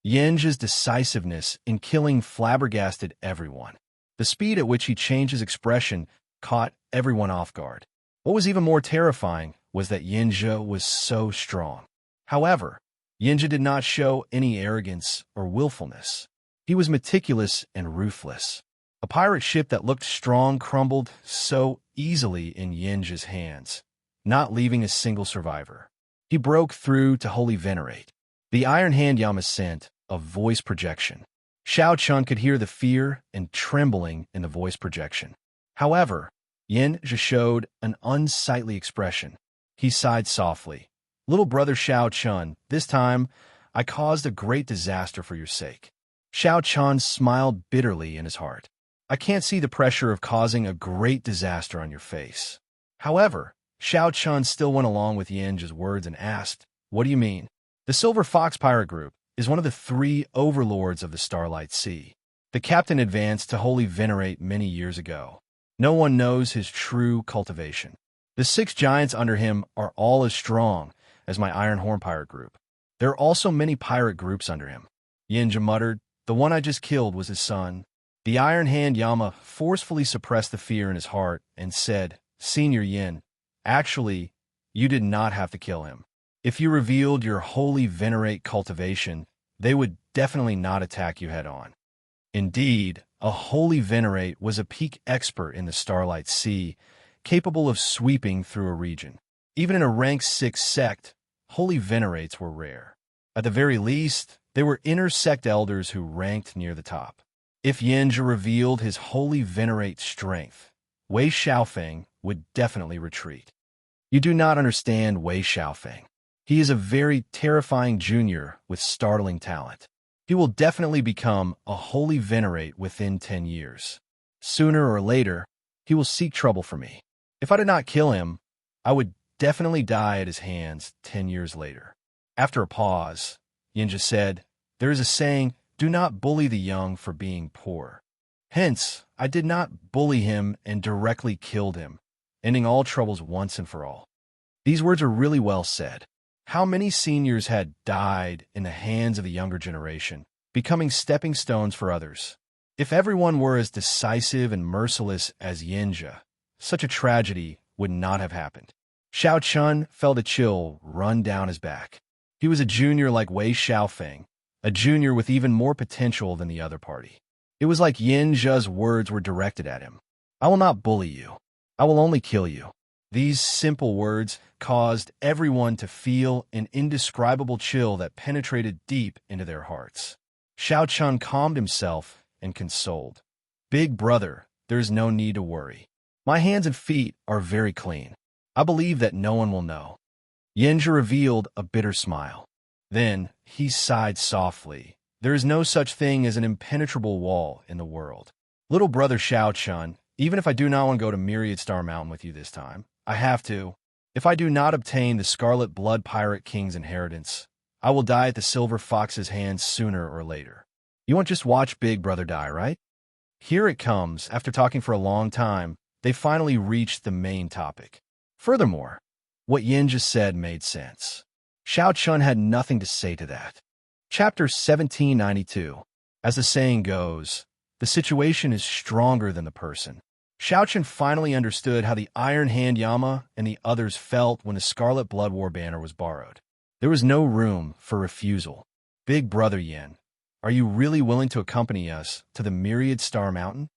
Yinja's decisiveness in killing flabbergasted everyone. The speed at which he changed his expression caught everyone off guard. What was even more terrifying was that Yinja was so strong. However, Yinja did not show any arrogance or willfulness. He was meticulous and ruthless. A pirate ship that looked strong crumbled so easily in Yinja's hands, not leaving a single survivor. He broke through to wholly venerate. The Iron Hand Yama sent a voice projection. Xiao Chun could hear the fear and trembling in the voice projection. However, Yinja showed an unsightly expression. He sighed softly. Little brother Xiao Chun, this time I caused a great disaster for your sake. Xiao Chun smiled bitterly in his heart. I can't see the pressure of causing a great disaster on your face. However, Xiao Chun still went along with Yinja's words and asked, what do you mean? The Silver Fox Pirate Group is one of the 3 overlords of the Starlight Sea. The captain advanced to wholly venerate many years ago. No one knows his true cultivation. The 6 giants under him are all as strong as my Iron Horn Pirate Group. There are also many pirate groups under him. Yinja muttered, the one I just killed was his son. The Iron Hand Yama forcefully suppressed the fear in his heart and said, Senior Yin, actually, you did not have to kill him. If you revealed your holy venerate cultivation, they would definitely not attack you head-on. Indeed, a holy venerate was a peak expert in the Starlight Sea, capable of sweeping through a region. Even in a rank 6 sect, holy venerates were rare. At the very least, they were inner sect elders who ranked near the top. If Yinja revealed his holy venerate strength, Wei Xiaofeng would definitely retreat. You do not understand Wei Xiaofeng. He is a very terrifying junior with startling talent. He will definitely become a holy venerate within 10 years. Sooner or later, he will seek trouble for me. If I did not kill him, I would definitely die at his hands 10 years later. After a pause, Yinja said, there is a saying, do not bully the young for being poor. Hence, I did not bully him and directly killed him, ending all troubles once and for all. These words are really well said. How many seniors had died in the hands of the younger generation, becoming stepping stones for others? If everyone were as decisive and merciless as Yinja, such a tragedy would not have happened. Xiao Chun felt a chill run down his back. He was a junior like Wei Xiaofeng, a junior with even more potential than the other party. It was like Yinja's words were directed at him. I will not bully you. I will only kill you. These simple words caused everyone to feel an indescribable chill that penetrated deep into their hearts. Xiao Chun calmed himself and consoled. Big brother, there is no need to worry. My hands and feet are very clean. I believe that no one will know. Yinja revealed a bitter smile. Then he sighed softly. There is no such thing as an impenetrable wall in the world. Little brother Xiao Chun, even if I do not want to go to Myriad Star Mountain with you this time, I have to. If I do not obtain the Scarlet Blood Pirate King's inheritance, I will die at the Silver Fox's hands sooner or later. You won't just watch Big Brother die, right? Here it comes. After talking for a long time, they finally reached the main topic. Furthermore, what Yinja said made sense. Xiao Chun had nothing to say to that. Chapter 1792. As the saying goes, the situation is stronger than the person. Xiao Chun finally understood how the Iron Hand Yama and the others felt when the Scarlet Blood War banner was borrowed. There was no room for refusal. Big Brother Yin, are you really willing to accompany us to the Myriad Star Mountain?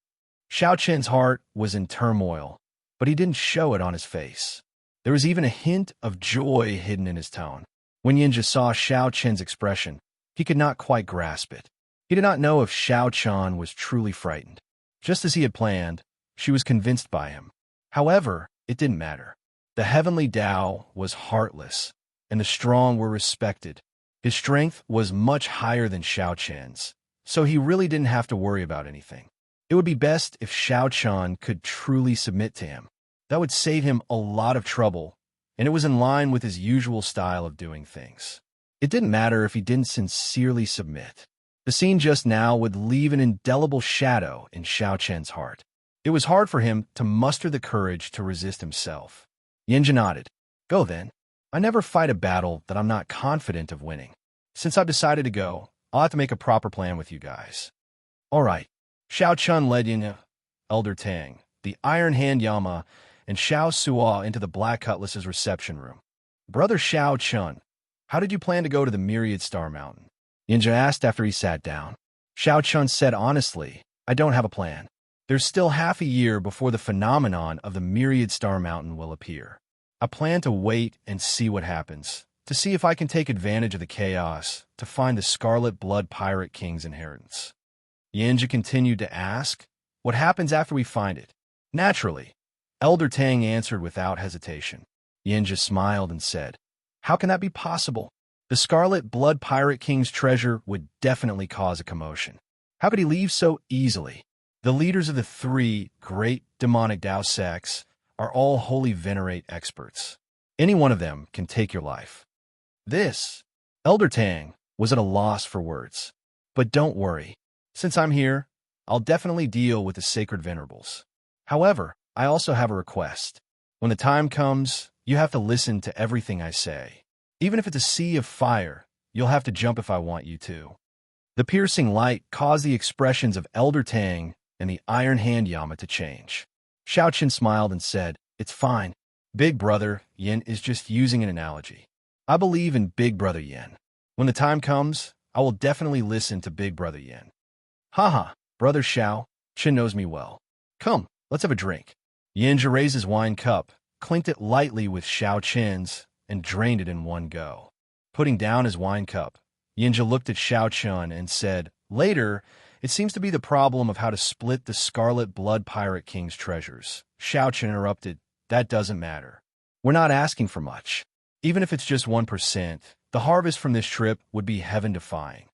Xiao Chen's heart was in turmoil, but he didn't show it on his face. There was even a hint of joy hidden in his tone. When Yinja saw Xiao Chen's expression, he could not quite grasp it. He did not know if Xiao Chun was truly frightened. Just as he had planned, she was convinced by him. However, it didn't matter. The heavenly Tao was heartless, and the strong were respected. His strength was much higher than Xiao Qian's, so he really didn't have to worry about anything. It would be best if Xiao Qian could truly submit to him. That would save him a lot of trouble, and it was in line with his usual style of doing things. It didn't matter if he didn't sincerely submit. The scene just now would leave an indelible shadow in Xiao Qian's heart. It was hard for him to muster the courage to resist himself. Yinja nodded. Go then. I never fight a battle that I'm not confident of winning. Since I've decided to go, I'll have to make a proper plan with you guys. All right. Xiao Chun led Yinja, Elder Tang, the Iron Hand Yama, and Xiao Suo into the Black Cutlass's reception room. Brother Xiao Chun, how did you plan to go to the Myriad Star Mountain? Yinja asked after he sat down. Xiao Chun said honestly, I don't have a plan. There's still half a year before the phenomenon of the Myriad Star Mountain will appear. I plan to wait and see what happens, to see if I can take advantage of the chaos to find the Scarlet Blood Pirate King's inheritance. Yinja continued to ask, what happens after we find it? Naturally, Elder Tang answered without hesitation. Yinja smiled and said, how can that be possible? The Scarlet Blood Pirate King's treasure would definitely cause a commotion. How could he leave so easily? The leaders of the three great demonic Dao sects are all holy venerate experts. Any one of them can take your life. This, Elder Tang, was at a loss for words. But don't worry. Since I'm here, I'll definitely deal with the sacred venerables. However, I also have a request. When the time comes, you have to listen to everything I say. Even if it's a sea of fire, you'll have to jump if I want you to. The piercing light caused the expressions of Elder Tang and the Iron Hand Yama to change. Xiao Qin smiled and said, it's fine. Big Brother Yin is just using an analogy. I believe in Big Brother Yin. When the time comes, I will definitely listen to Big Brother Yin. Haha, Brother Xiao, Qin knows me well. Come, let's have a drink. Yinja raised his wine cup, clinked it lightly with Xiao Qin's, and drained it in one go. Putting down his wine cup, Yinja looked at Xiao Chun and said, later, it seems to be the problem of how to split the Scarlet Blood Pirate King's treasures. Xiao Chun interrupted, that doesn't matter. We're not asking for much. Even if it's just 1%, the harvest from this trip would be heaven-defying.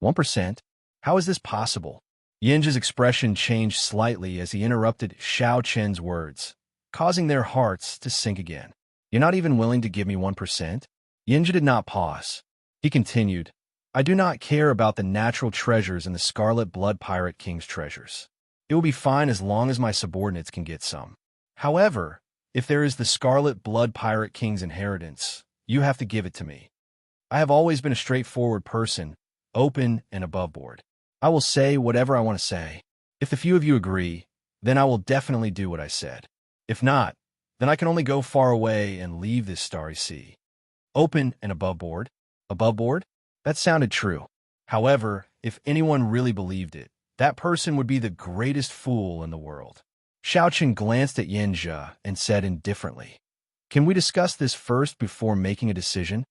1%? How is this possible? Yinja's expression changed slightly as he interrupted Xiao Chen's words, causing their hearts to sink again. You're not even willing to give me 1%? Yinja did not pause. He continued, I do not care about the natural treasures in the Scarlet Blood Pirate King's treasures. It will be fine as long as my subordinates can get some. However, if there is the Scarlet Blood Pirate King's inheritance, you have to give it to me. I have always been a straightforward person, open and above board. I will say whatever I want to say. If the few of you agree, then I will definitely do what I said. If not, then I can only go far away and leave this starry sea. Open and above board? Above board? That sounded true. However, if anyone really believed it, that person would be the greatest fool in the world. Xiao Qin glanced at Yinja and said indifferently, can we discuss this first before making a decision?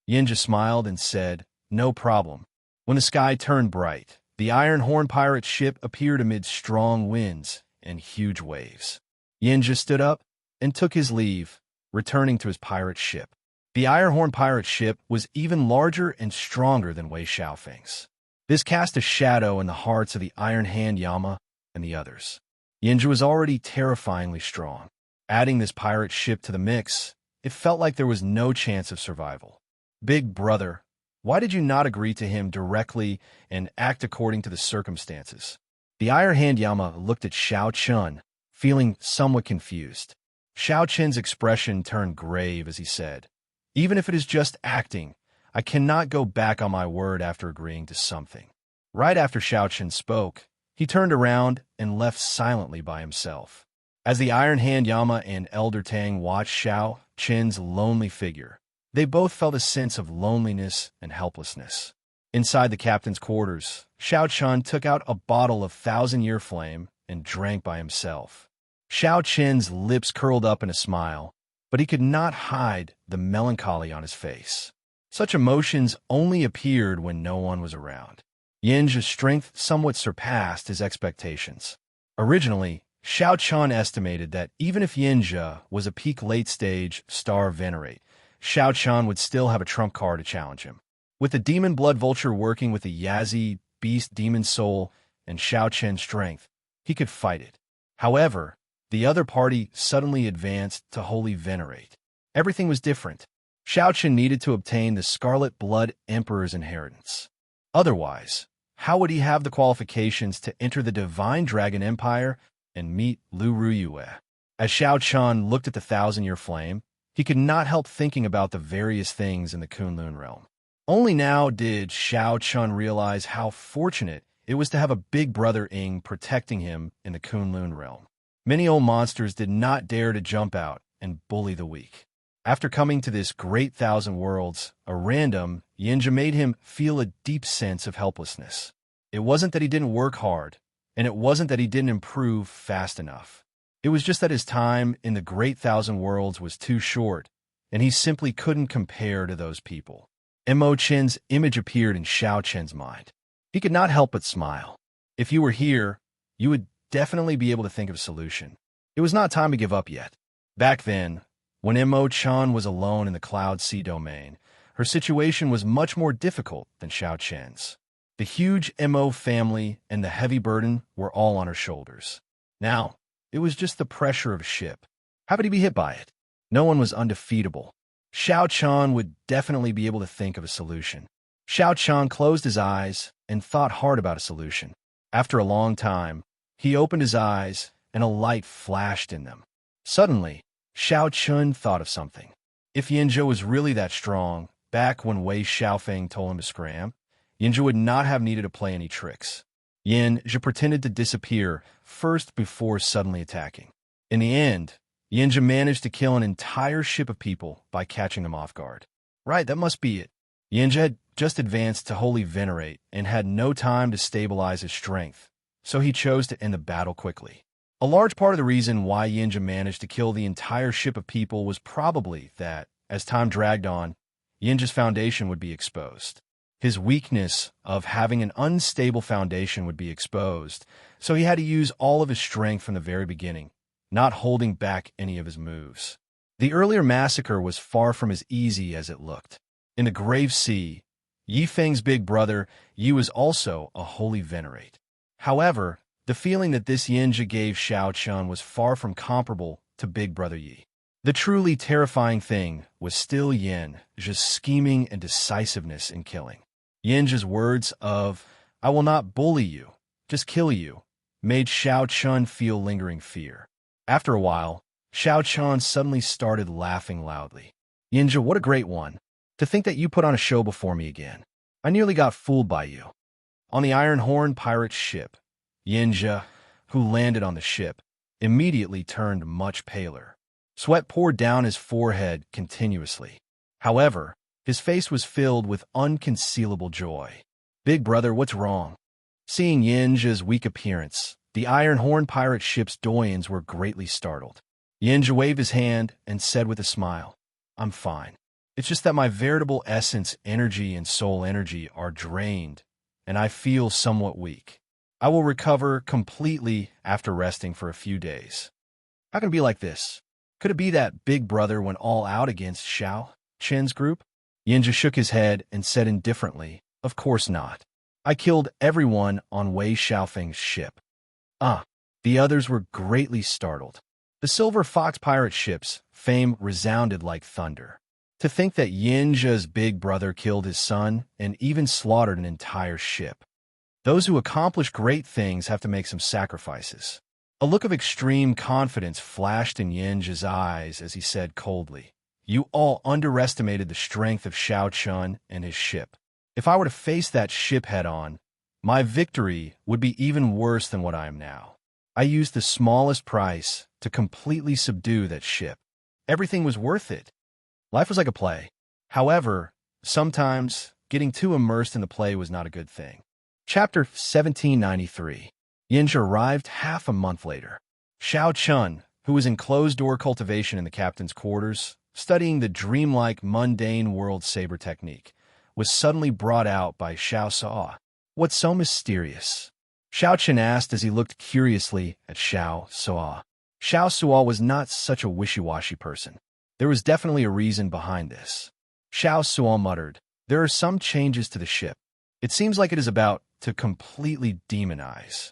Yinja smiled and said, no problem. When the sky turned bright, the Iron Horn pirate ship appeared amid strong winds and huge waves. Yinja stood up and took his leave, returning to his pirate ship. The Iron Horn pirate ship was even larger and stronger than Wei Xiaofeng's. This cast a shadow in the hearts of the Iron Hand Yama and the others. Yinja was already terrifyingly strong. Adding this pirate ship to the mix, it felt like there was no chance of survival. Big Brother, why did you not agree to him directly and act according to the circumstances? The Iron Hand Yama looked at Xiao Chun, feeling somewhat confused. Xiao Chen's expression turned grave as he said, even if it is just acting, I cannot go back on my word after agreeing to something. Right after Xiao Chen spoke, he turned around and left silently by himself. As the Iron Hand Yama and Elder Tang watched Xiao Chen's lonely figure, they both felt a sense of loneliness and helplessness. Inside the captain's quarters, Xiao Chun took out a bottle of thousand-year flame and drank by himself. Xiao Chen's lips curled up in a smile, but he could not hide the melancholy on his face. Such emotions only appeared when no one was around. Yinja's strength somewhat surpassed his expectations. Originally, Xiao Chun estimated that even if Yinja was a peak late-stage star venerate, Xiao Chun would still have a trump card to challenge him. With the demon blood vulture working with the Yazi beast demon soul and Xiao Chen's strength, he could fight it. However, the other party suddenly advanced to holy venerate. Everything was different. Xiao Chen needed to obtain the Scarlet Blood Emperor's inheritance. Otherwise, how would he have the qualifications to enter the Divine Dragon Empire and meet Lu Ruyue? As Xiao Chun looked at the thousand-year flame, he could not help thinking about the various things in the Kunlun realm. Only now did Xiao Chun realize how fortunate it was to have a big brother Ing protecting him in the Kunlun realm. Many old monsters did not dare to jump out and bully the weak. After coming to this great thousand worlds, a random Yinja made him feel a deep sense of helplessness. It wasn't that he didn't work hard, and it wasn't that he didn't improve fast enough. It was just that his time in the great thousand worlds was too short, and he simply couldn't compare to those people. Mo Chen's image appeared in Xiao Chen's mind. He could not help but smile. If you were here, you would definitely be able to think of a solution. It was not time to give up yet. Back then, when Mo Chen was alone in the Cloud Sea domain, her situation was much more difficult than Xiao Chen's. The huge Mo family and the heavy burden were all on her shoulders. Now, it was just the pressure of a ship. How could he be hit by it? No one was undefeatable. Xiao Chen would definitely be able to think of a solution. Xiao Chen closed his eyes and thought hard about a solution. After a long time, he opened his eyes and a light flashed in them. Suddenly, Xiao Chun thought of something. If Yinja was really that strong, back when Wei Xiaofeng told him to scram, Yinja would not have needed to play any tricks. Yinja pretended to disappear first before suddenly attacking. In the end, Yinja managed to kill an entire ship of people by catching them off guard. Right, that must be it. Yinja had just advanced to Holy Venerate and had no time to stabilize his strength, so he chose to end the battle quickly. A large part of the reason why Yinja managed to kill the entire ship of people was probably that, as time dragged on, Yinja's foundation would be exposed. His weakness of having an unstable foundation would be exposed, so he had to use all of his strength from the very beginning, not holding back any of his moves. The earlier massacre was far from as easy as it looked. In the Grave Sea, Yi Feng's big brother, Yi, was also a holy venerate. However, the feeling that this Yinja gave Xiao Chun was far from comparable to Big Brother Yi. The truly terrifying thing was still Yinja's scheming and decisiveness in killing. Yinja's words of, "I will not bully you, just kill you," made Xiao Chun feel lingering fear. After a while, Xiao Chun suddenly started laughing loudly. "Yinja, what a great one. To think that you put on a show before me again. I nearly got fooled by you." On the Iron Horn pirate ship, Yinja, who landed on the ship, immediately turned much paler. Sweat poured down his forehead continuously. However, his face was filled with unconcealable joy. "Big brother, what's wrong?" Seeing Yinja's weak appearance, the Iron Horn pirate ship's doyens were greatly startled. Yinja waved his hand and said with a smile, "I'm fine. It's just that my veritable essence, energy, and soul energy are drained, and I feel somewhat weak. I will recover completely after resting for a few days." How can it be like this? Could it be that Big Brother went all out against Xiao Chen's group? Yinja shook his head and said indifferently, "Of course not. I killed everyone on Wei Xiaofeng's ship." The others were greatly startled. The Silver Fox pirate ship's fame resounded like thunder. To think that Yinja's big brother killed his son and even slaughtered an entire ship. Those who accomplish great things have to make some sacrifices. A look of extreme confidence flashed in Yinja's eyes as he said coldly, "You all underestimated the strength of Xiao Chun and his ship. If I were to face that ship head-on, my victory would be even worse than what I am now. I used the smallest price to completely subdue that ship. Everything was worth it. Life was like a play. However, sometimes getting too immersed in the play was not a good thing." Chapter 1793. Yinja arrived half a month later. Xiao Chun, who was in closed-door cultivation in the captain's quarters, studying the dreamlike mundane world saber technique, was suddenly brought out by Xiao Sa. "What's so mysterious?" Xiao Chen asked as he looked curiously at Xiao Suo. Xiao Suo was not such a wishy-washy person. There was definitely a reason behind this. Xiao Suo muttered, "There are some changes to the ship. It seems like it is about to completely demonize."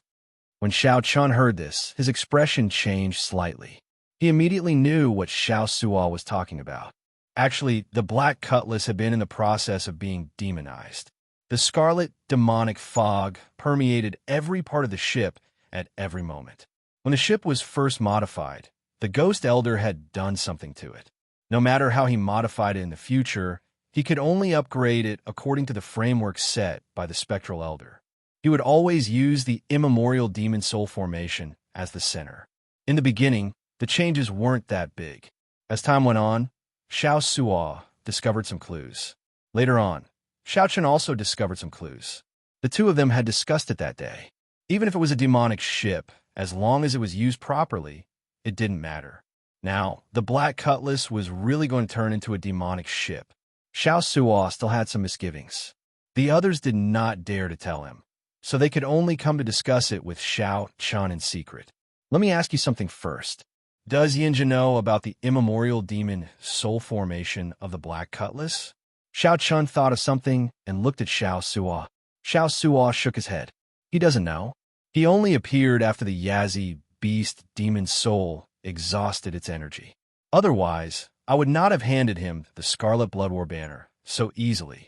When Xiao Chun heard this, his expression changed slightly. He immediately knew what Xiao Suo was talking about. Actually, the Black Cutlass had been in the process of being demonized. The scarlet demonic fog permeated every part of the ship at every moment. When the ship was first modified, the Ghost Elder had done something to it. No matter how he modified it in the future, he could only upgrade it according to the framework set by the Spectral Elder. He would always use the immemorial demon soul formation as the center. In the beginning, the changes weren't that big. As time went on, Xiao Suo discovered some clues. Later on, Xiao Chen also discovered some clues. The two of them had discussed it that day. Even if it was a demonic ship, as long as it was used properly, it didn't matter. Now, the Black Cutlass was really going to turn into a demonic ship. Xiao Suo still had some misgivings. The others did not dare to tell him, so they could only come to discuss it with Xiao Chun in secret. Let me ask you something first. Does Yinja know about the immemorial demon soul formation of the Black Cutlass? Xiao Chun thought of something and looked at Xiao Suo. Xiao Suo shook his head. He doesn't know. He only appeared after the Yazi beast demon soul exhausted its energy. Otherwise, I would not have handed him the Scarlet Blood War banner so easily.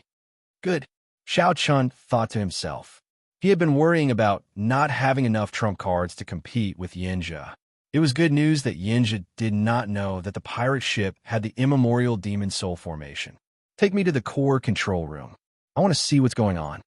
Good. Xiao Chun thought to himself. He had been worrying about not having enough trump cards to compete with Yinja. It was good news that Yinja did not know that the pirate ship had the immemorial demon soul formation. Take me to the core control room. I want to see what's going on.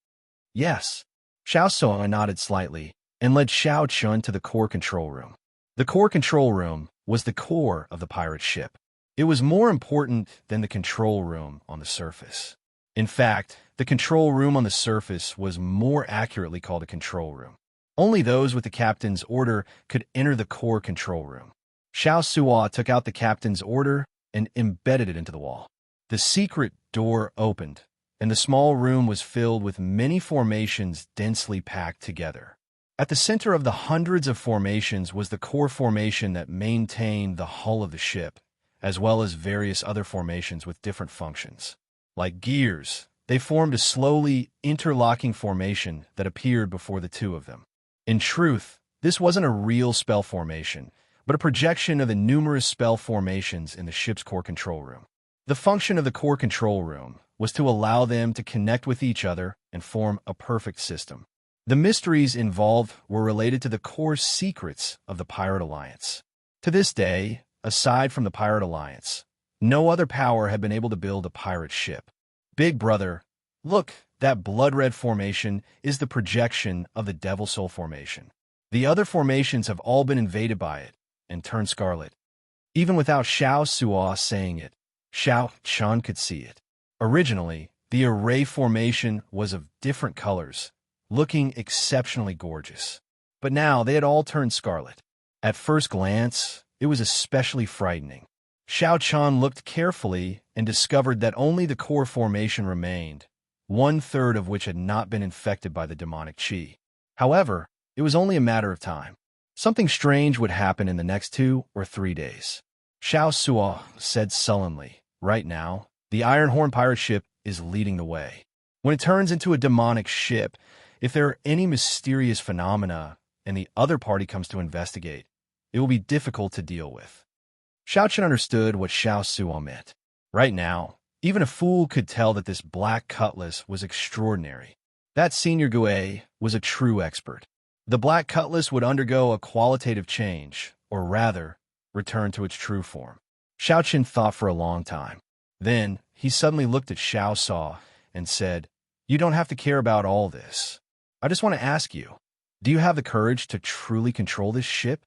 Yes. Xiao Suo nodded slightly and led Xiao Chun to the core control room. The core control room was the core of the pirate ship. It was more important than the control room on the surface. In fact, the control room on the surface was more accurately called a control room. Only those with the captain's order could enter the core control room. Xiao Suo took out the captain's order and embedded it into the wall. The secret door opened, and the small room was filled with many formations densely packed together. At the center of the hundreds of formations was the core formation that maintained the hull of the ship, as well as various other formations with different functions. Like gears, they formed a slowly interlocking formation that appeared before the two of them. In truth, this wasn't a real spell formation, but a projection of the numerous spell formations in the ship's core control room. The function of the core control room was to allow them to connect with each other and form a perfect system. The mysteries involved were related to the core secrets of the Pirate Alliance. To this day, aside from the Pirate Alliance, no other power had been able to build a pirate ship. Big Brother, look, that blood-red formation is the projection of the Devil Soul formation. The other formations have all been invaded by it and turned scarlet. Even without Xiao Suo saying it, Xiao Chun could see it. Originally, the array formation was of different colors, looking exceptionally gorgeous. But now they had all turned scarlet. At first glance, it was especially frightening. Xiao Chun looked carefully and discovered that only the core formation remained, 1/3 of which had not been infected by the demonic qi. However, it was only a matter of time. Something strange would happen in the next 2 or 3 days. Xiao Suo said sullenly, "Right now, the Ironhorn pirate ship is leading the way. When it turns into a demonic ship, if there are any mysterious phenomena and the other party comes to investigate, it will be difficult to deal with." Xiao Chen understood what Xiao Suo meant. Right now, even a fool could tell that this Black Cutlass was extraordinary. That Senior Gue was a true expert. The Black Cutlass would undergo a qualitative change, or rather, return to its true form. Xiao Chen thought for a long time. Then, he suddenly looked at Xiao Suo and said, "You don't have to care about all this. I just want to ask you, do you have the courage to truly control this ship?"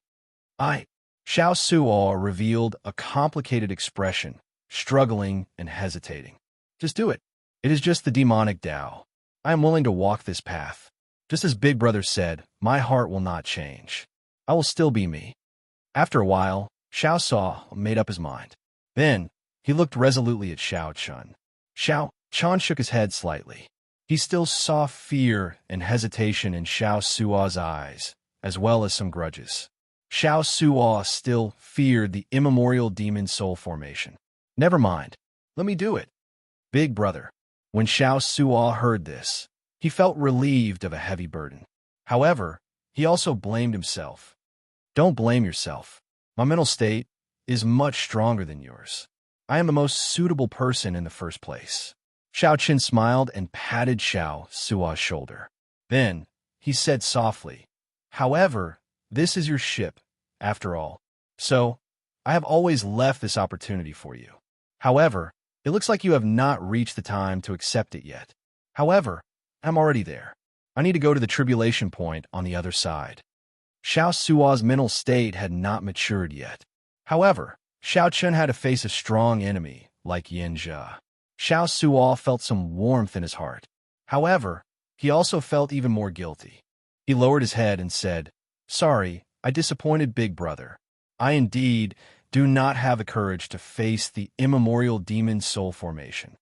Xiao Suo revealed a complicated expression, struggling and hesitating. "Just do it. It is just the demonic Tao. I am willing to walk this path. Just as Big Brother said, my heart will not change. I will still be me." After a while, Xiao Suo made up his mind. Then, he looked resolutely at Xiao Chun. Xiao Chun shook his head slightly. He still saw fear and hesitation in Xiao Sua's eyes, as well as some grudges. Xiao Sua still feared the immemorial demon soul formation. Never mind. Let me do it. Big brother. When Xiao Sua heard this, he felt relieved of a heavy burden. However, he also blamed himself. Don't blame yourself. My mental state is much stronger than yours. I am the most suitable person in the first place. Xiao Qin smiled and patted Xiao Sua's shoulder. Then, he said softly, however, this is your ship, after all. So, I have always left this opportunity for you. However, it looks like you have not reached the time to accept it yet. However, I'm already there. I need to go to the tribulation point on the other side. Xiao Sua's mental state had not matured yet. However, Xiao Chen had to face a strong enemy like Yin Jia. Xiao Sua felt some warmth in his heart. However, he also felt even more guilty. He lowered his head and said, sorry, I disappointed Big Brother. I indeed do not have the courage to face the immemorial demon soul formation.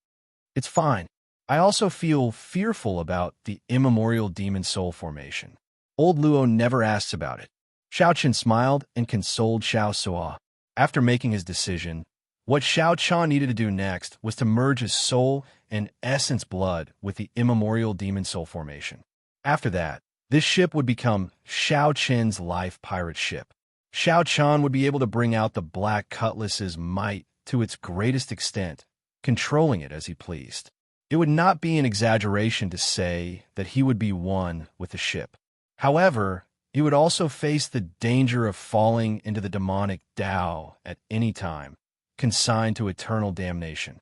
It's fine. I also feel fearful about the immemorial demon soul formation. Old Luo never asks about it. Xiao Chen smiled and consoled Xiao Sua. After making his decision, what Xiao Chen needed to do next was to merge his soul and essence blood with the immemorial demon soul formation. After that, this ship would become Xiao Chen's life pirate ship. Xiao Chen would be able to bring out the Black Cutlass's might to its greatest extent, controlling it as he pleased. It would not be an exaggeration to say that he would be one with the ship. However, he would also face the danger of falling into the demonic Tao at any time, consigned to eternal damnation.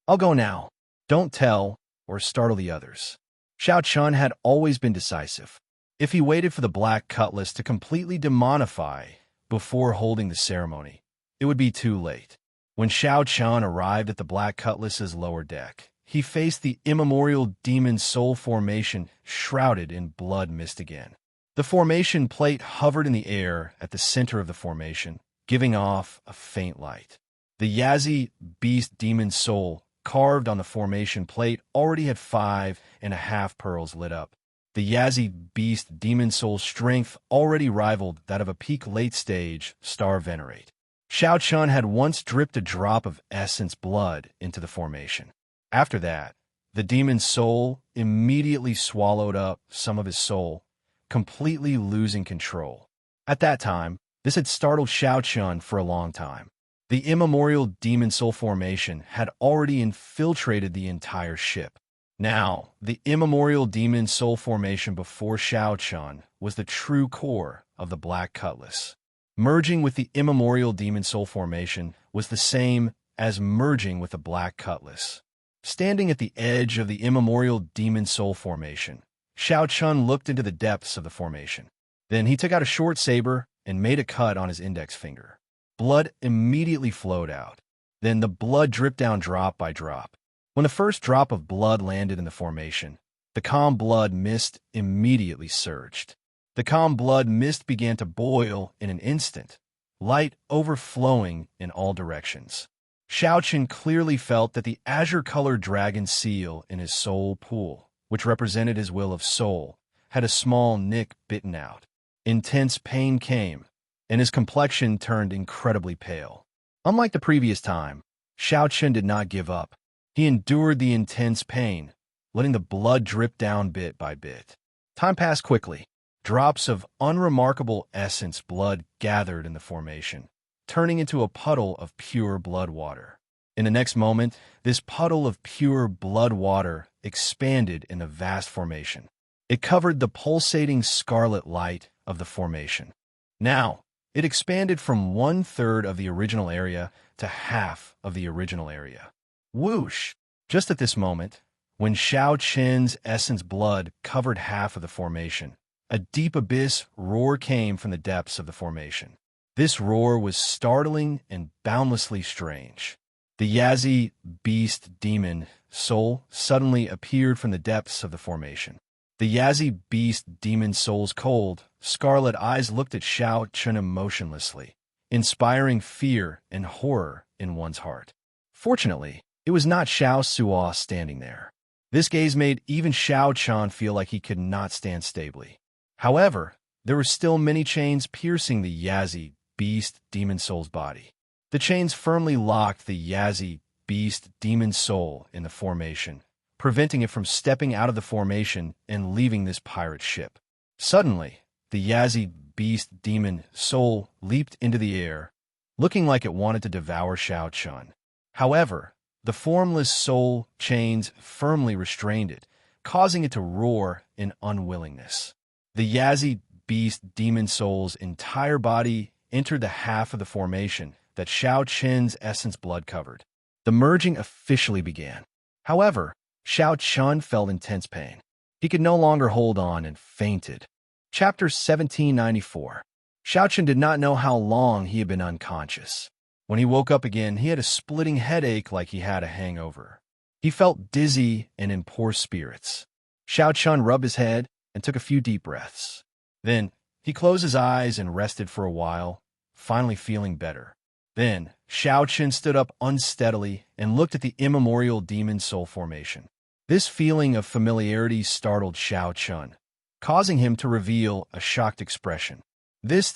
I'll go now. Don't tell or startle the others. Xiao Chen had always been decisive. If he waited for the Black Cutlass to completely demonify before holding the ceremony, it would be too late. When Xiao Chen arrived at the Black Cutlass's lower deck, he faced the immemorial demon soul formation shrouded in blood mist again. The formation plate hovered in the air at the center of the formation, giving off a faint light. The Yazi beast demon soul carved on the formation plate already had 5.5 pearls lit up. The Yazi beast demon soul strength already rivaled that of a peak late-stage star venerate. Xiao Chen had once dripped a drop of essence blood into the formation. After that, the demon soul immediately swallowed up some of his soul, completely losing control. At that time, this had startled Xiao Chen for a long time. The immemorial demon soul formation had already infiltrated the entire ship. Now, the immemorial demon soul formation before Xiao Chen was the true core of the Black Cutlass. Merging with the immemorial demon soul formation was the same as merging with the Black Cutlass. Standing at the edge of the immemorial demon soul formation, Xiao Chen looked into the depths of the formation. Then he took out a short saber and made a cut on his index finger. Blood immediately flowed out. Then the blood dripped down drop by drop. When the first drop of blood landed in the formation, the calm blood mist immediately surged. The calm blood mist began to boil in an instant, light overflowing in all directions. Xiao Chen clearly felt that the azure-colored dragon seal in his soul pool, which represented his will of soul, had a small nick bitten out. Intense pain came, and his complexion turned incredibly pale. Unlike the previous time, Xiao Chen did not give up. He endured the intense pain, letting the blood drip down bit by bit. Time passed quickly. Drops of unremarkable essence blood gathered in the formation, turning into a puddle of pure blood water. In the next moment, this puddle of pure blood water expanded in the vast formation. It covered the pulsating scarlet light of the formation. Now, it expanded from 1/3 of the original area to half of the original area. Whoosh! Just at this moment, when Xiao Chen's essence blood covered half of the formation, a deep abyss roar came from the depths of the formation. This roar was startling and boundlessly strange. The Yazi beast demon soul suddenly appeared from the depths of the formation. The Yazi beast demon soul's cold, scarlet eyes looked at Xiao Chen emotionlessly, inspiring fear and horror in one's heart. Fortunately, it was not Xiao Sua standing there. This gaze made even Xiao Chan feel like he could not stand stably. However, there were still many chains piercing the Yazi beast demon soul's body. The chains firmly locked the Yazi beast demon soul in the formation, preventing it from stepping out of the formation and leaving this pirate ship. Suddenly, the Yazi beast demon soul leaped into the air, looking like it wanted to devour Xiao Chun. However, the formless soul chains firmly restrained it, causing it to roar in unwillingness. The Yazi beast demon soul's entire body entered the half of the formation that Xiao Chen's essence blood covered. The merging officially began. However, Xiao Chun felt intense pain. He could no longer hold on and fainted. Chapter 1794. Xiao Chun did not know how long he had been unconscious. When he woke up again, he had a splitting headache like he had a hangover. He felt dizzy and in poor spirits. Xiao Chun rubbed his head and took a few deep breaths. Then, he closed his eyes and rested for a while, finally feeling better. Then, Xiao Chun stood up unsteadily and looked at the immemorial demon soul formation. This feeling of familiarity startled Xiao Chun, causing him to reveal a shocked expression.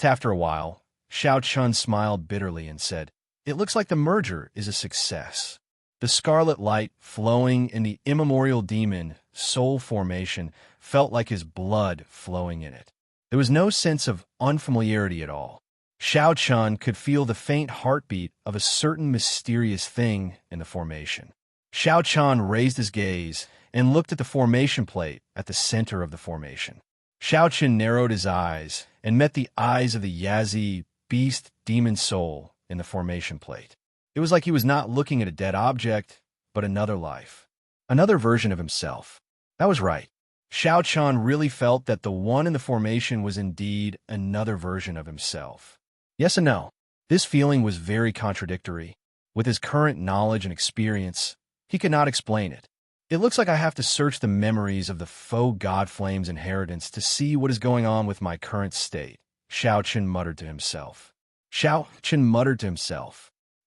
After a while, Xiao Chun smiled bitterly and said, "It looks like the merger is a success." The scarlet light flowing in the immemorial demon soul formation felt like his blood flowing in it. There was no sense of unfamiliarity at all. Xiao Chun could feel the faint heartbeat of a certain mysterious thing in the formation. Xiao Chun raised his gaze and looked at the formation plate at the center of the formation. Xiao Chun narrowed his eyes and met the eyes of the Yazi beast demon soul in the formation plate. It was like he was not looking at a dead object, but another life. Another version of himself. That was right. Xiao Chun really felt that the one in the formation was indeed another version of himself. Yes and no. This feeling was very contradictory. With his current knowledge and experience, he could not explain it. It looks like I have to search the memories of the faux God Flame's inheritance to see what is going on with my current state, Xiao Chun muttered to himself.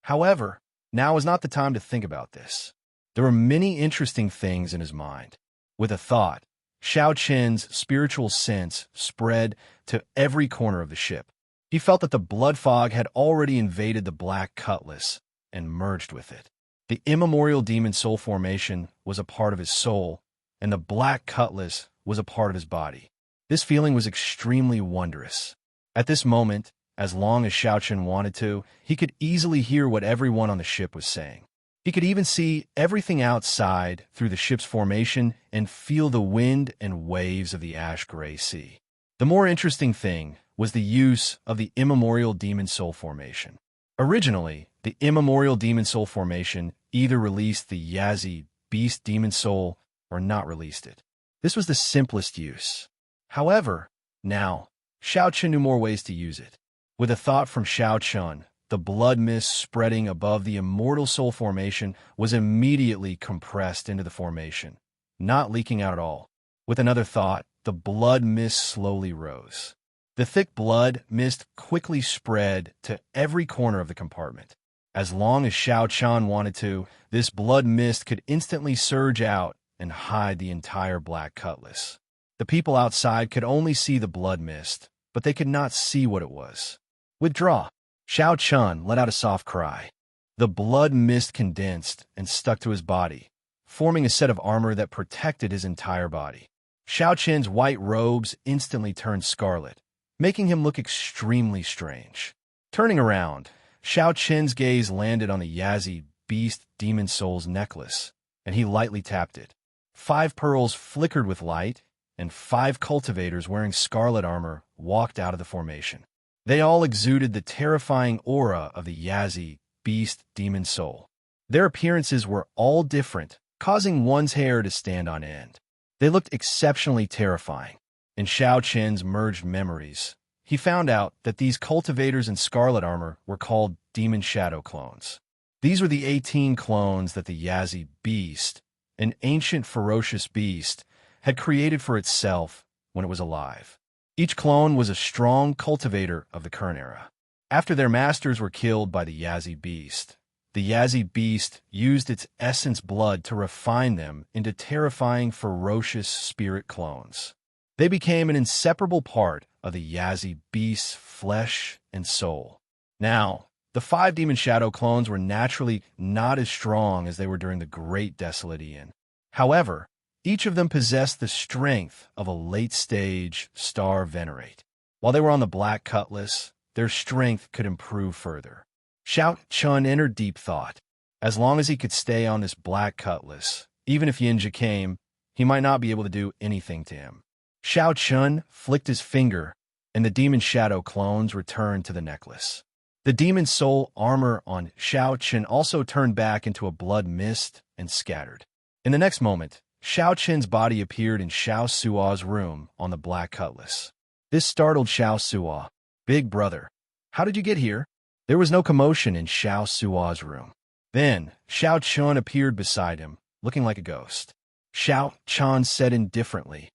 However, now is not the time to think about this. There were many interesting things in his mind. With a thought, Xiao Chen's spiritual sense spread to every corner of the ship. He felt that the blood fog had already invaded the black cutlass and merged with it. The immemorial demon soul formation was a part of his soul, and the black cutlass was a part of his body. This feeling was extremely wondrous. At this moment, as long as Xiao Chun wanted to, he could easily hear what everyone on the ship was saying. He could even see everything outside through the ship's formation and feel the wind and waves of the ash-gray sea. The more interesting thing was the use of the immemorial demon soul formation. Originally, the immemorial demon soul formation either released the Yazi beast demon soul or not released it. This was the simplest use. However, now, Xiao Chun knew more ways to use it. With a thought from Xiao Chun, the blood mist spreading above the immortal soul formation was immediately compressed into the formation, not leaking out at all. With another thought, the blood mist slowly rose. The thick blood mist quickly spread to every corner of the compartment. As long as Xiao Chun wanted to, this blood mist could instantly surge out and hide the entire black cutlass. The people outside could only see the blood mist, but they could not see what it was. "Withdraw." Xiao Chun let out a soft cry. The blood mist condensed and stuck to his body, forming a set of armor that protected his entire body. Xiao Chun's white robes instantly turned scarlet, making him look extremely strange. Turning around, Xiao Chun's gaze landed on the Yazi beast demon soul's necklace, and he lightly tapped it. 5 pearls flickered with light, and 5 cultivators wearing scarlet armor walked out of the formation. They all exuded the terrifying aura of the Yazi beast demon soul. Their appearances were all different, causing one's hair to stand on end. They looked exceptionally terrifying. In Xiao Chun's merged memories, he found out that these cultivators in scarlet armor were called demon shadow clones. These were the 18 clones that the Yazi beast, an ancient ferocious beast, had created for itself when it was alive. Each clone was a strong cultivator of the current era. After their masters were killed by the Yazi beast, the Yazi beast used its essence blood to refine them into terrifying, ferocious spirit clones. They became an inseparable part of the Yazi beast's flesh and soul. Now, the 5 demon shadow clones were naturally not as strong as they were during the Great Desolate Aeon. However, each of them possessed the strength of a late-stage star venerate. While they were on the Black Cutlass, their strength could improve further. Xiao Chun entered deep thought. As long as he could stay on this Black Cutlass, even if Yinja came, he might not be able to do anything to him. Xiao Chun flicked his finger, and the demon shadow clones returned to the necklace. The demon soul armor on Xiao Chun also turned back into a blood mist and scattered. In the next moment, Xiao Chen's body appeared in Xiao Sua's room on the Black Cutlass. This startled Xiao Sua. "Big brother, how did you get here?" There was no commotion in Xiao Sua's room. Then, Xiao Chun appeared beside him, looking like a ghost. Xiao Chun said indifferently,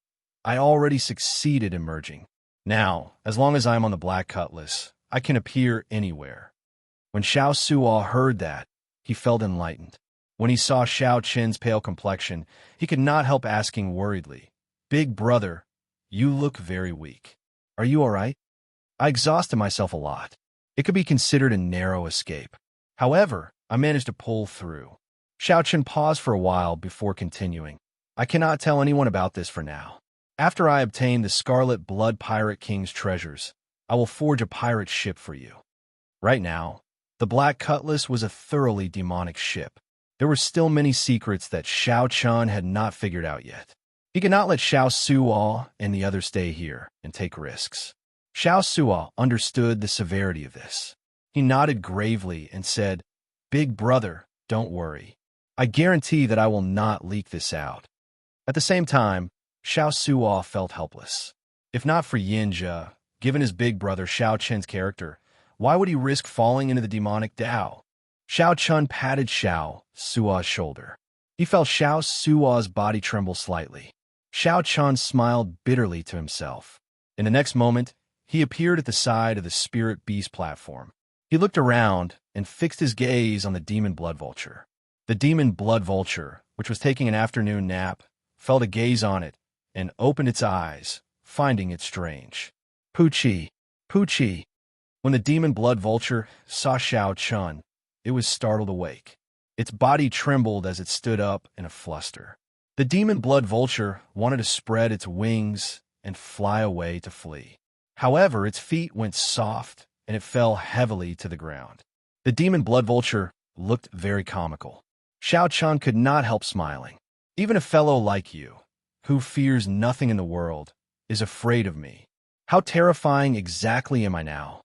"I already succeeded in merging. Now, as long as I am on the Black Cutlass, I can appear anywhere." When Xiao Sua heard that, he felt enlightened. When he saw Xiao Chen's pale complexion, he could not help asking worriedly, "Big brother, you look very weak. Are you all right?" "I exhausted myself a lot. It could be considered a narrow escape. However, I managed to pull through." Xiao Chen paused for a while before continuing. "I cannot tell anyone about this for now. After I obtain the Scarlet Blood Pirate King's treasures, I will forge a pirate ship for you." Right now, the Black Cutlass was a thoroughly demonic ship. There were still many secrets that Xiao Chun had not figured out yet. He could not let Xiao Sua and the others stay here and take risks. Xiao Sua understood the severity of this. He nodded gravely and said, "Big brother, don't worry. I guarantee that I will not leak this out." At the same time, Xiao Sua felt helpless. If not for Yinja, given his big brother Xiao Chen's character, why would he risk falling into the demonic Tao? Xiao Chun patted Xiao Sua's shoulder. He felt Xiao Sua's body tremble slightly. Xiao Chun smiled bitterly to himself. In the next moment, he appeared at the side of the Spirit Beast platform. He looked around and fixed his gaze on the Demon Blood Vulture. The Demon Blood Vulture, which was taking an afternoon nap, fell to gaze on it and opened its eyes, finding it strange. "Puchi, Puchi." When the Demon Blood Vulture saw Xiao Chun, it was startled awake. Its body trembled as it stood up in a fluster. The Demon Blood Vulture wanted to spread its wings and fly away to flee. However, its feet went soft and it fell heavily to the ground. The Demon Blood Vulture looked very comical. Xiao Chun could not help smiling. "Even a fellow like you, who fears nothing in the world, is afraid of me. How terrifying exactly am I now?"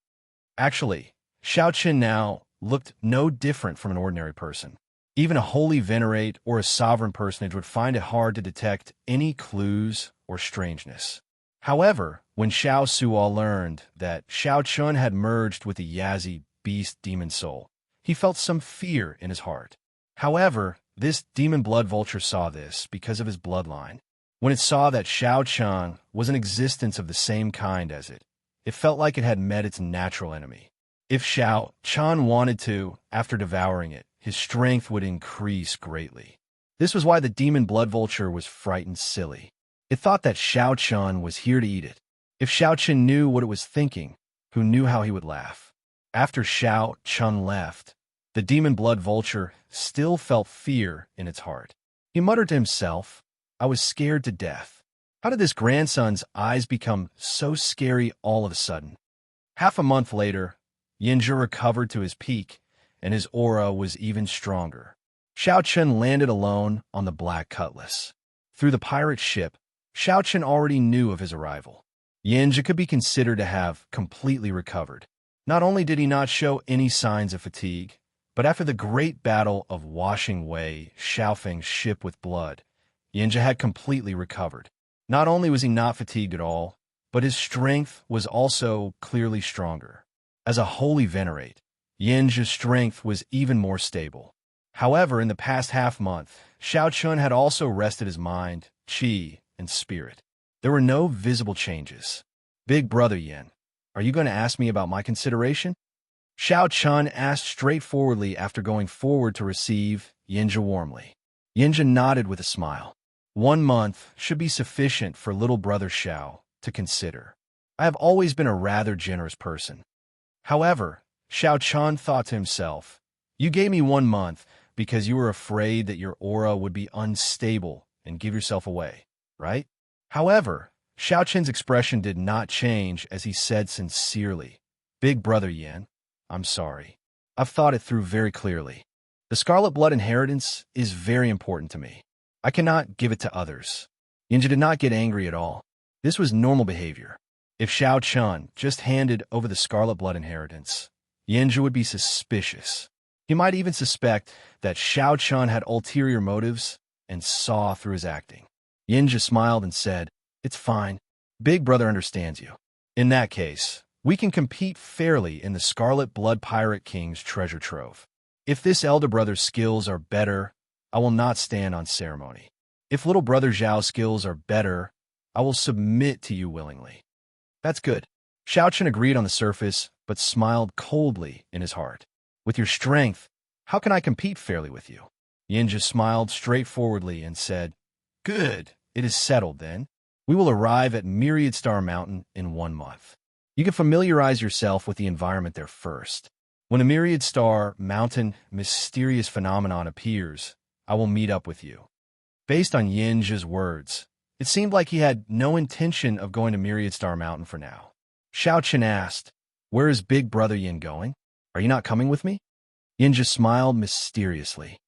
Actually, Xiao Chun now looked no different from an ordinary person. Even a holy venerate or a sovereign personage would find it hard to detect any clues or strangeness. However, when Xiao Sua learned that Xiao Chun had merged with the Yazi beast demon soul, he felt some fear in his heart. However, this Demon Blood Vulture saw this because of his bloodline. When it saw that Xiao Chun was an existence of the same kind as it, it felt like it had met its natural enemy. If Xiao Chun wanted to, after devouring it, his strength would increase greatly. This was why the Demon Blood Vulture was frightened silly. It thought that Xiao Chun was here to eat it. If Xiao Chun knew what it was thinking, who knew how he would laugh? After Xiao Chun left, the Demon Blood Vulture still felt fear in its heart. He muttered to himself, "I was scared to death. How did this grandson's eyes become so scary all of a sudden?" Half a month later, Yinja recovered to his peak, and his aura was even stronger. Xiao Chun landed alone on the Black Cutlass. Through the pirate ship, Xiao Chun already knew of his arrival. Yinja could be considered to have completely recovered. Not only did he not show any signs of fatigue, but after the great battle of washing away Xiaofeng's ship with blood, Yinja had completely recovered. Not only was he not fatigued at all, but his strength was also clearly stronger. As a holy venerate, Yinja's strength was even more stable. However, in the past half-month, Xiao Chun had also rested his mind, qi, and spirit. There were no visible changes. "Big brother Yin, are you going to ask me about my consideration?" Xiao Chun asked straightforwardly after going forward to receive Yinja warmly. Yinja nodded with a smile. 1 month should be sufficient for little brother Xiao to consider. I have always been a rather generous person. However, Xiao Chun thought to himself, you gave me 1 month because you were afraid that your aura would be unstable and give yourself away, right? However, Xiao Chun's expression did not change as he said sincerely, Big brother Yin, I'm sorry. I've thought it through very clearly. The scarlet blood inheritance is very important to me. I cannot give it to others. Yinja did not get angry at all. This was normal behavior. If Xiao Chun just handed over the scarlet blood inheritance, Yinja would be suspicious. He might even suspect that Xiao Chun had ulterior motives and saw through his acting. Yinja smiled and said, it's fine. Big brother understands you. In that case, we can compete fairly in the Scarlet Blood Pirate King's treasure trove. If this elder brother's skills are better, I will not stand on ceremony. If little brother Zhao's skills are better, I will submit to you willingly. That's good. Xiao Chun agreed on the surface, but smiled coldly in his heart. With your strength, how can I compete fairly with you? Yinja smiled straightforwardly and said, good, it is settled then. We will arrive at Myriad Star Mountain in 1 month. You can familiarize yourself with the environment there first. When a Myriad Star Mountain mysterious phenomenon appears, I will meet up with you. Based on Yinja's words, it seemed like he had no intention of going to Myriad Star Mountain for now. Xiao Chun asked, where is Big Brother Yin going? Are you not coming with me? Yinja smiled mysteriously.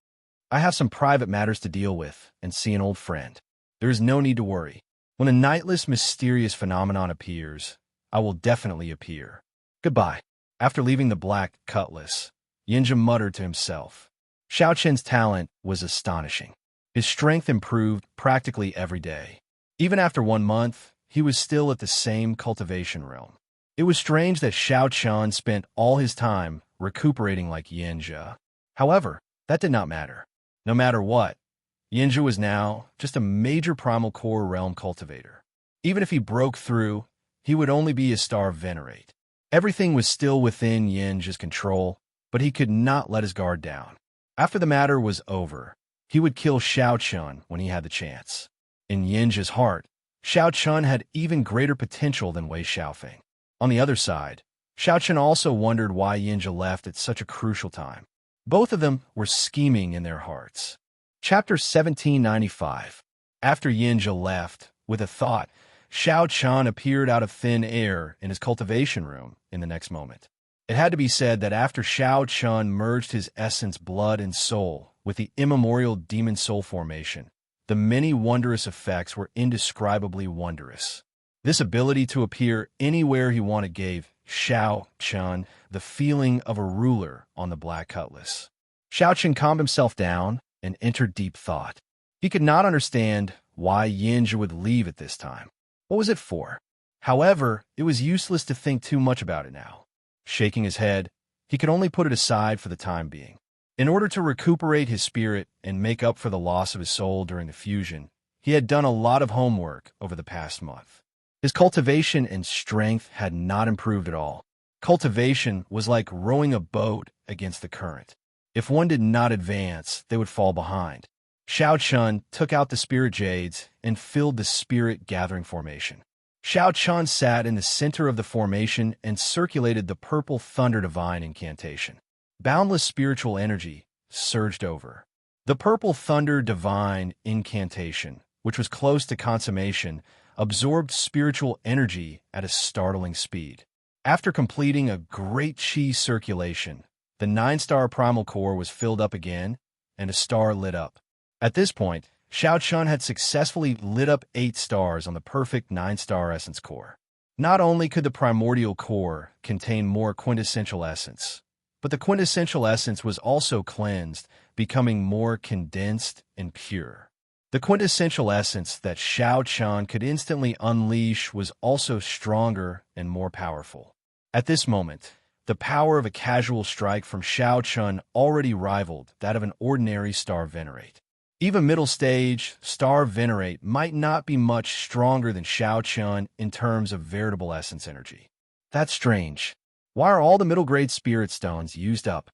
I have some private matters to deal with and see an old friend. There is no need to worry. When a nightless mysterious phenomenon appears, I will definitely appear. Goodbye. After leaving the black cutlass, Yinja muttered to himself. Xiao Chun's talent was astonishing. His strength improved practically every day. Even after 1 month, he was still at the same cultivation realm. It was strange that Xiao Chun spent all his time recuperating like Yinja. However, that did not matter. No matter what, Yinja was now just a major primal core realm cultivator. Even if he broke through, he would only be a star of Venerate. Everything was still within Yinja's control, but he could not let his guard down. After the matter was over, he would kill Xiao Chun when he had the chance. In Yinja's heart, Xiao Chun had even greater potential than Wei Xiaofeng. On the other side, Xiao Chun also wondered why Yinja left at such a crucial time. Both of them were scheming in their hearts. Chapter 1795. After Yinja left, with a thought, Xiao Chun appeared out of thin air in his cultivation room in the next moment. It had to be said that after Xiao Chun merged his essence, blood, and soul with the immemorial demon soul formation, the many wondrous effects were indescribably wondrous. This ability to appear anywhere he wanted gave Xiao Chun the feeling of a ruler on the black cutlass. Xiao Chun calmed himself down and entered deep thought. He could not understand why Yinja would leave at this time. What was it for? However, it was useless to think too much about it now. Shaking his head, he could only put it aside for the time being. In order to recuperate his spirit and make up for the loss of his soul during the fusion, he had done a lot of homework over the past month. His cultivation and strength had not improved at all. Cultivation was like rowing a boat against the current. If one did not advance, they would fall behind. Xiao Chun took out the spirit jades and filled the spirit gathering formation. Xiao Chun sat in the center of the formation and circulated the purple thunder divine incantation. Boundless spiritual energy surged over. The purple thunder divine incantation, which was close to consummation, absorbed spiritual energy at a startling speed. After completing a great chi circulation, the 9-star primal core was filled up again, and a star lit up. At this point, Xiao Chun had successfully lit up 8 stars on the perfect 9-star essence core. Not only could the primordial core contain more quintessential essence, but the quintessential essence was also cleansed, becoming more condensed and pure. The quintessential essence that Xiao Chun could instantly unleash was also stronger and more powerful. At this moment, the power of a casual strike from Xiao Chun already rivaled that of an ordinary star Venerate. Even middle stage star Venerate might not be much stronger than Xiao Chun in terms of veritable essence energy. That's strange. Why are all the middle-grade spirit stones used up?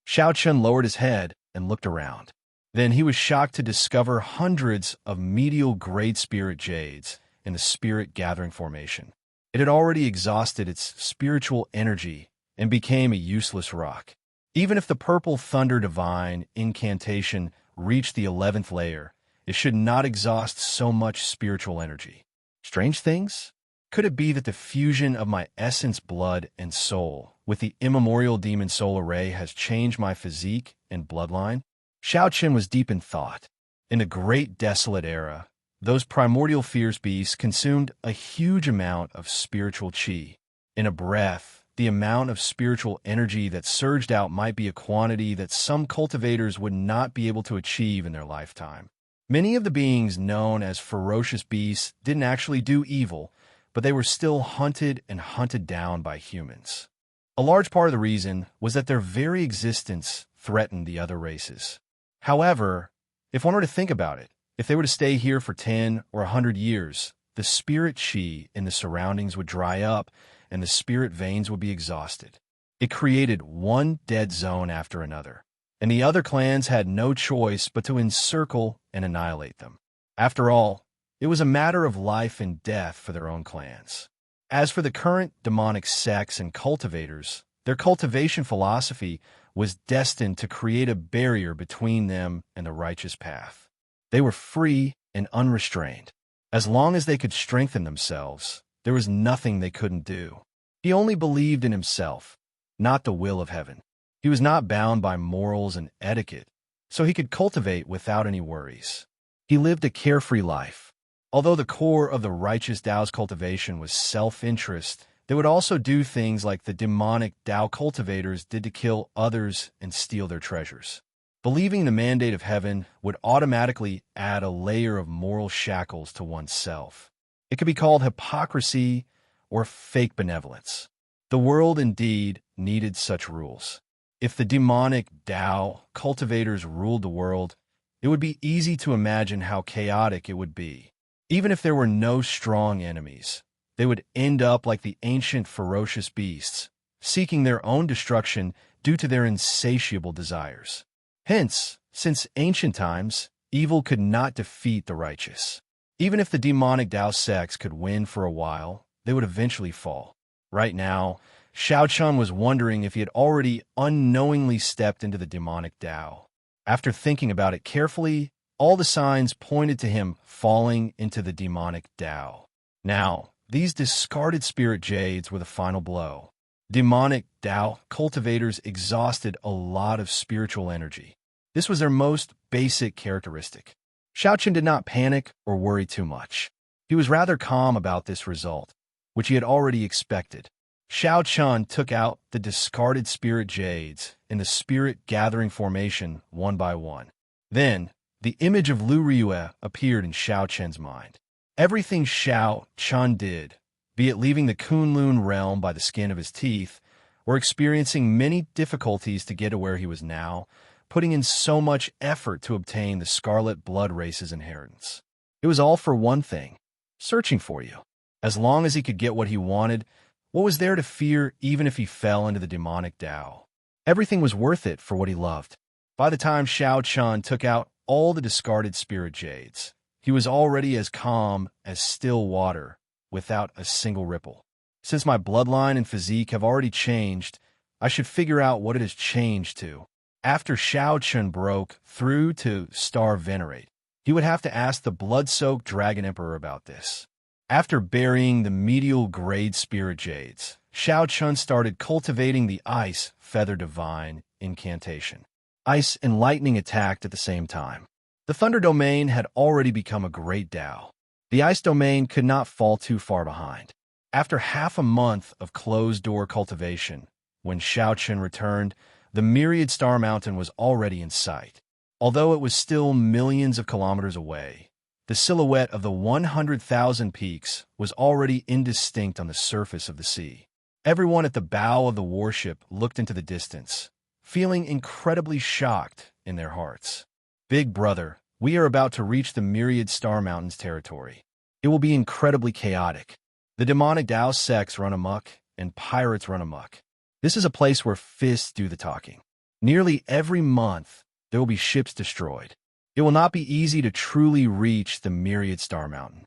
Xiao Chun lowered his head and looked around. Then he was shocked to discover hundreds of medial grade spirit jades in the spirit gathering formation. It had already exhausted its spiritual energy and became a useless rock. Even if the purple thunder divine incantation reached the 11th layer, it should not exhaust so much spiritual energy. Strange things? Could it be that the fusion of my essence, blood, and soul with the immemorial demon soul array has changed my physique and bloodline? Xiao Qin was deep in thought. In the great desolate era, those primordial fierce beasts consumed a huge amount of spiritual qi. In a breath, the amount of spiritual energy that surged out might be a quantity that some cultivators would not be able to achieve in their lifetime. Many of the beings known as ferocious beasts didn't actually do evil, but they were still hunted and hunted down by humans. A large part of the reason was that their very existence threatened the other races. However, if one were to think about it, if they were to stay here for 10 or 100 years, the spirit qi in the surroundings would dry up and the spirit veins would be exhausted. It created one dead zone after another, and the other clans had no choice but to encircle and annihilate them. After all, it was a matter of life and death for their own clans. As for the current demonic sects and cultivators, their cultivation philosophy was destined to create a barrier between them and the righteous path. They were free and unrestrained. As long as they could strengthen themselves, there was nothing they couldn't do. He only believed in himself, not the will of heaven. He was not bound by morals and etiquette, so he could cultivate without any worries. He lived a carefree life. Although the core of the righteous Tao's cultivation was self-interest, they would also do things like the demonic Tao cultivators did to kill others and steal their treasures. Believing the mandate of heaven would automatically add a layer of moral shackles to oneself. It could be called hypocrisy or fake benevolence. The world indeed needed such rules. If the demonic Tao cultivators ruled the world, it would be easy to imagine how chaotic it would be. Even if there were no strong enemies, they would end up like the ancient ferocious beasts, seeking their own destruction due to their insatiable desires. Hence, since ancient times, evil could not defeat the righteous. Even if the demonic Tao sects could win for a while, they would eventually fall. Right now, Xiao Chun was wondering if he had already unknowingly stepped into the demonic Tao. After thinking about it carefully, all the signs pointed to him falling into the demonic Tao. Now, these discarded spirit jades were the final blow. Demonic Tao cultivators exhausted a lot of spiritual energy. This was their most basic characteristic. Xiao Chun did not panic or worry too much. He was rather calm about this result, which he had already expected. Xiao Chun took out the discarded spirit jades in the spirit gathering formation one by one. Then, the image of Lu Riyue appeared in Xiao Chun's mind. Everything Xiao Chun did, be it leaving the Kunlun realm by the skin of his teeth, or experiencing many difficulties to get to where he was now, putting in so much effort to obtain the Scarlet Blood Race's inheritance. It was all for one thing, searching for you. As long as he could get what he wanted, what was there to fear even if he fell into the demonic Tao? Everything was worth it for what he loved. By the time Xiao Chun took out all the discarded spirit jades, he was already as calm as still water, without a single ripple. Since my bloodline and physique have already changed, I should figure out what it has changed to. After Xiao Chun broke through to Star Venerate, he would have to ask the blood-soaked Dragon Emperor about this. After burying the medial grade spirit jades, Xiao Chun started cultivating the Ice Feather Divine incantation. Ice and lightning attacked at the same time. The Thunder Domain had already become a great Tao. The Ice Domain could not fall too far behind. After half a month of closed-door cultivation, when Xiao Chun returned, the myriad star mountain was already in sight. Although it was still millions of kilometers away, the silhouette of the 100,000 peaks was already indistinct on the surface of the sea. Everyone at the bow of the warship looked into the distance, feeling incredibly shocked in their hearts. Big brother, we are about to reach the myriad star mountains territory. It will be incredibly chaotic. The demonic Tao sects run amok, and pirates run amok. This is a place where fists do the talking. Nearly every month, there will be ships destroyed. It will not be easy to truly reach the Myriad Star Mountain.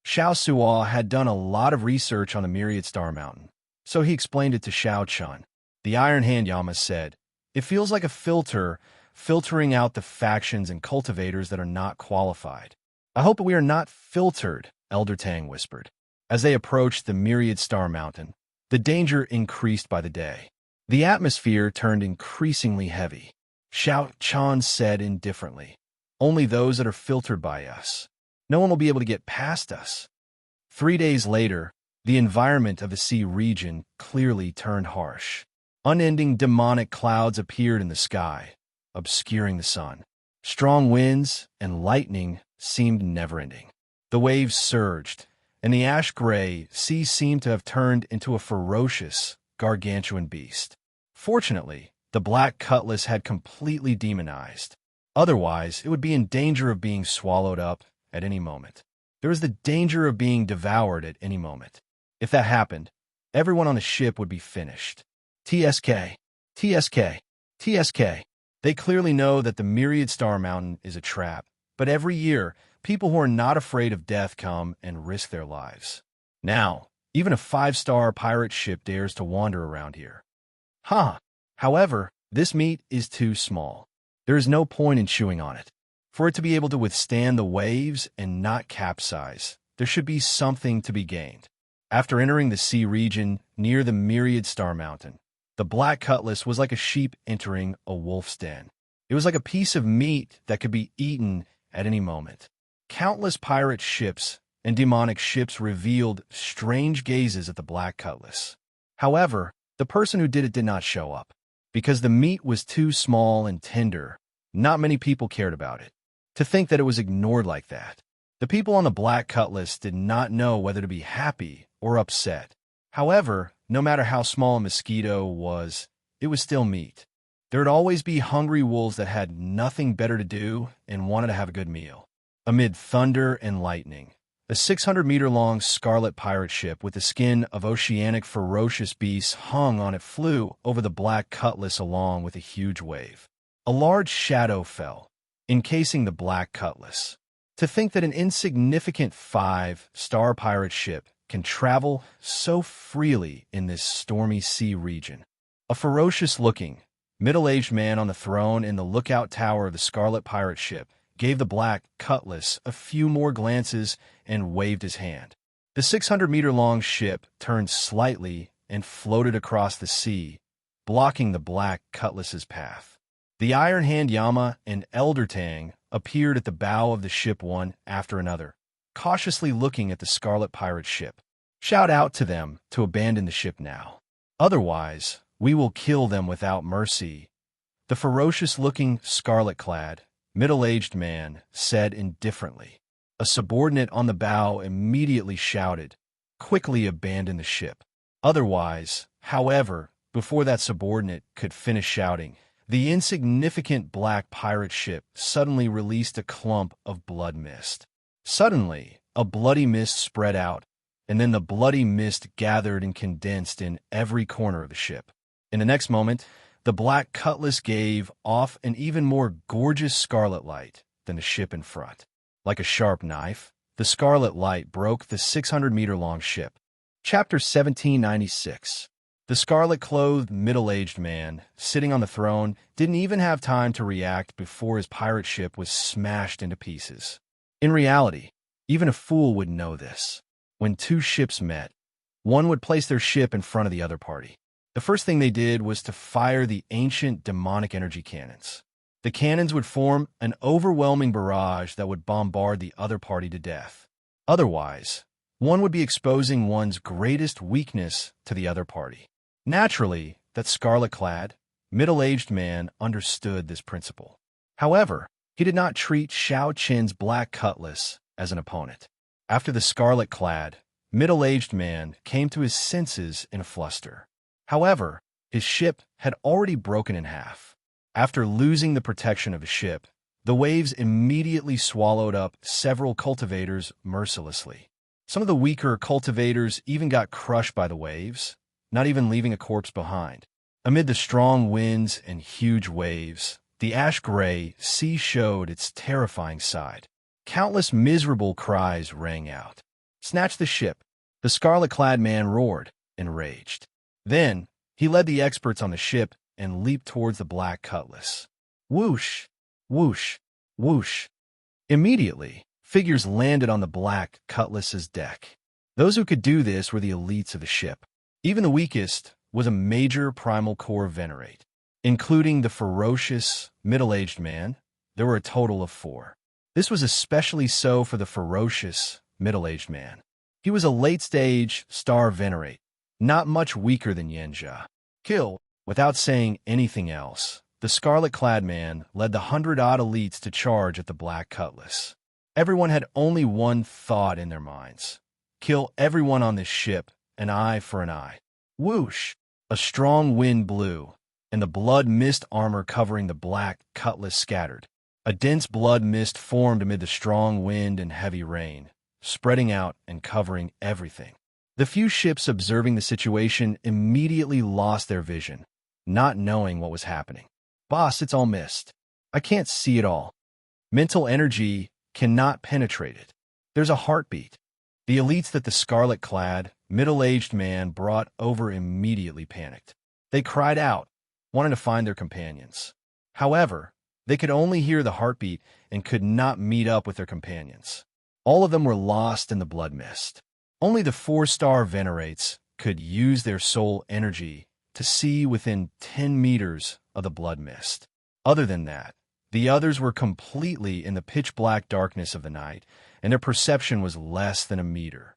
Xiao Suo had done a lot of research on the Myriad Star Mountain, so he explained it to Xiao Chun. The Iron Hand Yama said, "It feels like a filter, filtering out the factions and cultivators that are not qualified." "I hope we are not filtered," Elder Tang whispered. As they approached the Myriad Star Mountain, the danger increased by the day. The atmosphere turned increasingly heavy. Xiao Chun said indifferently, "Only those that are filtered by us. No one will be able to get past us." 3 days later, the environment of the sea region clearly turned harsh. Unending demonic clouds appeared in the sky, obscuring the sun. Strong winds and lightning seemed never-ending. The waves surged, and the ash-gray sea seemed to have turned into a ferocious, gargantuan beast. Fortunately, the Black Cutlass had completely demonized. Otherwise, it would be in danger of being swallowed up at any moment. There was the danger of being devoured at any moment. If that happened, everyone on the ship would be finished. TSK, TSK, TSK. They clearly know that the Myriad Star Mountain is a trap, but every year, people who are not afraid of death come and risk their lives. Now, even a 5-star pirate ship dares to wander around here. However, this meat is too small. There is no point in chewing on it. For it to be able to withstand the waves and not capsize, there should be something to be gained. After entering the sea region near the Myriad Star Mountain, the Black Cutlass was like a sheep entering a wolf's den. It was like a piece of meat that could be eaten at any moment. Countless pirate ships and demonic ships revealed strange gazes at the Black Cutlass. However, the person who did it did not show up. Because the meat was too small and tender, not many people cared about it. To think that it was ignored like that. The people on the Black Cutlass did not know whether to be happy or upset. However, no matter how small a mosquito was, it was still meat. There would always be hungry wolves that had nothing better to do and wanted to have a good meal. Amid thunder and lightning, a 600-meter-long scarlet pirate ship with the skin of oceanic ferocious beasts hung on it flew over the Black Cutlass along with a huge wave. A large shadow fell, encasing the Black Cutlass. To think that an insignificant 5-star pirate ship can travel so freely in this stormy sea region. A ferocious-looking, middle-aged man on the throne in the lookout tower of the scarlet pirate ship gave the Black Cutlass a few more glances and waved his hand. The 600-meter-long ship turned slightly and floated across the sea, blocking the Black Cutlass's path. The Iron Hand Yama and Elder Tang appeared at the bow of the ship one after another, cautiously looking at the scarlet pirate ship. "Shout out to them to abandon the ship now. Otherwise, we will kill them without mercy," the ferocious-looking, scarlet-clad, middle-aged man said indifferently. A subordinate on the bow immediately shouted, "Quickly abandon the ship." Otherwise, however, before that subordinate could finish shouting, the insignificant black pirate ship suddenly released a clump of blood mist. Suddenly, a bloody mist spread out, and then the bloody mist gathered and condensed in every corner of the ship. In the next moment, the Black Cutlass gave off an even more gorgeous scarlet light than the ship in front. Like a sharp knife, the scarlet light broke the 600-meter-long ship. Chapter 1796. The scarlet-clothed, middle-aged man, sitting on the throne, didn't even have time to react before his pirate ship was smashed into pieces. In reality, even a fool would know this. When two ships met, one would place their ship in front of the other party. The first thing they did was to fire the ancient demonic energy cannons. The cannons would form an overwhelming barrage that would bombard the other party to death. Otherwise, one would be exposing one's greatest weakness to the other party. Naturally, that scarlet-clad, middle-aged man understood this principle. However, he did not treat Xiao Qin's Black Cutlass as an opponent. After the scarlet-clad, middle-aged man came to his senses in a fluster. However, his ship had already broken in half. After losing the protection of his ship, the waves immediately swallowed up several cultivators mercilessly. Some of the weaker cultivators even got crushed by the waves, not even leaving a corpse behind. Amid the strong winds and huge waves, the ash-gray sea showed its terrifying side. Countless miserable cries rang out. "Snatch the ship!" The scarlet-clad man roared, enraged. Then, he led the experts on the ship and leaped towards the black cutlass. Whoosh! Whoosh! Whoosh! Immediately, figures landed on the black cutlass's deck. Those who could do this were the elites of the ship. Even the weakest was a major primal core venerate. Including the ferocious, middle-aged man, there were a total of 4. This was especially so for the ferocious, middle-aged man. He was a late-stage star venerate, not much weaker than Yenja. Kill, without saying anything else, the scarlet-clad man led the 100-odd elites to charge at the black cutlass. Everyone had only one thought in their minds. Kill everyone on this ship, an eye for an eye. Whoosh! A strong wind blew, and the blood mist armor covering the black cutlass scattered. A dense blood mist formed amid the strong wind and heavy rain, spreading out and covering everything. The few ships observing the situation immediately lost their vision, not knowing what was happening. "Boss, it's all mist. I can't see it all. Mental energy cannot penetrate it. There's a heartbeat." The elites that the scarlet-clad, middle-aged man brought over immediately panicked. They cried out, wanting to find their companions. However, they could only hear the heartbeat and could not meet up with their companions. All of them were lost in the blood mist. Only the 4-star venerates could use their soul energy to see within 10 meters of the blood mist. Other than that, the others were completely in the pitch-black darkness of the night, and their perception was less than a meter.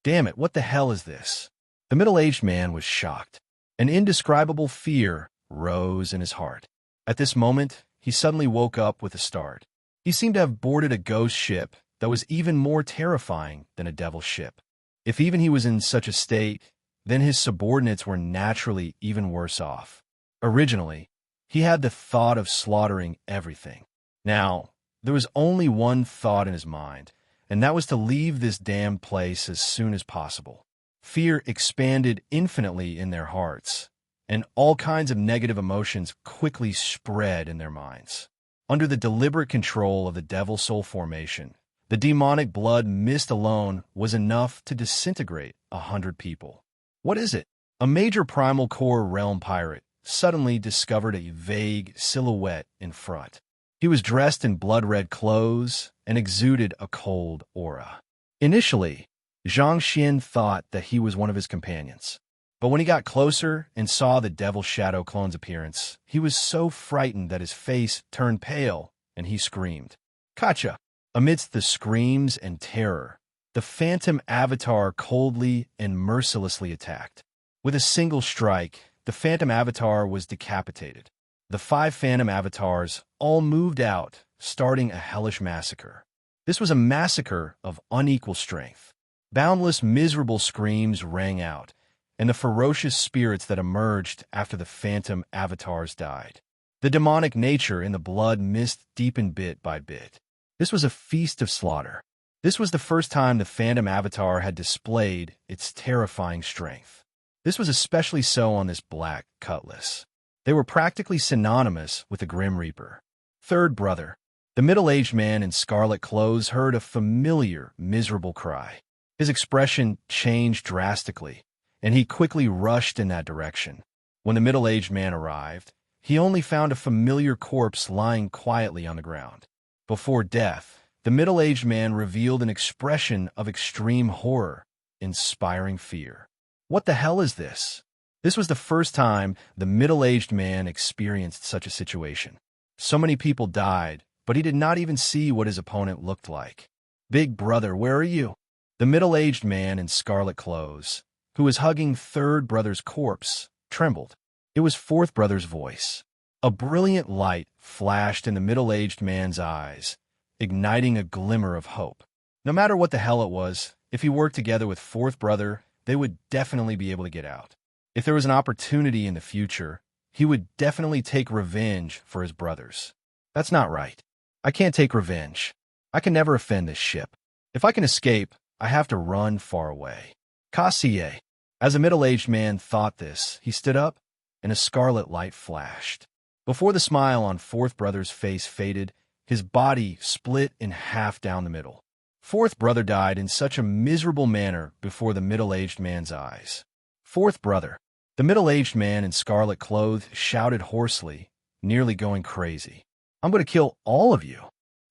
"Damn it, what the hell is this?" The middle-aged man was shocked. An indescribable fear rose in his heart. At this moment, he suddenly woke up with a start. He seemed to have boarded a ghost ship that was even more terrifying than a devil ship. If even he was in such a state, then his subordinates were naturally even worse off. Originally, he had the thought of slaughtering everything. Now, there was only one thought in his mind, and that was to leave this damned place as soon as possible. Fear expanded infinitely in their hearts, and all kinds of negative emotions quickly spread in their minds. Under the deliberate control of the Devil Soul formation, the demonic blood mist alone was enough to disintegrate 100 people. What is it? A major primal core realm pirate suddenly discovered a vague silhouette in front. He was dressed in blood-red clothes and exuded a cold aura. Initially, Zhang Xian thought that he was one of his companions. But when he got closer and saw the Devil Shadow clone's appearance, he was so frightened that his face turned pale and he screamed. "Kacha!" Amidst the screams and terror, the phantom avatar coldly and mercilessly attacked. With a single strike, the phantom avatar was decapitated. The 5 phantom avatars all moved out, starting a hellish massacre. This was a massacre of unequal strength. Boundless, miserable screams rang out, and the ferocious spirits that emerged after the phantom avatars died. The demonic nature in the blood mist deepened bit by bit. This was a feast of slaughter. This was the first time the phantom avatar had displayed its terrifying strength. This was especially so on this black cutlass. They were practically synonymous with the Grim Reaper. Third brother, the middle-aged man in scarlet clothes, heard a familiar, miserable cry. His expression changed drastically, and he quickly rushed in that direction. When the middle-aged man arrived, he only found a familiar corpse lying quietly on the ground. Before death, the middle-aged man revealed an expression of extreme horror, inspiring fear. What the hell is this? This was the first time the middle-aged man experienced such a situation. So many people died, but he did not even see what his opponent looked like. "Big brother, where are you?" The middle-aged man in scarlet clothes, who was hugging third brother's corpse, trembled. It was fourth brother's voice. A brilliant light flashed in the middle-aged man's eyes, igniting a glimmer of hope. No matter what the hell it was, if he worked together with fourth brother, they would definitely be able to get out. If there was an opportunity in the future, he would definitely take revenge for his brothers. That's not right. I can't take revenge. I can never offend this ship. If I can escape, I have to run far away. Kassier. As a middle-aged man thought this, he stood up, and a scarlet light flashed. Before the smile on Fourth Brother's face faded, his body split in half down the middle. Fourth Brother died in such a miserable manner before the middle-aged man's eyes. Fourth Brother. The middle-aged man in scarlet clothes shouted hoarsely, nearly going crazy. I'm going to kill all of you.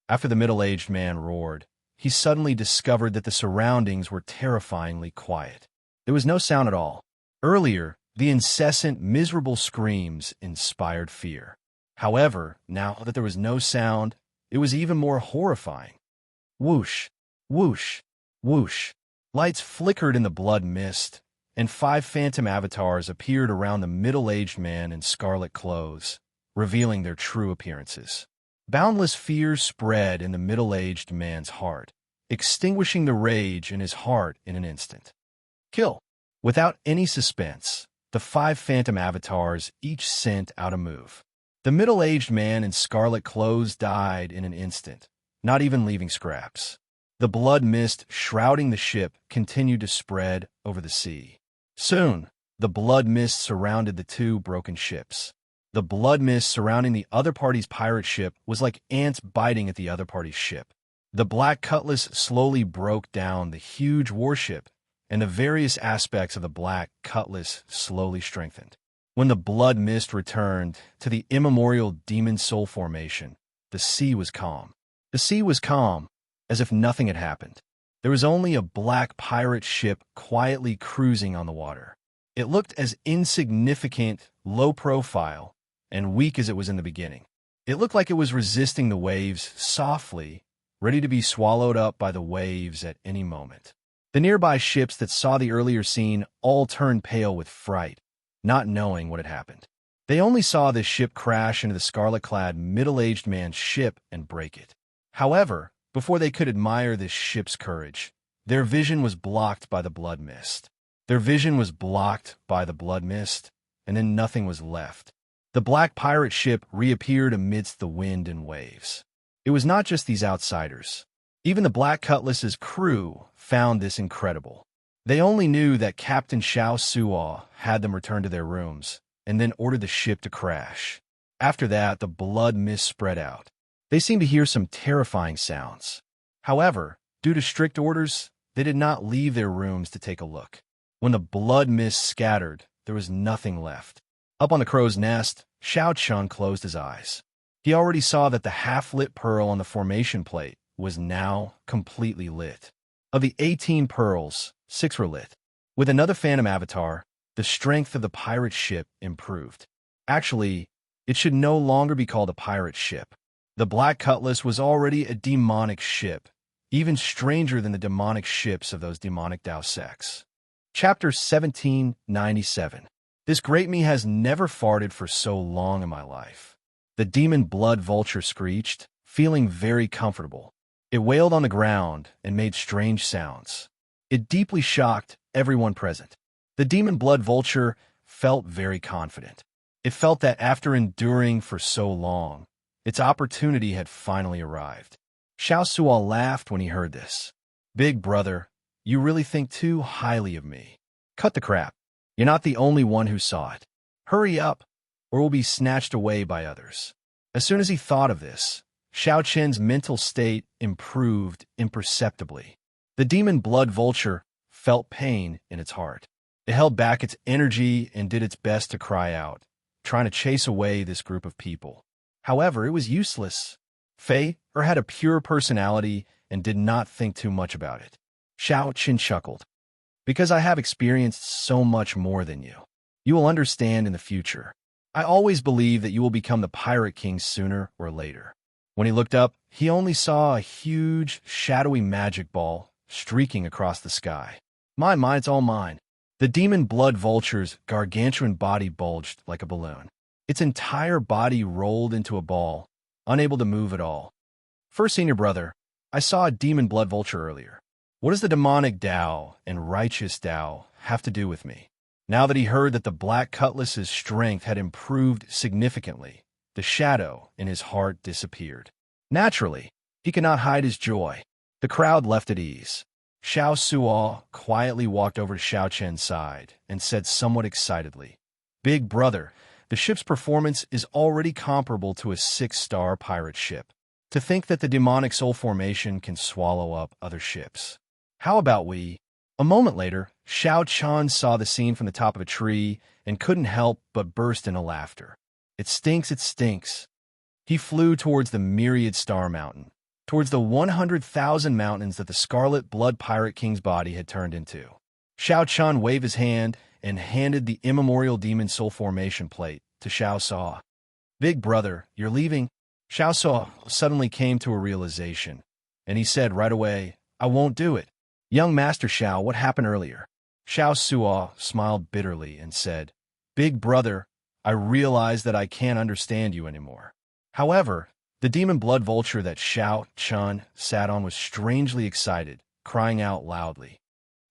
After the middle-aged man roared, he suddenly discovered that the surroundings were terrifyingly quiet. There was no sound at all. Earlier, the incessant, miserable screams inspired fear. However, now that there was no sound, it was even more horrifying. Whoosh, whoosh, whoosh. Lights flickered in the blood mist, and 5 phantom avatars appeared around the middle-aged man in scarlet clothes, revealing their true appearances. Boundless fear spread in the middle-aged man's heart, extinguishing the rage in his heart in an instant. Kill. Without any suspense, the 5 phantom avatars each sent out a move. The middle-aged man in scarlet clothes died in an instant, not even leaving scraps. The blood mist shrouding the ship continued to spread over the sea. Soon, the blood mist surrounded the 2 broken ships. The blood mist surrounding the other party's pirate ship was like ants biting at the other party's ship. The Black Cutlass slowly broke down the huge warship, and the various aspects of the Black Cutlass slowly strengthened. When the blood mist returned to the immemorial demon soul formation, the sea was calm. The sea was calm, as if nothing had happened. There was only a black pirate ship quietly cruising on the water. It looked as insignificant, low profile, and weak as it was in the beginning. It looked like it was resisting the waves softly, ready to be swallowed up by the waves at any moment. The nearby ships that saw the earlier scene all turned pale with fright, not knowing what had happened. They only saw this ship crash into the scarlet-clad middle-aged man's ship and break it. However, before they could admire this ship's courage, their vision was blocked by the blood mist. Their vision was blocked by the blood mist, and then nothing was left. The black pirate ship reappeared amidst the wind and waves. It was not just these outsiders. Even the Black Cutlass's crew found this incredible. They only knew that Captain Xiao Suo had them return to their rooms, and then ordered the ship to crash. After that, the blood mist spread out. They seemed to hear some terrifying sounds. However, due to strict orders, they did not leave their rooms to take a look. When the blood mist scattered, there was nothing left. Up on the crow's nest, Xiao Chun closed his eyes. He already saw that the half-lit pearl on the formation plate was now completely lit. Of the 18 pearls, 6 were lit. With another phantom avatar, the strength of the pirate ship improved. Actually, it should no longer be called a pirate ship. The Black Cutlass was already a demonic ship, even stranger than the demonic ships of those demonic Dao sects. Chapter 1797. This great me has never farted for so long in my life. The demon blood vulture screeched, feeling very comfortable. It wailed on the ground and made strange sounds. It deeply shocked everyone present. The demon blood vulture felt very confident. It felt that after enduring for so long, its opportunity had finally arrived. Xiao Suo laughed when he heard this. Big brother, you really think too highly of me. Cut the crap. You're not the only one who saw it. Hurry up, or we'll be snatched away by others. As soon as he thought of this, Xiao Chen's mental state improved imperceptibly. The demon blood vulture felt pain in its heart. It held back its energy and did its best to cry out, trying to chase away this group of people. However, it was useless. Fei had a pure personality and did not think too much about it. Xiao Chen chuckled. Because I have experienced so much more than you. You will understand in the future. I always believe that you will become the Pirate King sooner or later. When he looked up, he only saw a huge, shadowy magic ball streaking across the sky. My mind's all mine. The demon blood vulture's gargantuan body bulged like a balloon. Its entire body rolled into a ball, unable to move at all. First senior brother, I saw a demon blood vulture earlier. What does the demonic Dao and righteous Dao have to do with me? Now that he heard that the Black Cutlass's strength had improved significantly, the shadow in his heart disappeared. Naturally, he could not hide his joy. The crowd left at ease. Xiao Suo quietly walked over to Xiao Chen's side and said somewhat excitedly, Big brother, the ship's performance is already comparable to a 6-star pirate ship. To think that the demonic soul formation can swallow up other ships. How about we? A moment later, Xiao Chan saw the scene from the top of a tree and couldn't help but burst into laughter. It stinks, it stinks. He flew towards the myriad star mountain, towards the 100,000 mountains that the Scarlet Blood Pirate King's body had turned into. Xiao Chan waved his hand and handed the immemorial demon soul formation plate to Xiao Saw. Big brother, you're leaving? Xiao Saw suddenly came to a realization, and he said right away, I won't do it. Young Master Xiao, what happened earlier? Xiao Suo smiled bitterly and said, Big brother, I realize that I can't understand you anymore. However, the demon blood vulture that Xiao Chun sat on was strangely excited, crying out loudly.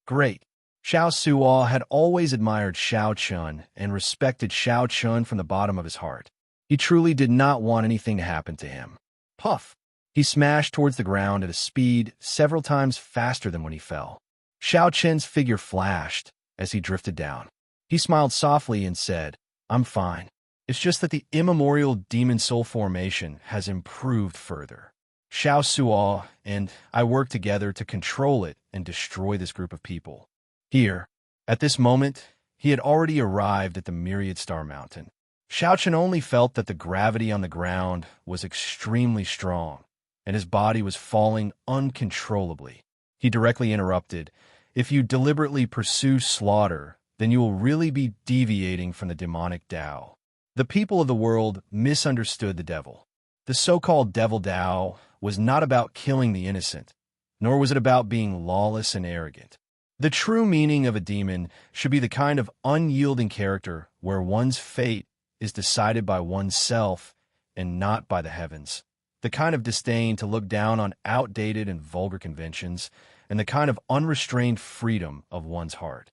Great! Xiao Suo had always admired Xiao Chun and respected Xiao Chun from the bottom of his heart. He truly did not want anything to happen to him. Puff! He smashed towards the ground at a speed several times faster than when he fell. Xiao Chen's figure flashed as he drifted down. He smiled softly and said, I'm fine. It's just that the immemorial demon soul formation has improved further. Xiao Suo and I work together to control it and destroy this group of people. Here, at this moment, he had already arrived at the Myriad Star Mountain. Xiao Chen only felt that the gravity on the ground was extremely strong, and his body was falling uncontrollably. He directly interrupted, If you deliberately pursue slaughter, then you will really be deviating from the demonic Tao. The people of the world misunderstood the devil. The so-called devil Tao was not about killing the innocent, nor was it about being lawless and arrogant. The true meaning of a demon should be the kind of unyielding character where one's fate is decided by oneself and not by the heavens, the kind of disdain to look down on outdated and vulgar conventions, and the kind of unrestrained freedom of one's heart.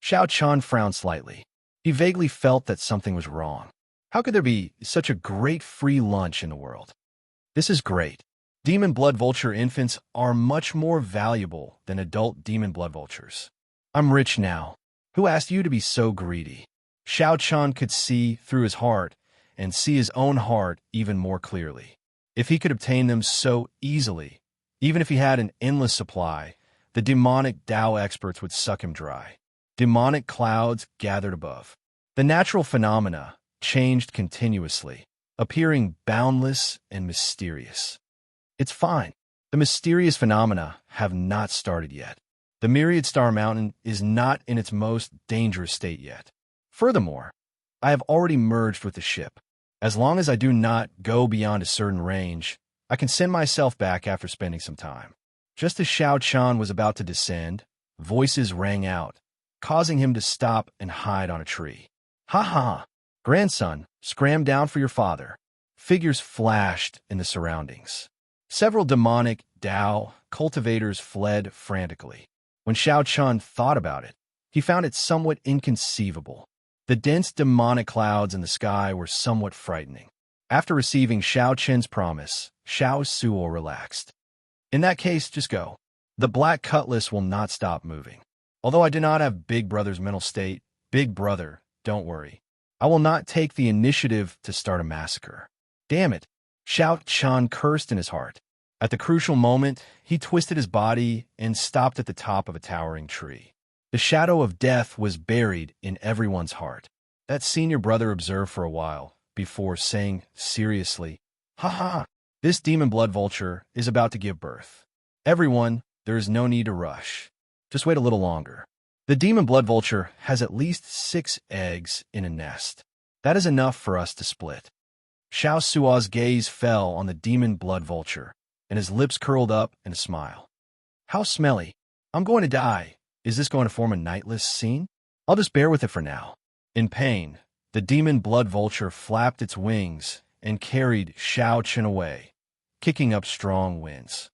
Xiao Chan frowned slightly. He vaguely felt that something was wrong. How could there be such a great free lunch in the world? This is great. Demon blood vulture infants are much more valuable than adult demon blood vultures. I'm rich now. Who asked you to be so greedy? Xiao Chan could see through his heart and see his own heart even more clearly. If he could obtain them so easily, even if he had an endless supply, the demonic Tao experts would suck him dry. Demonic clouds gathered above. The natural phenomena changed continuously, appearing boundless and mysterious. It's fine. The mysterious phenomena have not started yet. The Myriad Star Mountain is not in its most dangerous state yet. Furthermore, I have already merged with the ship. As long as I do not go beyond a certain range, I can send myself back after spending some time. Just as Xiao Chan was about to descend, voices rang out, causing him to stop and hide on a tree. Ha ha! Grandson, scram down for your father. Figures flashed in the surroundings. Several demonic Tao cultivators fled frantically. When Xiao Chun thought about it, he found it somewhat inconceivable. The dense demonic clouds in the sky were somewhat frightening. After receiving Xiao Chen's promise, Xiao Suo relaxed. In that case, just go. The black cutlass will not stop moving. Although I do not have Big Brother's mental state, Big Brother, don't worry. I will not take the initiative to start a massacre. Damn it! Xiao Chan cursed in his heart. At the crucial moment, he twisted his body and stopped at the top of a towering tree. The shadow of death was buried in everyone's heart. That senior brother observed for a while, before saying seriously, Ha ha! This demon blood vulture is about to give birth. Everyone, there is no need to rush. Just wait a little longer. The demon blood vulture has at least 6 eggs in a nest. That is enough for us to split. Xiao Suo's gaze fell on the demon blood vulture, and his lips curled up in a smile. How smelly. I'm going to die. Is this going to form a nightless scene? I'll just bear with it for now. In pain, the demon blood vulture flapped its wings and carried Xiao Chen away, kicking up strong winds.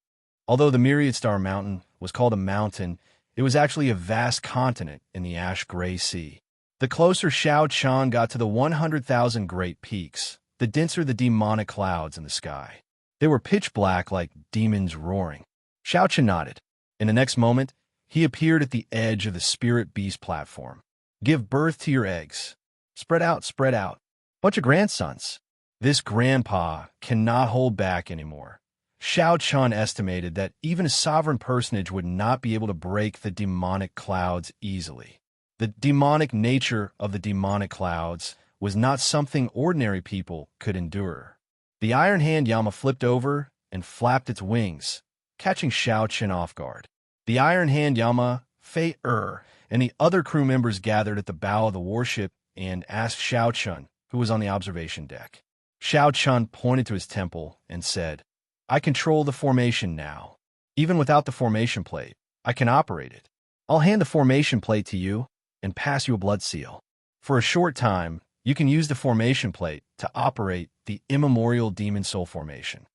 Although the Myriad Star Mountain was called a mountain, it was actually a vast continent in the ash-gray sea. The closer Xiao Chan got to the 100,000 great peaks, the denser the demonic clouds in the sky. They were pitch black like demons roaring. Xiao Chen nodded. In the next moment, he appeared at the edge of the spirit beast platform. Give birth to your eggs. Spread out, spread out. Bunch of grandsons. This grandpa cannot hold back anymore. Xiao Chun estimated that even a sovereign personage would not be able to break the demonic clouds easily. The demonic nature of the demonic clouds was not something ordinary people could endure. The Iron Hand Llama flipped over and flapped its wings, catching Xiao Chun off guard. The Iron Hand Llama, Fei and the other crew members gathered at the bow of the warship and asked Xiao Chun, who was on the observation deck. Xiao Chun pointed to his temple and said, "I control the formation now. Even without the formation plate, I can operate it. I'll hand the formation plate to you and pass you a blood seal. For a short time, you can use the formation plate to operate the immemorial demon soul formation."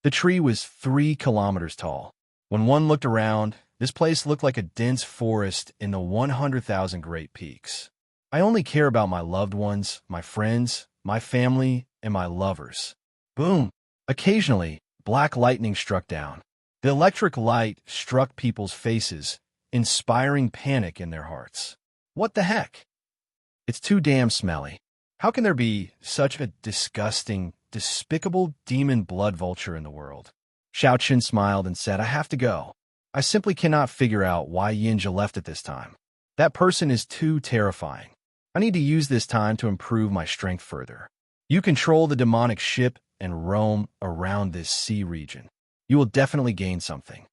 The tree was 3 kilometers tall. When one looked around, this place looked like a dense forest in the 100,000 Great Peaks. I only care about my loved ones, my friends, my family, and my lovers. Boom! Occasionally, black lightning struck down. The electric light struck people's faces, inspiring panic in their hearts. What the heck? It's too damn smelly. How can there be such a disgusting, despicable demon blood vulture in the world? Xiao Chun smiled and said, "I have to go. I simply cannot figure out why Yinja left at this time. That person is too terrifying. I need to use this time to improve my strength further. You control the demonic ship and roam around this sea region. You will definitely gain something."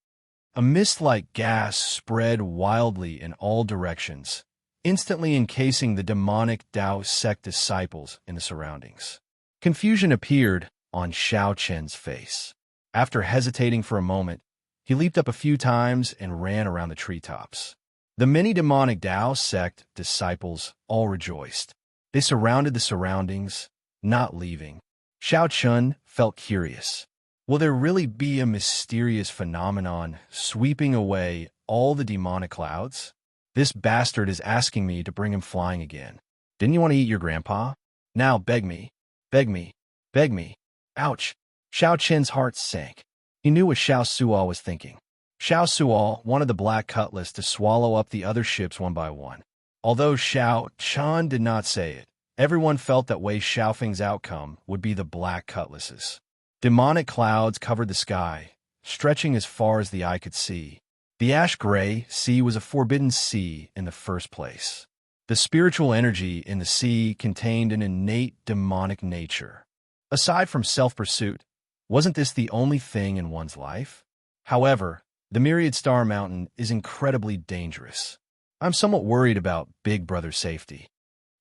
A mist-like gas spread wildly in all directions, instantly encasing the demonic Dao sect disciples in the surroundings. Confusion appeared on Xiao Chen's face. After hesitating for a moment, he leaped up a few times and ran around the treetops. The many demonic Dao sect disciples all rejoiced. They surrounded the surroundings, not leaving. Xiao Chun felt curious. Will there really be a mysterious phenomenon sweeping away all the demonic clouds? This bastard is asking me to bring him flying again. Didn't you want to eat your grandpa? Now beg me, beg me, beg me. Ouch! Xiao Chen's heart sank. He knew what Xiao Suo was thinking. Xiao Suo wanted the Black Cutlass to swallow up the other ships one by one. Although Xiao Chun did not say it, everyone felt that Wei Xiaofeng's outcome would be the Black Cutlasses. Demonic clouds covered the sky, stretching as far as the eye could see. The ash-gray sea was a forbidden sea in the first place. The spiritual energy in the sea contained an innate demonic nature. Aside from self-pursuit, wasn't this the only thing in one's life? However, the Myriad Star Mountain is incredibly dangerous. I'm somewhat worried about Big Brother's safety.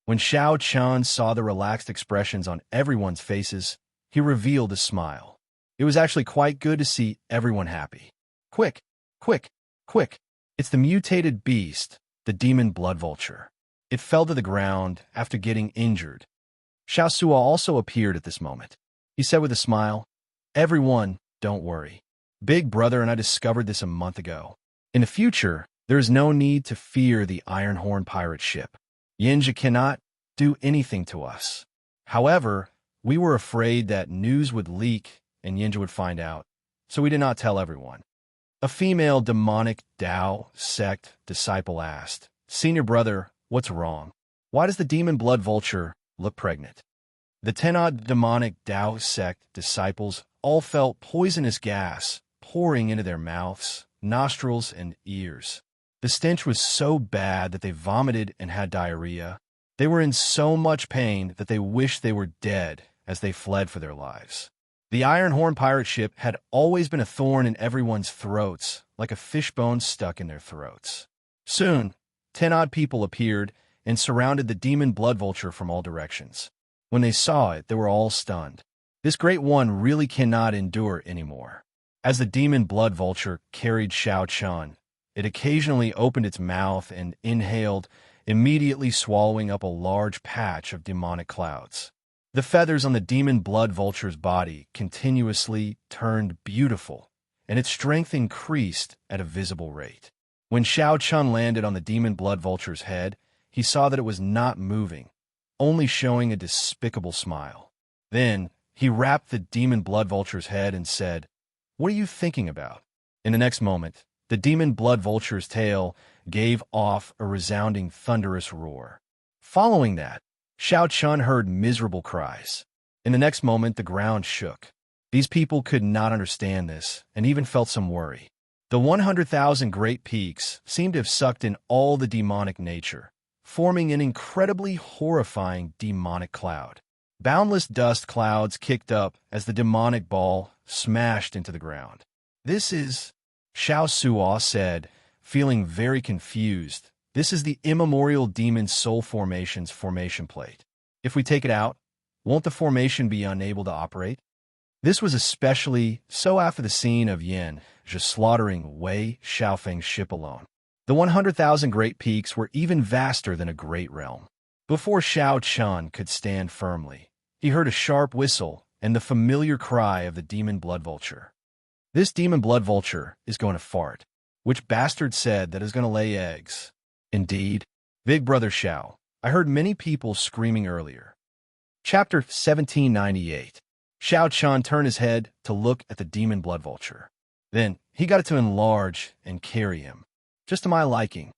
When Xiao Chun saw the relaxed expressions on everyone's faces, he revealed a smile. It was actually quite good to see everyone happy. Quick, quick, quick. It's the mutated beast, the demon blood vulture. It fell to the ground after getting injured. Xiao Suo also appeared at this moment. He said with a smile, "Everyone, don't worry. Big Brother and I discovered this a month ago. In the future, there is no need to fear the Iron Horn pirate ship. Yinja cannot do anything to us. However, we were afraid that news would leak and Yinja would find out, so we did not tell everyone." A female demonic Dao sect disciple asked, "Senior Brother, what's wrong? Why does the demon blood vulture look pregnant?" The 10-odd demonic Dao sect disciples all felt poisonous gas pouring into their mouths, nostrils, and ears. The stench was so bad that they vomited and had diarrhea. They were in so much pain that they wished they were dead as they fled for their lives. The Iron Horn pirate ship had always been a thorn in everyone's throats, like a fishbone stuck in their throats. Soon, 10-odd people appeared and surrounded the demon blood vulture from all directions. When they saw it, they were all stunned. This great one really cannot endure anymore. As the demon blood vulture carried Xiao Chun, it occasionally opened its mouth and inhaled, immediately swallowing up a large patch of demonic clouds. The feathers on the demon blood vulture's body continuously turned beautiful, and its strength increased at a visible rate. When Xiao Chun landed on the demon blood vulture's head, he saw that it was not moving, only showing a despicable smile. Then, he rapped the demon blood vulture's head and said, "What are you thinking about?" In the next moment, the demon blood vulture's tail gave off a resounding thunderous roar. Following that, Xiao Chun heard miserable cries. In the next moment, the ground shook. These people could not understand this, and even felt some worry. The 100,000 great peaks seemed to have sucked in all the demonic nature, forming an incredibly horrifying demonic cloud. Boundless dust clouds kicked up as the demonic ball smashed into the ground. "This is," Xiao Suo said, feeling very confused. "This is the immemorial demon soul formation's formation plate. If we take it out, won't the formation be unable to operate?" This was especially so after the scene of Yin just slaughtering Wei Xiaofeng's ship alone. The 100,000 great peaks were even vaster than a great realm. Before Xiao Chun could stand firmly, he heard a sharp whistle and the familiar cry of the demon blood vulture. "This demon blood vulture is going to fart. Which bastard said that is going to lay eggs?" "Indeed. Big brother Xiao, I heard many people screaming earlier." Chapter 1798. Xiao Chun turned his head to look at the demon blood vulture. Then he got it to enlarge and carry him, just to my liking.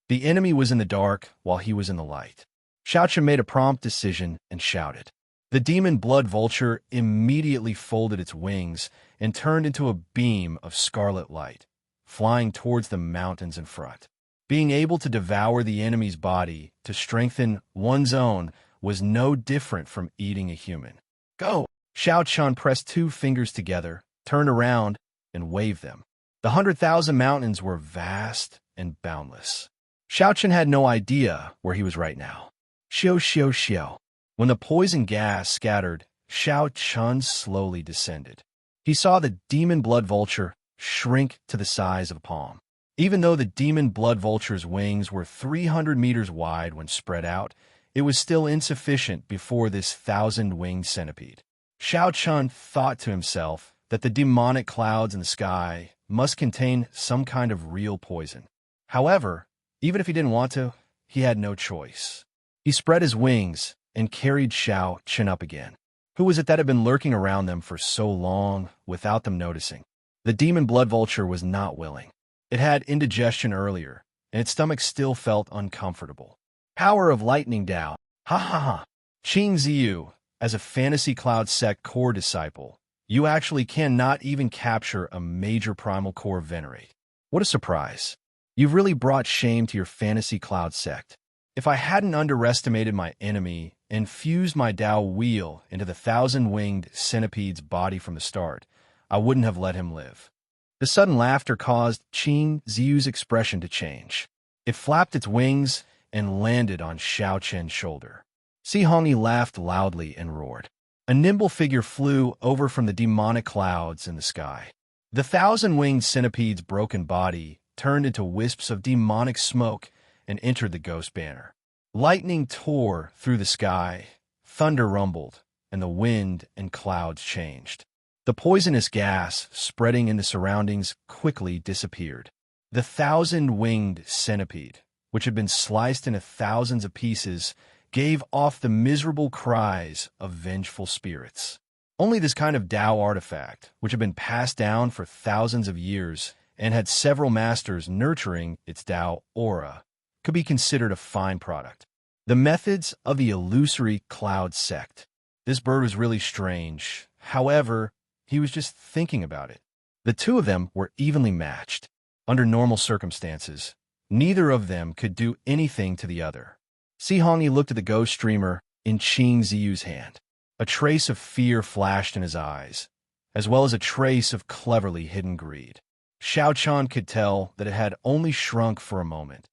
The enemy was in the dark while he was in the light. Xiao Chun made a prompt decision and shouted. The demon blood vulture immediately folded its wings and turned into a beam of scarlet light, flying towards the mountains in front. Being able to devour the enemy's body to strengthen one's own was no different from eating a human. "Go!" Xiao Chun pressed two fingers together, turned around, and waved them. The 100,000 mountains were vast and boundless. Xiao Chun had no idea where he was right now. Xiao xiao xiao. When the poison gas scattered, Xiao Chun slowly descended. He saw the demon blood vulture shrink to the size of a palm. Even though the demon blood vulture's wings were 300 meters wide when spread out, it was still insufficient before this 1,000-winged centipede. Xiao Chun thought to himself that the demonic clouds in the sky must contain some kind of real poison. However, even if he didn't want to, he had no choice. He spread his wings and carried Xiao Chun up again. Who was it that had been lurking around them for so long without them noticing? The demon blood vulture was not willing. It had indigestion earlier, and its stomach still felt uncomfortable. Power of Lightning Dao. Ha ha ha. Qing Ziyu, as a Fantasy Cloud Sect core disciple, you actually cannot even capture a major primal core venerate. What a surprise. You've really brought shame to your Fantasy Cloud Sect. If I hadn't underestimated my enemy and fused my Dao wheel into the 1,000-winged centipede's body from the start, I wouldn't have let him live. The sudden laughter caused Qing Ziyu's expression to change. It flapped its wings and landed on Xiao Chen's shoulder. Si Hongyi laughed loudly and roared. A nimble figure flew over from the demonic clouds in the sky. The 1,000-winged centipede's broken body turned into wisps of demonic smoke and entered the ghost banner. Lightning tore through the sky, thunder rumbled, and the wind and clouds changed. The poisonous gas spreading in the surroundings quickly disappeared. The 1,000-winged centipede, which had been sliced into thousands of pieces, gave off the miserable cries of vengeful spirits. Only this kind of Dao artifact, which had been passed down for thousands of years and had several masters nurturing its Dao aura, could be considered a fine product. The methods of the illusory cloud sect. This bird was really strange. However, he was just thinking about it. The two of them were evenly matched. Under normal circumstances, neither of them could do anything to the other. Si Hongyi looked at the ghost streamer in Qing Ziyu's hand. A trace of fear flashed in his eyes, as well as a trace of cleverly hidden greed. Xiao Chun could tell that it had only shrunk for a moment,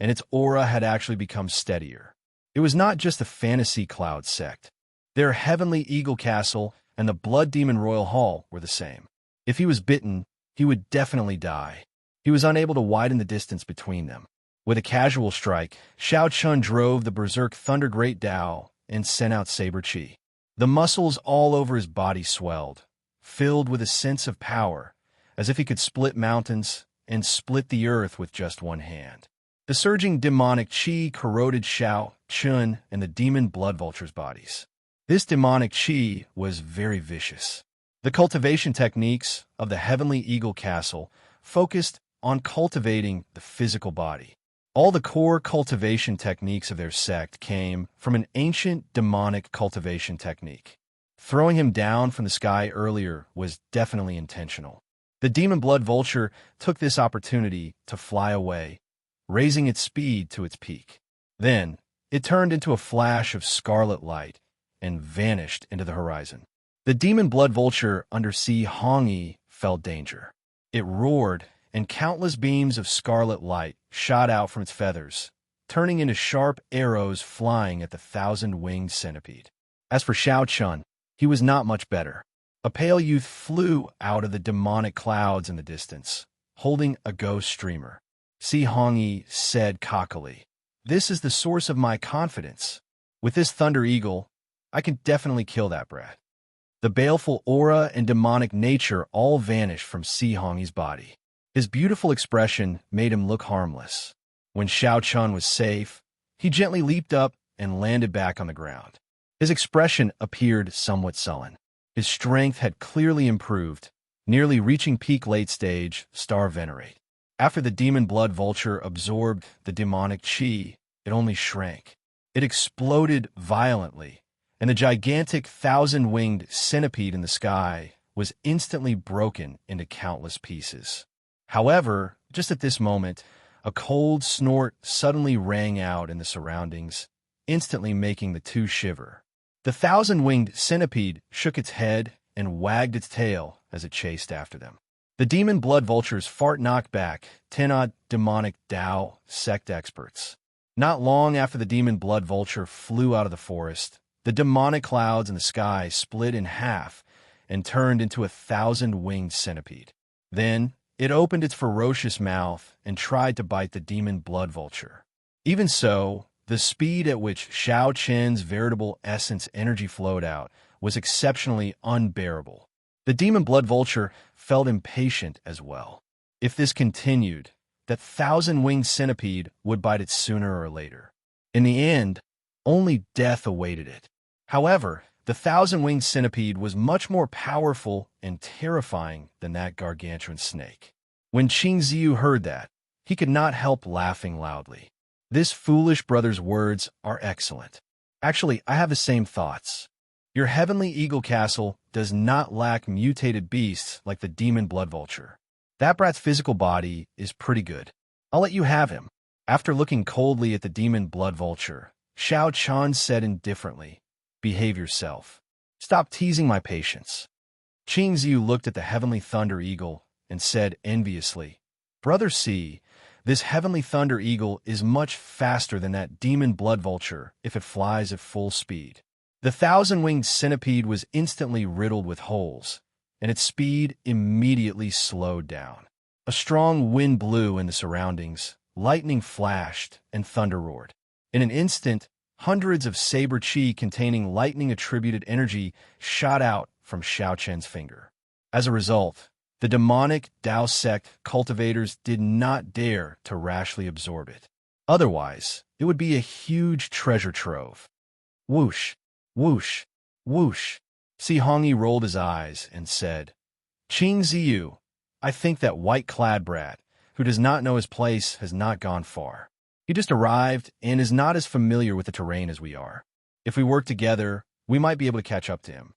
and its aura had actually become steadier. It was not just the Fantasy Cloud sect. Their Heavenly Eagle Castle and the Blood Demon Royal Hall were the same. If he was bitten, he would definitely die. He was unable to widen the distance between them. With a casual strike, Xiao Chun drove the Berserk Thunder Great Dao and sent out Saber Chi. The muscles all over his body swelled, filled with a sense of power, as if he could split mountains and split the earth with just one hand. The surging demonic chi corroded Xiao Chun and the demon blood vulture's bodies. This demonic chi was very vicious. The cultivation techniques of the Heavenly Eagle Castle focused on cultivating the physical body. All the core cultivation techniques of their sect came from an ancient demonic cultivation technique. Throwing him down from the sky earlier was definitely intentional. The demon blood vulture took this opportunity to fly away, raising its speed to its peak. Then, it turned into a flash of scarlet light and vanished into the horizon. The demon blood vulture under Sea Hongi felt danger. It roared, and countless beams of scarlet light shot out from its feathers, turning into sharp arrows flying at the thousand-winged centipede. As for Xiao Chun, he was not much better. A pale youth flew out of the demonic clouds in the distance, holding a ghost streamer. Sea Hongi said cockily, "This is the source of my confidence. With this thunder eagle, I can definitely kill that brat." The baleful aura and demonic nature all vanished from Sea Hongi's body. His beautiful expression made him look harmless. When Xiao Chun was safe, he gently leaped up and landed back on the ground. His expression appeared somewhat sullen. His strength had clearly improved, nearly reaching peak late-stage star venerate. After the demon blood vulture absorbed the demonic chi, it only shrank. It exploded violently, and the gigantic thousand-winged centipede in the sky was instantly broken into countless pieces. However, just at this moment, a cold snort suddenly rang out in the surroundings, instantly making the two shiver. The thousand-winged centipede shook its head and wagged its tail as it chased after them. The demon blood vulture's fart knocked back 10-odd demonic Tao sect experts. Not long after the demon blood vulture flew out of the forest, the demonic clouds in the sky split in half and turned into a thousand-winged centipede. Then, it opened its ferocious mouth and tried to bite the demon blood vulture. Even so, the speed at which Xiao Chen's veritable essence energy flowed out was exceptionally unbearable. The demon blood vulture felt impatient as well. If this continued, that thousand-winged centipede would bite it sooner or later. In the end, only death awaited it. However, the thousand-winged centipede was much more powerful and terrifying than that gargantuan snake. When Qing Ziyu heard that, he could not help laughing loudly. This foolish brother's words are excellent. Actually, I have the same thoughts. Your heavenly eagle castle does not lack mutated beasts like the demon blood vulture. That brat's physical body is pretty good. I'll let you have him. After looking coldly at the demon blood vulture, Xiao Chan said indifferently, "Behave yourself. Stop teasing my patience." Qing Ziyu looked at the heavenly thunder eagle and said enviously, "Brother C, this heavenly thunder eagle is much faster than that demon blood vulture if it flies at full speed." The thousand-winged centipede was instantly riddled with holes, and its speed immediately slowed down. A strong wind blew in the surroundings, lightning flashed, and thunder roared. In an instant, hundreds of saber chi containing lightning-attributed energy shot out from Xiao Chen's finger. As a result, the demonic Tao sect cultivators did not dare to rashly absorb it. Otherwise, it would be a huge treasure trove. Whoosh, whoosh, whoosh. Si Hongi rolled his eyes and said, "Qing Ziyu, I think that white-clad brat, who does not know his place, has not gone far. He just arrived and is not as familiar with the terrain as we are. If we work together, we might be able to catch up to him."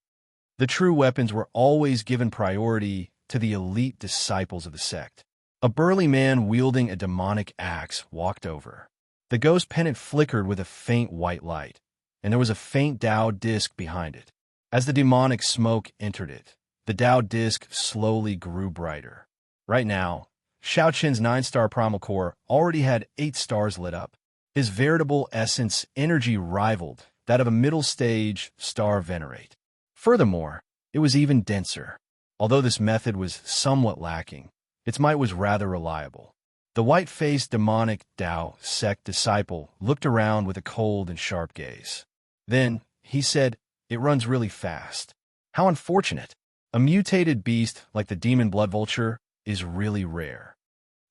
The true weapons were always given priority to the elite disciples of the sect. A burly man wielding a demonic axe walked over. The ghost pennant flickered with a faint white light, and there was a faint Tao disc behind it. As the demonic smoke entered it, the Tao disc slowly grew brighter. Right now, Xiao Chen's 9-star primal core already had 8 stars lit up. His veritable essence energy rivaled that of a middle-stage star venerate. Furthermore, it was even denser. Although this method was somewhat lacking, its might was rather reliable. The white-faced demonic Tao sect disciple looked around with a cold and sharp gaze. Then, he said, "It runs really fast. How unfortunate. A mutated beast like the demon blood vulture is really rare."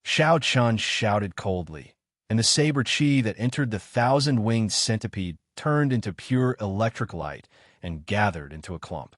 Xiao Chun shouted coldly, and the saber chi that entered the thousand-winged centipede turned into pure electric light and gathered into a clump.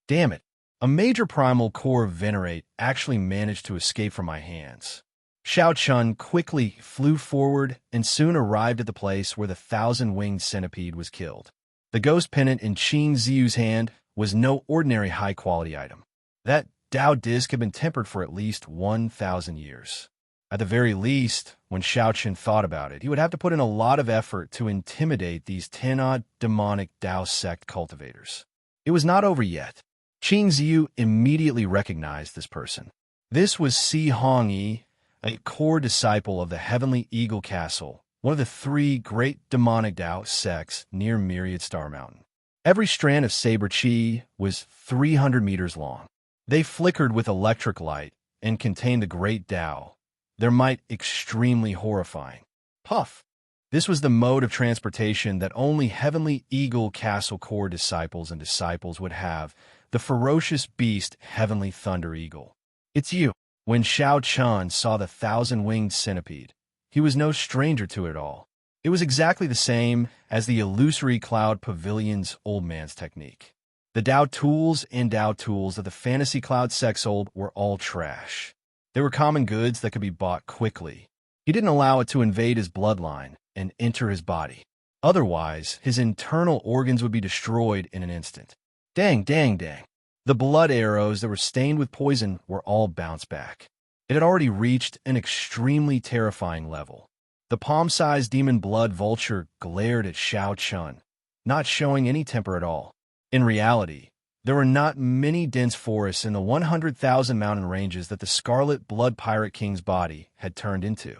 Damn it, a major primal core venerate actually managed to escape from my hands. Xiao Chun quickly flew forward and soon arrived at the place where the thousand-winged centipede was killed. The ghost pennant in Qing Ziyu's hand was no ordinary high-quality item. That Tao disc had been tempered for at least 1,000 years. At the very least, when Xiao Chun thought about it, he would have to put in a lot of effort to intimidate these 10-odd demonic Tao sect cultivators. It was not over yet. Qing Ziyu immediately recognized this person. This was Si Hongyi, a core disciple of the Heavenly Eagle Castle, one of the 3 great demonic Tao sects near Myriad Star Mountain. Every strand of saber chi was 300 meters long. They flickered with electric light and contained the great Tao, their might extremely horrifying. Puff! This was the mode of transportation that only Heavenly Eagle Castle core disciples and disciples would have, the ferocious beast Heavenly Thunder Eagle. It's you. When Xiao Chun saw the thousand-winged centipede, he was no stranger to it all. It was exactly the same as the illusory cloud pavilion's old man's technique. The Tao tools and Tao tools of the fantasy cloud sect sold were all trash. They were common goods that could be bought quickly. He didn't allow it to invade his bloodline and enter his body. Otherwise, his internal organs would be destroyed in an instant. Dang, dang, dang. The blood arrows that were stained with poison were all bounced back. It had already reached an extremely terrifying level. The palm-sized demon blood vulture glared at Xiao Chun, not showing any temper at all. In reality, there were not many dense forests in the 100,000 mountain ranges that the Scarlet Blood Pirate King's body had turned into.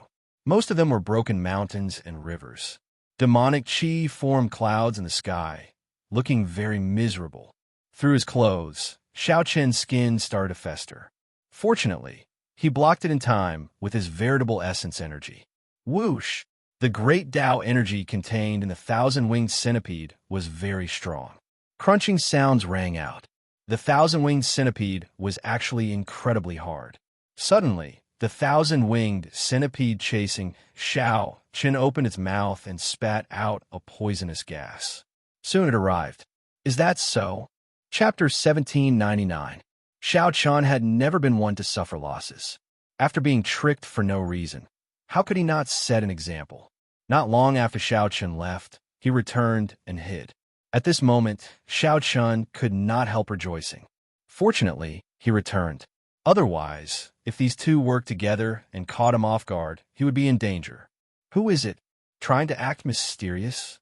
Most of them were broken mountains and rivers. Demonic chi formed clouds in the sky, looking very miserable. Through his clothes, Xiao Chun's skin started to fester. Fortunately, he blocked it in time with his veritable essence energy. Whoosh! The great Tao energy contained in the thousand-winged centipede was very strong. Crunching sounds rang out. The thousand-winged centipede was actually incredibly hard. Suddenly, the thousand-winged centipede chasing Xiao Chun opened its mouth and spat out a poisonous gas. Soon it arrived. Is that so? Chapter 1799. Xiao Chun had never been one to suffer losses. After being tricked for no reason, how could he not set an example? Not long after Xiao Chun left, he returned and hid. At this moment, Xiao Chun could not help rejoicing. Fortunately, he returned. Otherwise, if these two worked together and caught him off guard, he would be in danger. Who is it? Trying to act mysterious?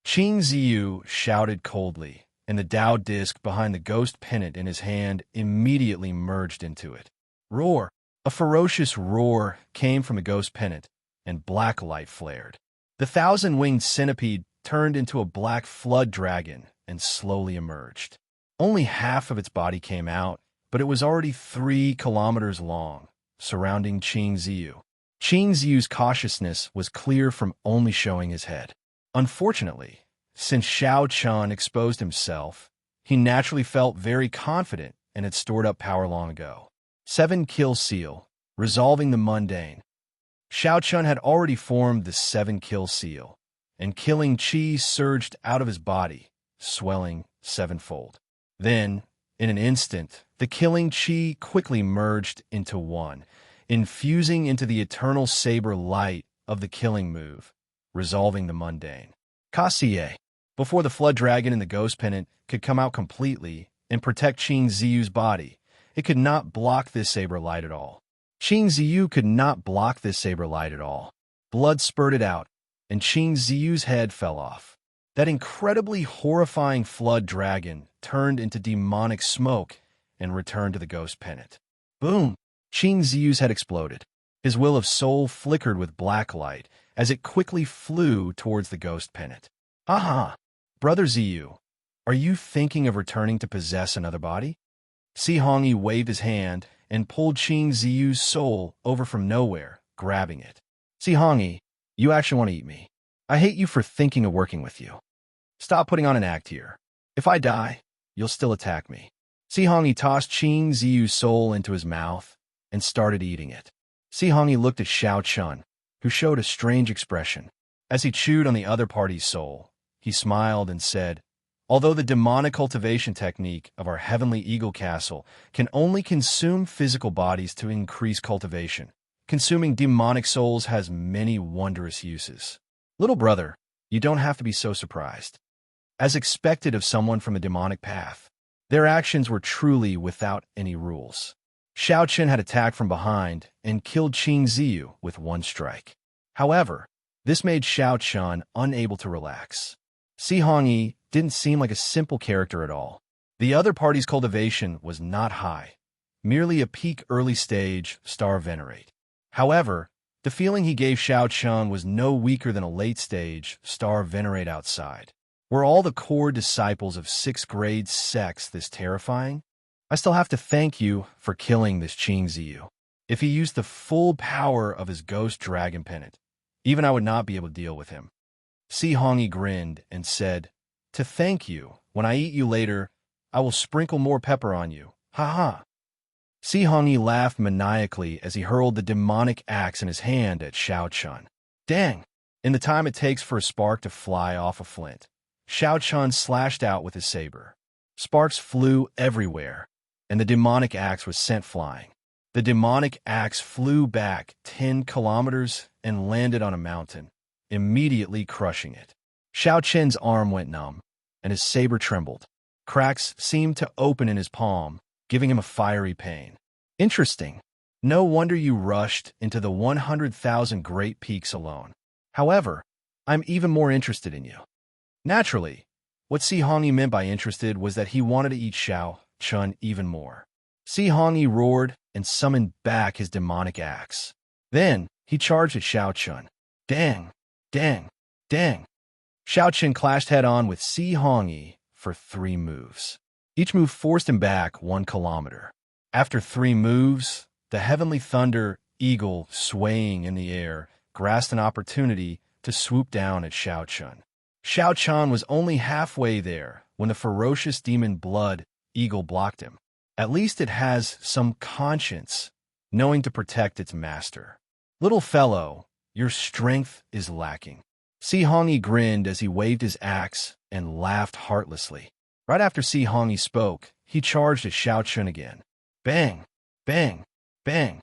Qing Ziyu shouted coldly, and the Tao disc behind the ghost pennant in his hand immediately merged into it. Roar! A ferocious roar came from the ghost pennant, and black light flared. The thousand-winged centipede turned into a black flood dragon and slowly emerged. Only half of its body came out, but it was already 3 kilometers long, surrounding Qing Ziyu. Qing Ziyu's cautiousness was clear from only showing his head. Unfortunately, since Xiao Chun exposed himself, he naturally felt very confident and had stored up power long ago. 7 kill seal, resolving the mundane. Xiao Chun had already formed the 7 kill seal, and killing chi surged out of his body, swelling 7-fold. Then, in an instant, the killing chi quickly merged into one, infusing into the eternal saber light of the killing move, resolving the mundane. Kassier. Before the flood dragon and the ghost pennant could come out completely and protect Qing Ziyu's body, it could not block this saber light at all. Qing Ziyu could not block this saber light at all. Blood spurted out, and Qing Ziyu's head fell off. That incredibly horrifying flood dragon turned into demonic smoke and returned to the ghost pennant. Boom! Qing Ziyu's head exploded. His will of soul flickered with black light as it quickly flew towards the ghost pennant. Aha! Brother Ziyu, are you thinking of returning to possess another body? Si Hongyi waved his hand and pulled Qing Ziyu's soul over from nowhere, grabbing it. Si Hongyi, you actually want to eat me. I hate you for thinking of working with you. Stop putting on an act here. If I die, you'll still attack me. Si Hongyi tossed Qing Ziyu's soul into his mouth and started eating it. Si Hongyi looked at Xiao Chun, who showed a strange expression. As he chewed on the other party's soul, he smiled and said, although the demonic cultivation technique of our Heavenly Eagle Castle can only consume physical bodies to increase cultivation, consuming demonic souls has many wondrous uses. Little brother, you don't have to be so surprised. As expected of someone from a demonic path, their actions were truly without any rules. Xiao Chen had attacked from behind and killed Qing Ziyu with one strike. However, this made Xiao Chen unable to relax. Si Hongyi didn't seem like a simple character at all. The other party's cultivation was not high, merely a peak early stage star venerate. However, the feeling he gave Xiao Chen was no weaker than a late stage star venerate outside. Were all the core disciples of 6th grade sects this terrifying? I still have to thank you for killing this Qing Ziyu. If he used the full power of his ghost dragon pennant, even I would not be able to deal with him. Si Hongyi grinned and said, "To thank you, when I eat you later, I will sprinkle more pepper on you. Ha ha." Si Hongyi laughed maniacally as he hurled the demonic axe in his hand at Xiao Chen. Dang! In the time it takes for a spark to fly off a flint, Xiao Chen slashed out with his saber. Sparks flew everywhere, and the demonic axe was sent flying. The demonic axe flew back 10 kilometers and landed on a mountain, immediately crushing it. Xiao Chen's arm went numb, and his saber trembled. Cracks seemed to open in his palm, giving him a fiery pain. Interesting. No wonder you rushed into the 100,000 Great Peaks alone. However, I'm even more interested in you. Naturally, what Si Hongyi meant by interested was that he wanted to eat Xiao Chen even more. Si Hongyi roared and summoned back his demonic axe. Then, he charged at Xiao Chen. Dang! Dang! Dang! Xiao Chen clashed head-on with Si Hongyi for 3 moves. Each move forced him back 1 kilometer. After 3 moves, the heavenly thunder eagle swaying in the air grasped an opportunity to swoop down at Xiao Chen. Xiao Chen was only halfway there when the ferocious demon blood eagle blocked him. At least it has some conscience, knowing to protect its master. Little fellow, your strength is lacking. Si Hongyi grinned as he waved his axe and laughed heartlessly. Right after Si Hongyi spoke, he charged at Xiao Chen again. Bang! Bang! Bang!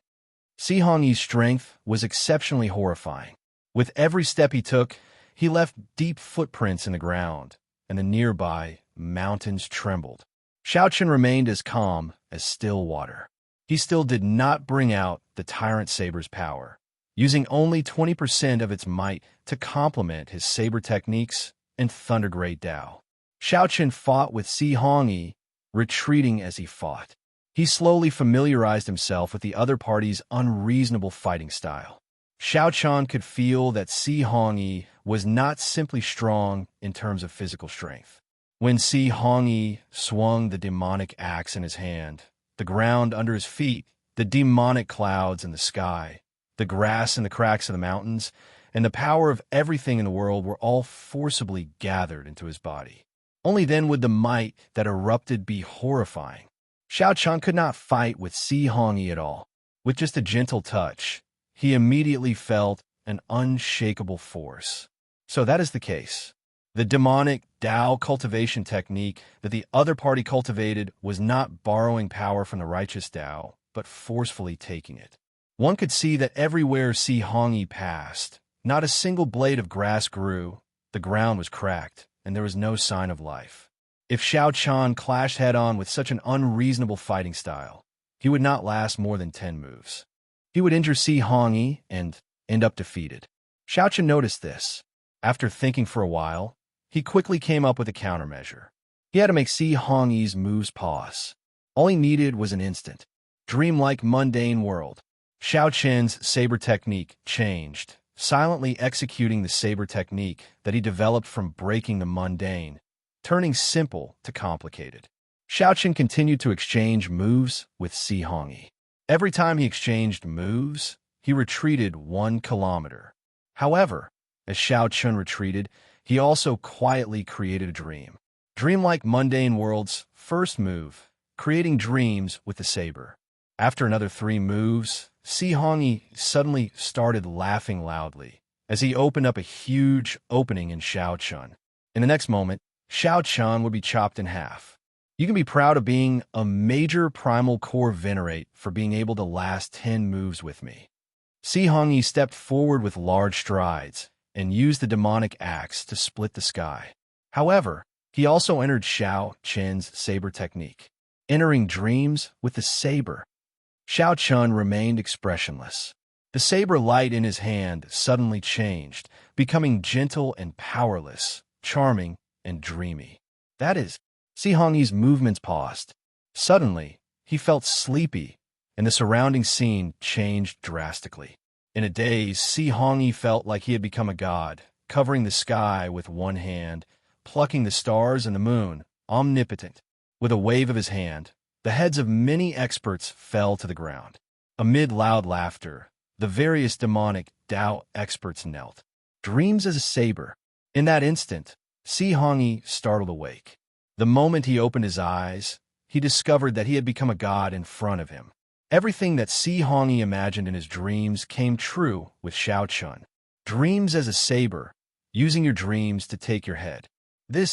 Si Hongyi's strength was exceptionally horrifying. With every step he took, he left deep footprints in the ground, and the nearby mountains trembled. Xiao Chen remained as calm as still water. He still did not bring out the Tyrant Saber's power, using only 20% of its might to complement his saber techniques and Thunder Great Tao. Xiao Chen fought with Si Hongyi, retreating as he fought. He slowly familiarized himself with the other party's unreasonable fighting style. Xiao Chen could feel that Si Hongyi was not simply strong in terms of physical strength. When Si Hongyi swung the demonic axe in his hand, the ground under his feet, the demonic clouds in the sky, the grass in the cracks of the mountains, and the power of everything in the world were all forcibly gathered into his body. Only then would the might that erupted be horrifying. Xiao Chen could not fight with Si Hongyi at all. With just a gentle touch, he immediately felt an unshakable force. So that is the case. The demonic Tao cultivation technique that the other party cultivated was not borrowing power from the righteous Tao, but forcefully taking it. One could see that everywhere Si Hongyi passed, not a single blade of grass grew, the ground was cracked, and there was no sign of life. If Xiao Chen clashed head-on with such an unreasonable fighting style, he would not last more than 10 moves. He would injure Si Hongyi and end up defeated. Xiao Chen noticed this. After thinking for a while, he quickly came up with a countermeasure. He had to make Si Hongyi's moves pause. All he needed was an instant. Dreamlike mundane world. Xiao Chen's saber technique changed, silently executing the saber technique that he developed from breaking the mundane, turning simple to complicated. Xiao Chen continued to exchange moves with Si Hongyi. Every time he exchanged moves, he retreated 1 kilometer. However, as Xiao Chen retreated, he also quietly created a dream. Dreamlike mundane world's first move, creating dreams with the saber. After another 3 moves, Si Hongyi suddenly started laughing loudly as he opened up a huge opening in Xiao Chen. In the next moment, Xiao Chen would be chopped in half. You can be proud of being a major primal core venerate for being able to last 10 moves with me. Si Hongyi stepped forward with large strides and used the demonic axe to split the sky. However, he also entered Xiao Chen's saber technique, entering dreams with the saber. Xiao Chun remained expressionless. The saber light in his hand suddenly changed, becoming gentle and powerless, charming and dreamy. That is, Si Hongyi's movements paused. Suddenly, he felt sleepy, and the surrounding scene changed drastically. In a daze, Si Hongyi felt like he had become a god, covering the sky with one hand, plucking the stars and the moon, omnipotent. With a wave of his hand, the heads of many experts fell to the ground. Amid loud laughter, the various demonic Tao experts knelt. Dreams as a saber. In that instant, Si Hongyi startled awake. The moment he opened his eyes, he discovered that he had become a god in front of him. Everything that Si Hongyi imagined in his dreams came true with Xiao Chun. Dreams as a saber, using your dreams to take your head.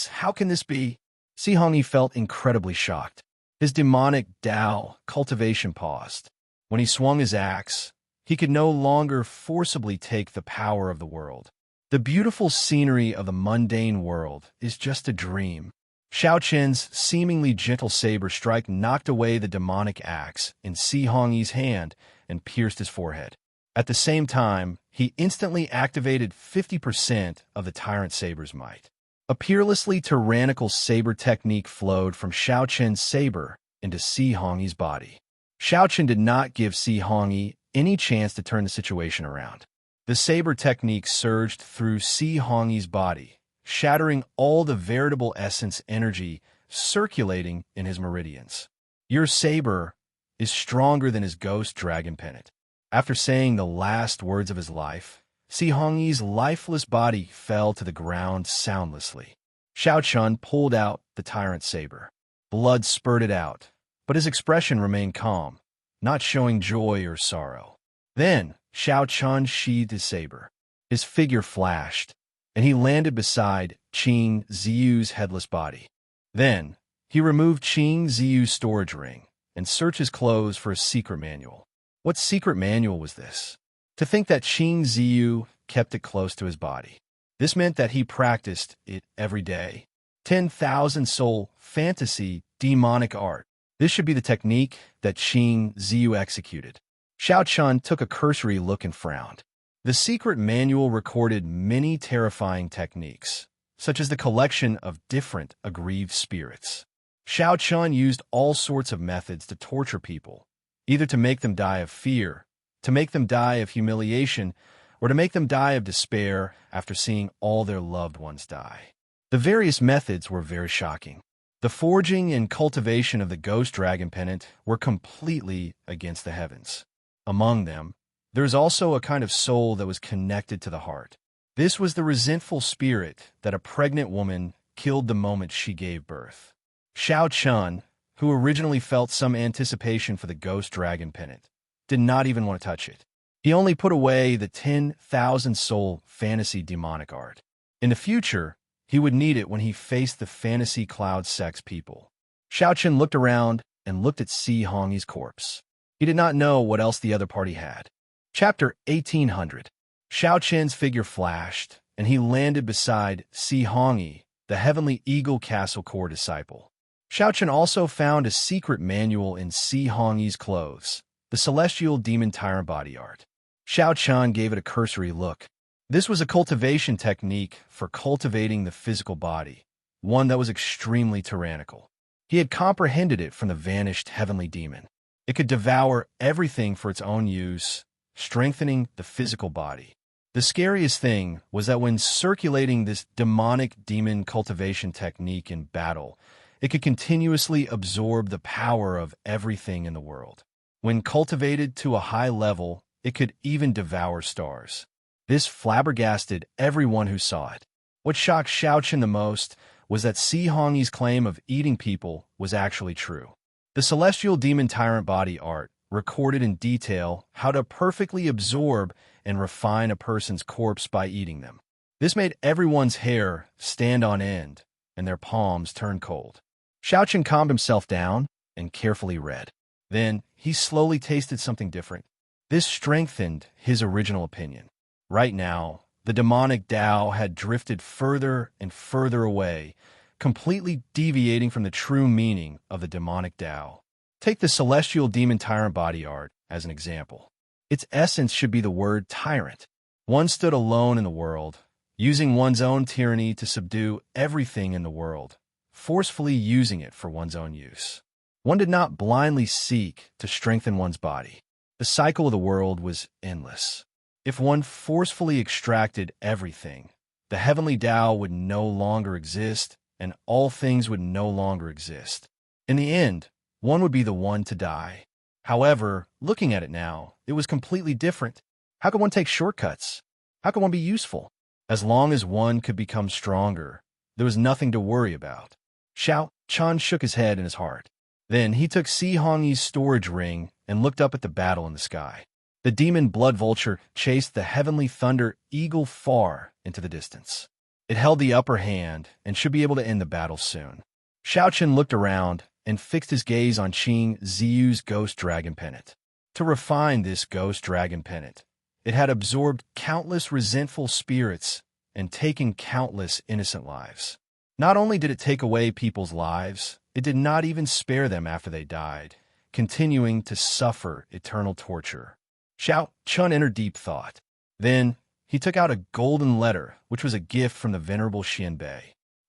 How can this be? Si Hongyi felt incredibly shocked. His demonic Tao cultivation paused. When he swung his axe, he could no longer forcibly take the power of the world. The beautiful scenery of the mundane world is just a dream. Xiao Chen's seemingly gentle saber strike knocked away the demonic axe in Si Hongyi's hand and pierced his forehead. At the same time, he instantly activated 50% of the tyrant saber's might. A peerlessly tyrannical saber technique flowed from Xiao Chen's saber into Si Hongyi's body. Xiao Chen did not give Si Hongyi any chance to turn the situation around. The saber technique surged through Si Hongyi's body, shattering all the veritable essence energy circulating in his meridians. Your saber is stronger than his ghost dragon pennant. After saying the last words of his life, Si Hongyi's lifeless body fell to the ground soundlessly. Xiao Chun pulled out the tyrant saber. Blood spurted out, but his expression remained calm, not showing joy or sorrow. Then, Xiao Chun sheathed his saber. His figure flashed, and he landed beside Qing Ziyu's headless body. Then, he removed Qing Ziyu's storage ring and searched his clothes for a secret manual. What secret manual was this? To think that Qing Ziyu kept it close to his body. This meant that he practiced it every day. 10,000 soul fantasy demonic art. This should be the technique that Qing Ziyu executed. Xiao Chun took a cursory look and frowned. The secret manual recorded many terrifying techniques, such as the collection of different aggrieved spirits. Xiao Chun used all sorts of methods to torture people, either to make them die of fear, to make them die of humiliation, or to make them die of despair after seeing all their loved ones die. The various methods were very shocking. The forging and cultivation of the ghost dragon pennant were completely against the heavens. Among them, there is also a kind of soul that was connected to the heart. This was the resentful spirit that a pregnant woman killed the moment she gave birth. Xiao Chun, who originally felt some anticipation for the ghost dragon pennant, did not even want to touch it. He only put away the 10,000 soul fantasy demonic art. In the future, he would need it when he faced the fantasy cloud sex people. Xiao Chun looked around and looked at Si Hongyi's corpse. He did not know what else the other party had. Chapter 1800. Xiao Chen's figure flashed, and he landed beside Si Hongyi, the heavenly eagle castle core disciple. Xiao Chen also found a secret manual in Si Hongyi's clothes, the celestial demon tyrant body art. Xiao Chen gave it a cursory look. This was a cultivation technique for cultivating the physical body, one that was extremely tyrannical. He had comprehended it from the vanished heavenly demon. It could devour everything for its own use, strengthening the physical body. The scariest thing was that when circulating this demonic demon cultivation technique in battle, it could continuously absorb the power of everything in the world. When cultivated to a high level, it could even devour stars. This flabbergasted everyone who saw it. What shocked Xiao Chen the most was that Si Hongyi's claim of eating people was actually true. The celestial demon tyrant body art recorded in detail how to perfectly absorb and refine a person's corpse by eating them. This made everyone's hair stand on end and their palms turn cold. Xiao Chen calmed himself down and carefully read. Then he slowly tasted something different. This strengthened his original opinion. Right now, the demonic Tao had drifted further and further away, completely deviating from the true meaning of the demonic Tao. Take the celestial demon tyrant body art as an example. Its essence should be the word tyrant. One stood alone in the world, using one's own tyranny to subdue everything in the world, forcefully using it for one's own use. One did not blindly seek to strengthen one's body. The cycle of the world was endless. If one forcefully extracted everything, the heavenly Tao would no longer exist, and all things would no longer exist. In the end, one would be the one to die. However, looking at it now, it was completely different. How could one take shortcuts? How could one be useful? As long as one could become stronger, there was nothing to worry about. Xiao Chan shook his head in his heart. Then he took Si Hongyi's storage ring and looked up at the battle in the sky. The demon blood vulture chased the heavenly thunder eagle far into the distance. It held the upper hand and should be able to end the battle soon. Xiao Chen looked around and fixed his gaze on Qing Ziyu's ghost dragon pennant. To refine this ghost dragon pennant, it had absorbed countless resentful spirits and taken countless innocent lives. Not only did it take away people's lives, it did not even spare them after they died, continuing to suffer eternal torture. Xiao Chun entered deep thought. Then he took out a golden letter, which was a gift from the venerable Xianbei.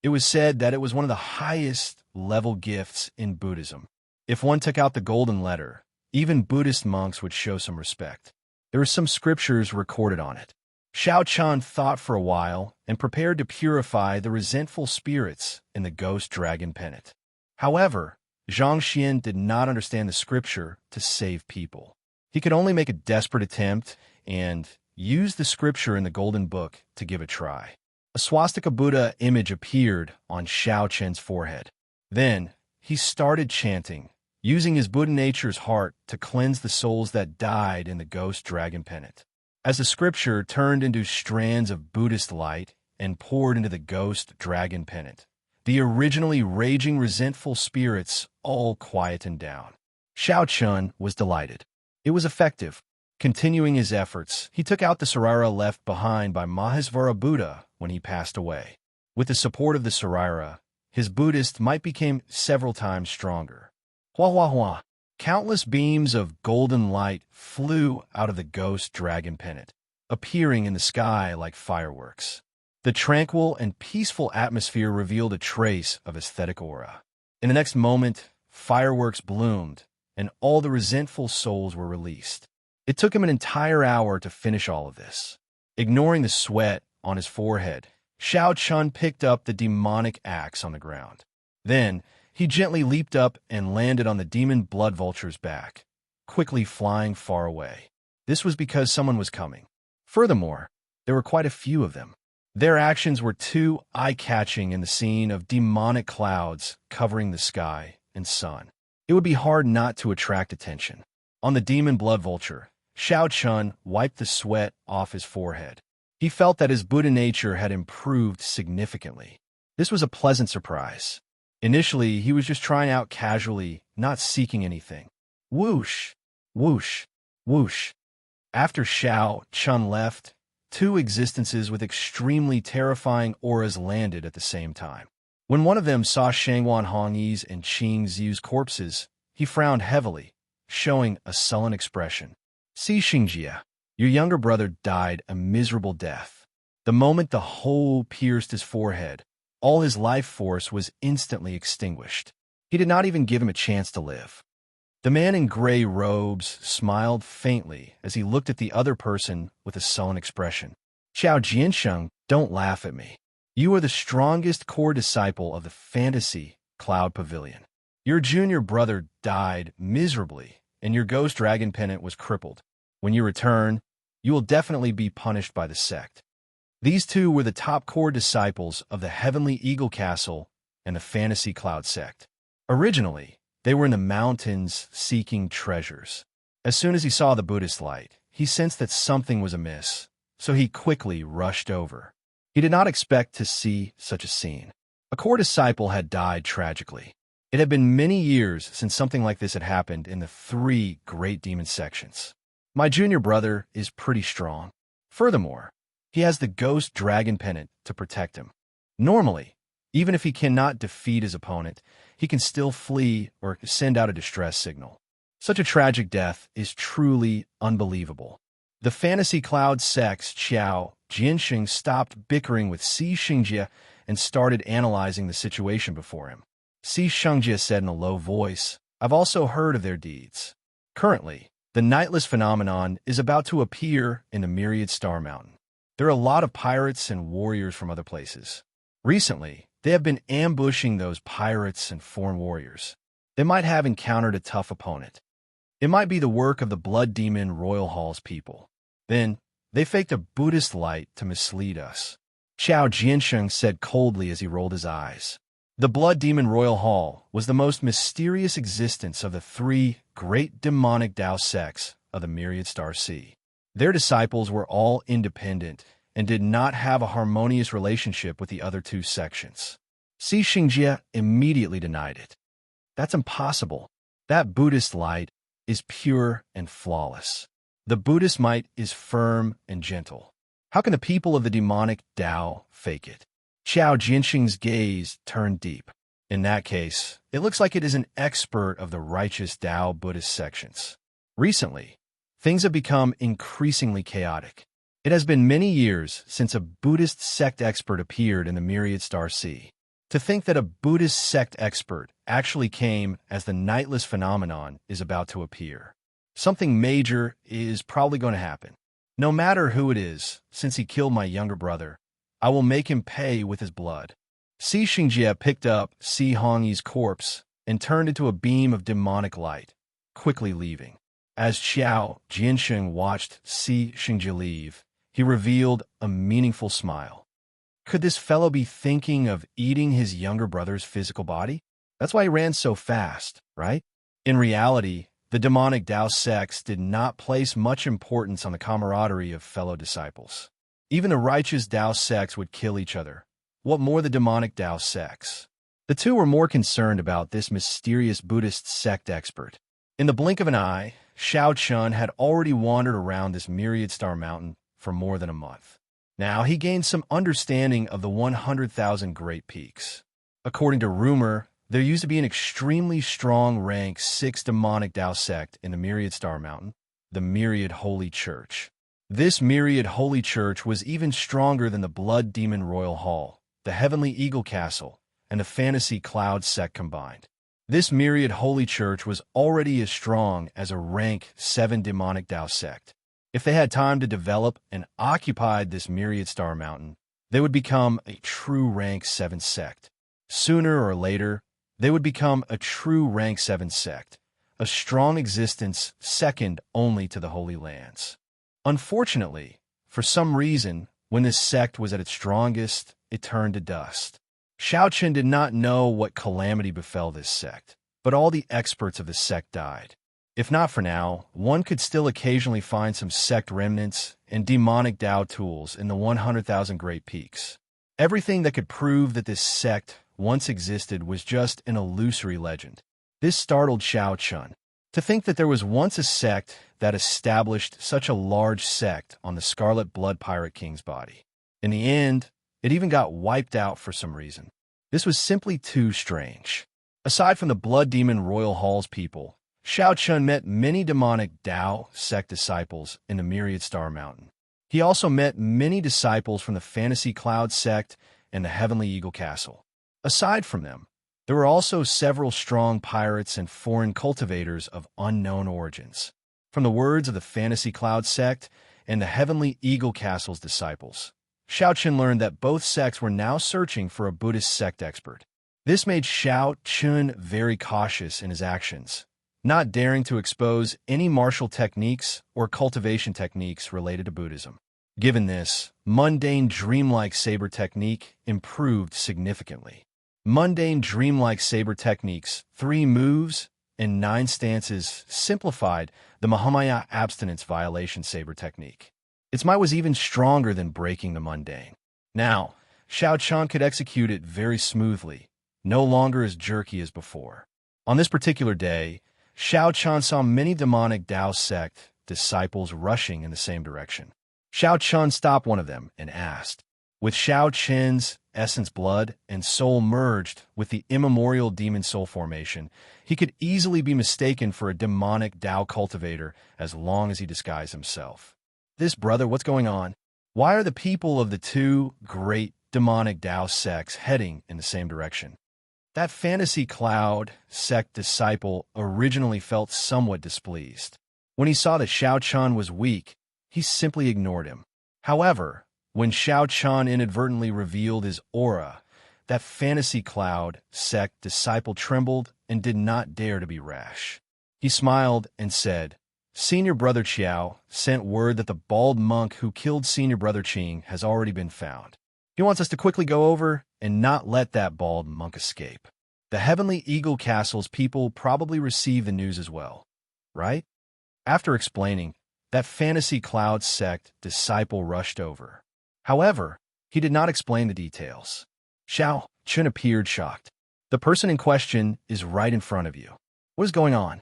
It was said that it was one of the highest level gifts in Buddhism. If one took out the golden letter, even Buddhist monks would show some respect. There were some scriptures recorded on it. Xiao Chan thought for a while and prepared to purify the resentful spirits in the ghost dragon pennant. However, Zhang Xian did not understand the scripture to save people. He could only make a desperate attempt and use the scripture in the golden book to give a try. A swastika Buddha image appeared on Xiao Chen's forehead. Then he started chanting, using his Buddha nature's heart to cleanse the souls that died in the ghost dragon pennant. As the scripture turned into strands of Buddhist light and poured into the ghost dragon pennant, the originally raging resentful spirits all quietened down. Xiao Chun was delighted. It was effective. Continuing his efforts, he took out the Sarira left behind by Mahesvara Buddha when he passed away. With the support of the Sarira, his Buddhist might became several times stronger. Hua hua hua. Countless beams of golden light flew out of the ghost dragon pennant, appearing in the sky like fireworks. The tranquil and peaceful atmosphere revealed a trace of aesthetic aura. In the next moment, fireworks bloomed, and all the resentful souls were released. It took him an entire hour to finish all of this. Ignoring the sweat on his forehead, Xiao Chun picked up the demonic axe on the ground. Then, he gently leaped up and landed on the demon blood vulture's back, quickly flying far away. This was because someone was coming. Furthermore, there were quite a few of them. Their actions were too eye-catching in the scene of demonic clouds covering the sky and sun. It would be hard not to attract attention. On the demon blood vulture, Xiao Chun wiped the sweat off his forehead. He felt that his Buddha nature had improved significantly. This was a pleasant surprise. Initially, he was just trying out casually, not seeking anything. Whoosh, whoosh, whoosh. After Xiao Chun left, two existences with extremely terrifying auras landed at the same time. When one of them saw Shangwan Hongyi's and Qing Ziyu's corpses, he frowned heavily, showing a sullen expression. See, Xingjia, your younger brother died a miserable death. The moment the hole pierced his forehead, all his life force was instantly extinguished. He did not even give him a chance to live. The man in gray robes smiled faintly as he looked at the other person with a sullen expression. Xiao Jiansheng, don't laugh at me. You are the strongest core disciple of the Fantasy Cloud Pavilion. Your junior brother died miserably, and your ghost dragon pennant was crippled. When you return, you will definitely be punished by the sect. These two were the top core disciples of the Heavenly Eagle Castle and the Fantasy Cloud sect. Originally, they were in the mountains seeking treasures. As soon as he saw the Buddhist light, he sensed that something was amiss, so he quickly rushed over. He did not expect to see such a scene. A core disciple had died tragically. It had been many years since something like this had happened in the three great demon sections. My junior brother is pretty strong. Furthermore, he has the ghost dragon pennant to protect him. Normally, even if he cannot defeat his opponent, he can still flee or send out a distress signal. Such a tragic death is truly unbelievable. The fantasy cloud sex Qiao Jianxing stopped bickering with Si Xingjie and started analyzing the situation before him. Si Xingjie said in a low voice, "I've also heard of their deeds. Currently, the nightless phenomenon is about to appear in the Myriad Star Mountain. There are a lot of pirates and warriors from other places. Recently, they have been ambushing those pirates and foreign warriors. They might have encountered a tough opponent. It might be the work of the Blood Demon Royal Hall's people. Then, they faked a Buddhist light to mislead us." Qiao Jiansheng said coldly as he rolled his eyes. The Blood Demon Royal Hall was the most mysterious existence of the three great demonic Dao sects of the Myriad Star Sea. Their disciples were all independent and did not have a harmonious relationship with the other two sections. Si Xingjie immediately denied it. "That's impossible. That Buddhist light is pure and flawless. The Buddhist might is firm and gentle. How can the people of the demonic Dao fake it?" Qiao Jianxing's gaze turned deep. "In that case, it looks like it is an expert of the righteous Dao Buddhist sections. Recently, things have become increasingly chaotic. It has been many years since a Buddhist sect expert appeared in the Myriad Star Sea. To think that a Buddhist sect expert actually came as the nightless phenomenon is about to appear. Something major is probably going to happen. No matter who it is, since he killed my younger brother, I will make him pay with his blood." Si Xingjie picked up Si Hongyi's corpse and turned into a beam of demonic light, quickly leaving. As Qiao Jiansheng watched Si Xingjie leave, he revealed a meaningful smile. Could this fellow be thinking of eating his younger brother's physical body? That's why he ran so fast, right? In reality, the demonic Dao sects did not place much importance on the camaraderie of fellow disciples. Even the righteous Dao sects would kill each other. What more the demonic Dao sects? The two were more concerned about this mysterious Buddhist sect expert. In the blink of an eye, Xiao Chun had already wandered around this Myriad Star Mountain for more than a month. Now he gained some understanding of the 100,000 Great Peaks. According to rumor, there used to be an extremely strong rank 6 demonic Dao sect in the Myriad Star Mountain, the Myriad Holy Church. This Myriad Holy Church was even stronger than the Blood Demon Royal Hall, the Heavenly Eagle Castle, and the Fantasy Cloud sect combined. This Myriad Holy Church was already as strong as a rank 7 demonic Dao sect. If they had time to develop and occupied this Myriad Star Mountain, they would become a true rank 7 sect. Sooner or later, they would become a true rank 7 sect, a strong existence second only to the Holy Lands. Unfortunately, for some reason, when this sect was at its strongest, it turned to dust. Xiao Chen did not know what calamity befell this sect, but all the experts of the sect died. If not for now, one could still occasionally find some sect remnants and demonic Dao tools in the 100,000 Great Peaks. Everything that could prove that this sect once existed was just an illusory legend. This startled Xiao Chun. To think that there was once a sect that established such a large sect on the Scarlet Blood Pirate King's body. In the end, it even got wiped out for some reason. This was simply too strange. Aside from the Blood Demon Royal Hall's people, Xiao Chun met many demonic Dao sect disciples in the Myriad Star Mountain. He also met many disciples from the Fantasy Cloud sect and the Heavenly Eagle Castle. Aside from them, there were also several strong pirates and foreign cultivators of unknown origins. From the words of the Fantasy Cloud sect and the Heavenly Eagle Castle's disciples, Xiao Chun learned that both sects were now searching for a Buddhist sect expert. This made Xiao Chun very cautious in his actions, not daring to expose any martial techniques or cultivation techniques related to Buddhism. Given this, mundane dreamlike saber technique improved significantly. Mundane dreamlike saber techniques, 3 moves, and 9 stances simplified the Mahamaya abstinence violation saber technique. Its might was even stronger than breaking the mundane. Now, Xiao Chun could execute it very smoothly, no longer as jerky as before. On this particular day, Xiao Chun saw many demonic Dao sect disciples rushing in the same direction. Xiao Chun stopped one of them and asked. With Xiao Chen's essence blood and soul merged with the immemorial demon soul formation, he could easily be mistaken for a demonic Tao cultivator as long as he disguised himself. This brother, what's going on? Why are the people of the two great demonic Tao sects heading in the same direction? That fantasy cloud sect disciple originally felt somewhat displeased. When he saw that Xiao Chun was weak, he simply ignored him. However, when Xiao Chun inadvertently revealed his aura, that fantasy cloud sect disciple trembled and did not dare to be rash. He smiled and said, Senior Brother Qiao sent word that the bald monk who killed Senior Brother Qing has already been found. He wants us to quickly go over and not let that bald monk escape. The Heavenly Eagle Castle's people probably received the news as well, right? After explaining, that fantasy cloud sect disciple rushed over. However, he did not explain the details. Xiao Chun appeared shocked. The person in question is right in front of you. What is going on?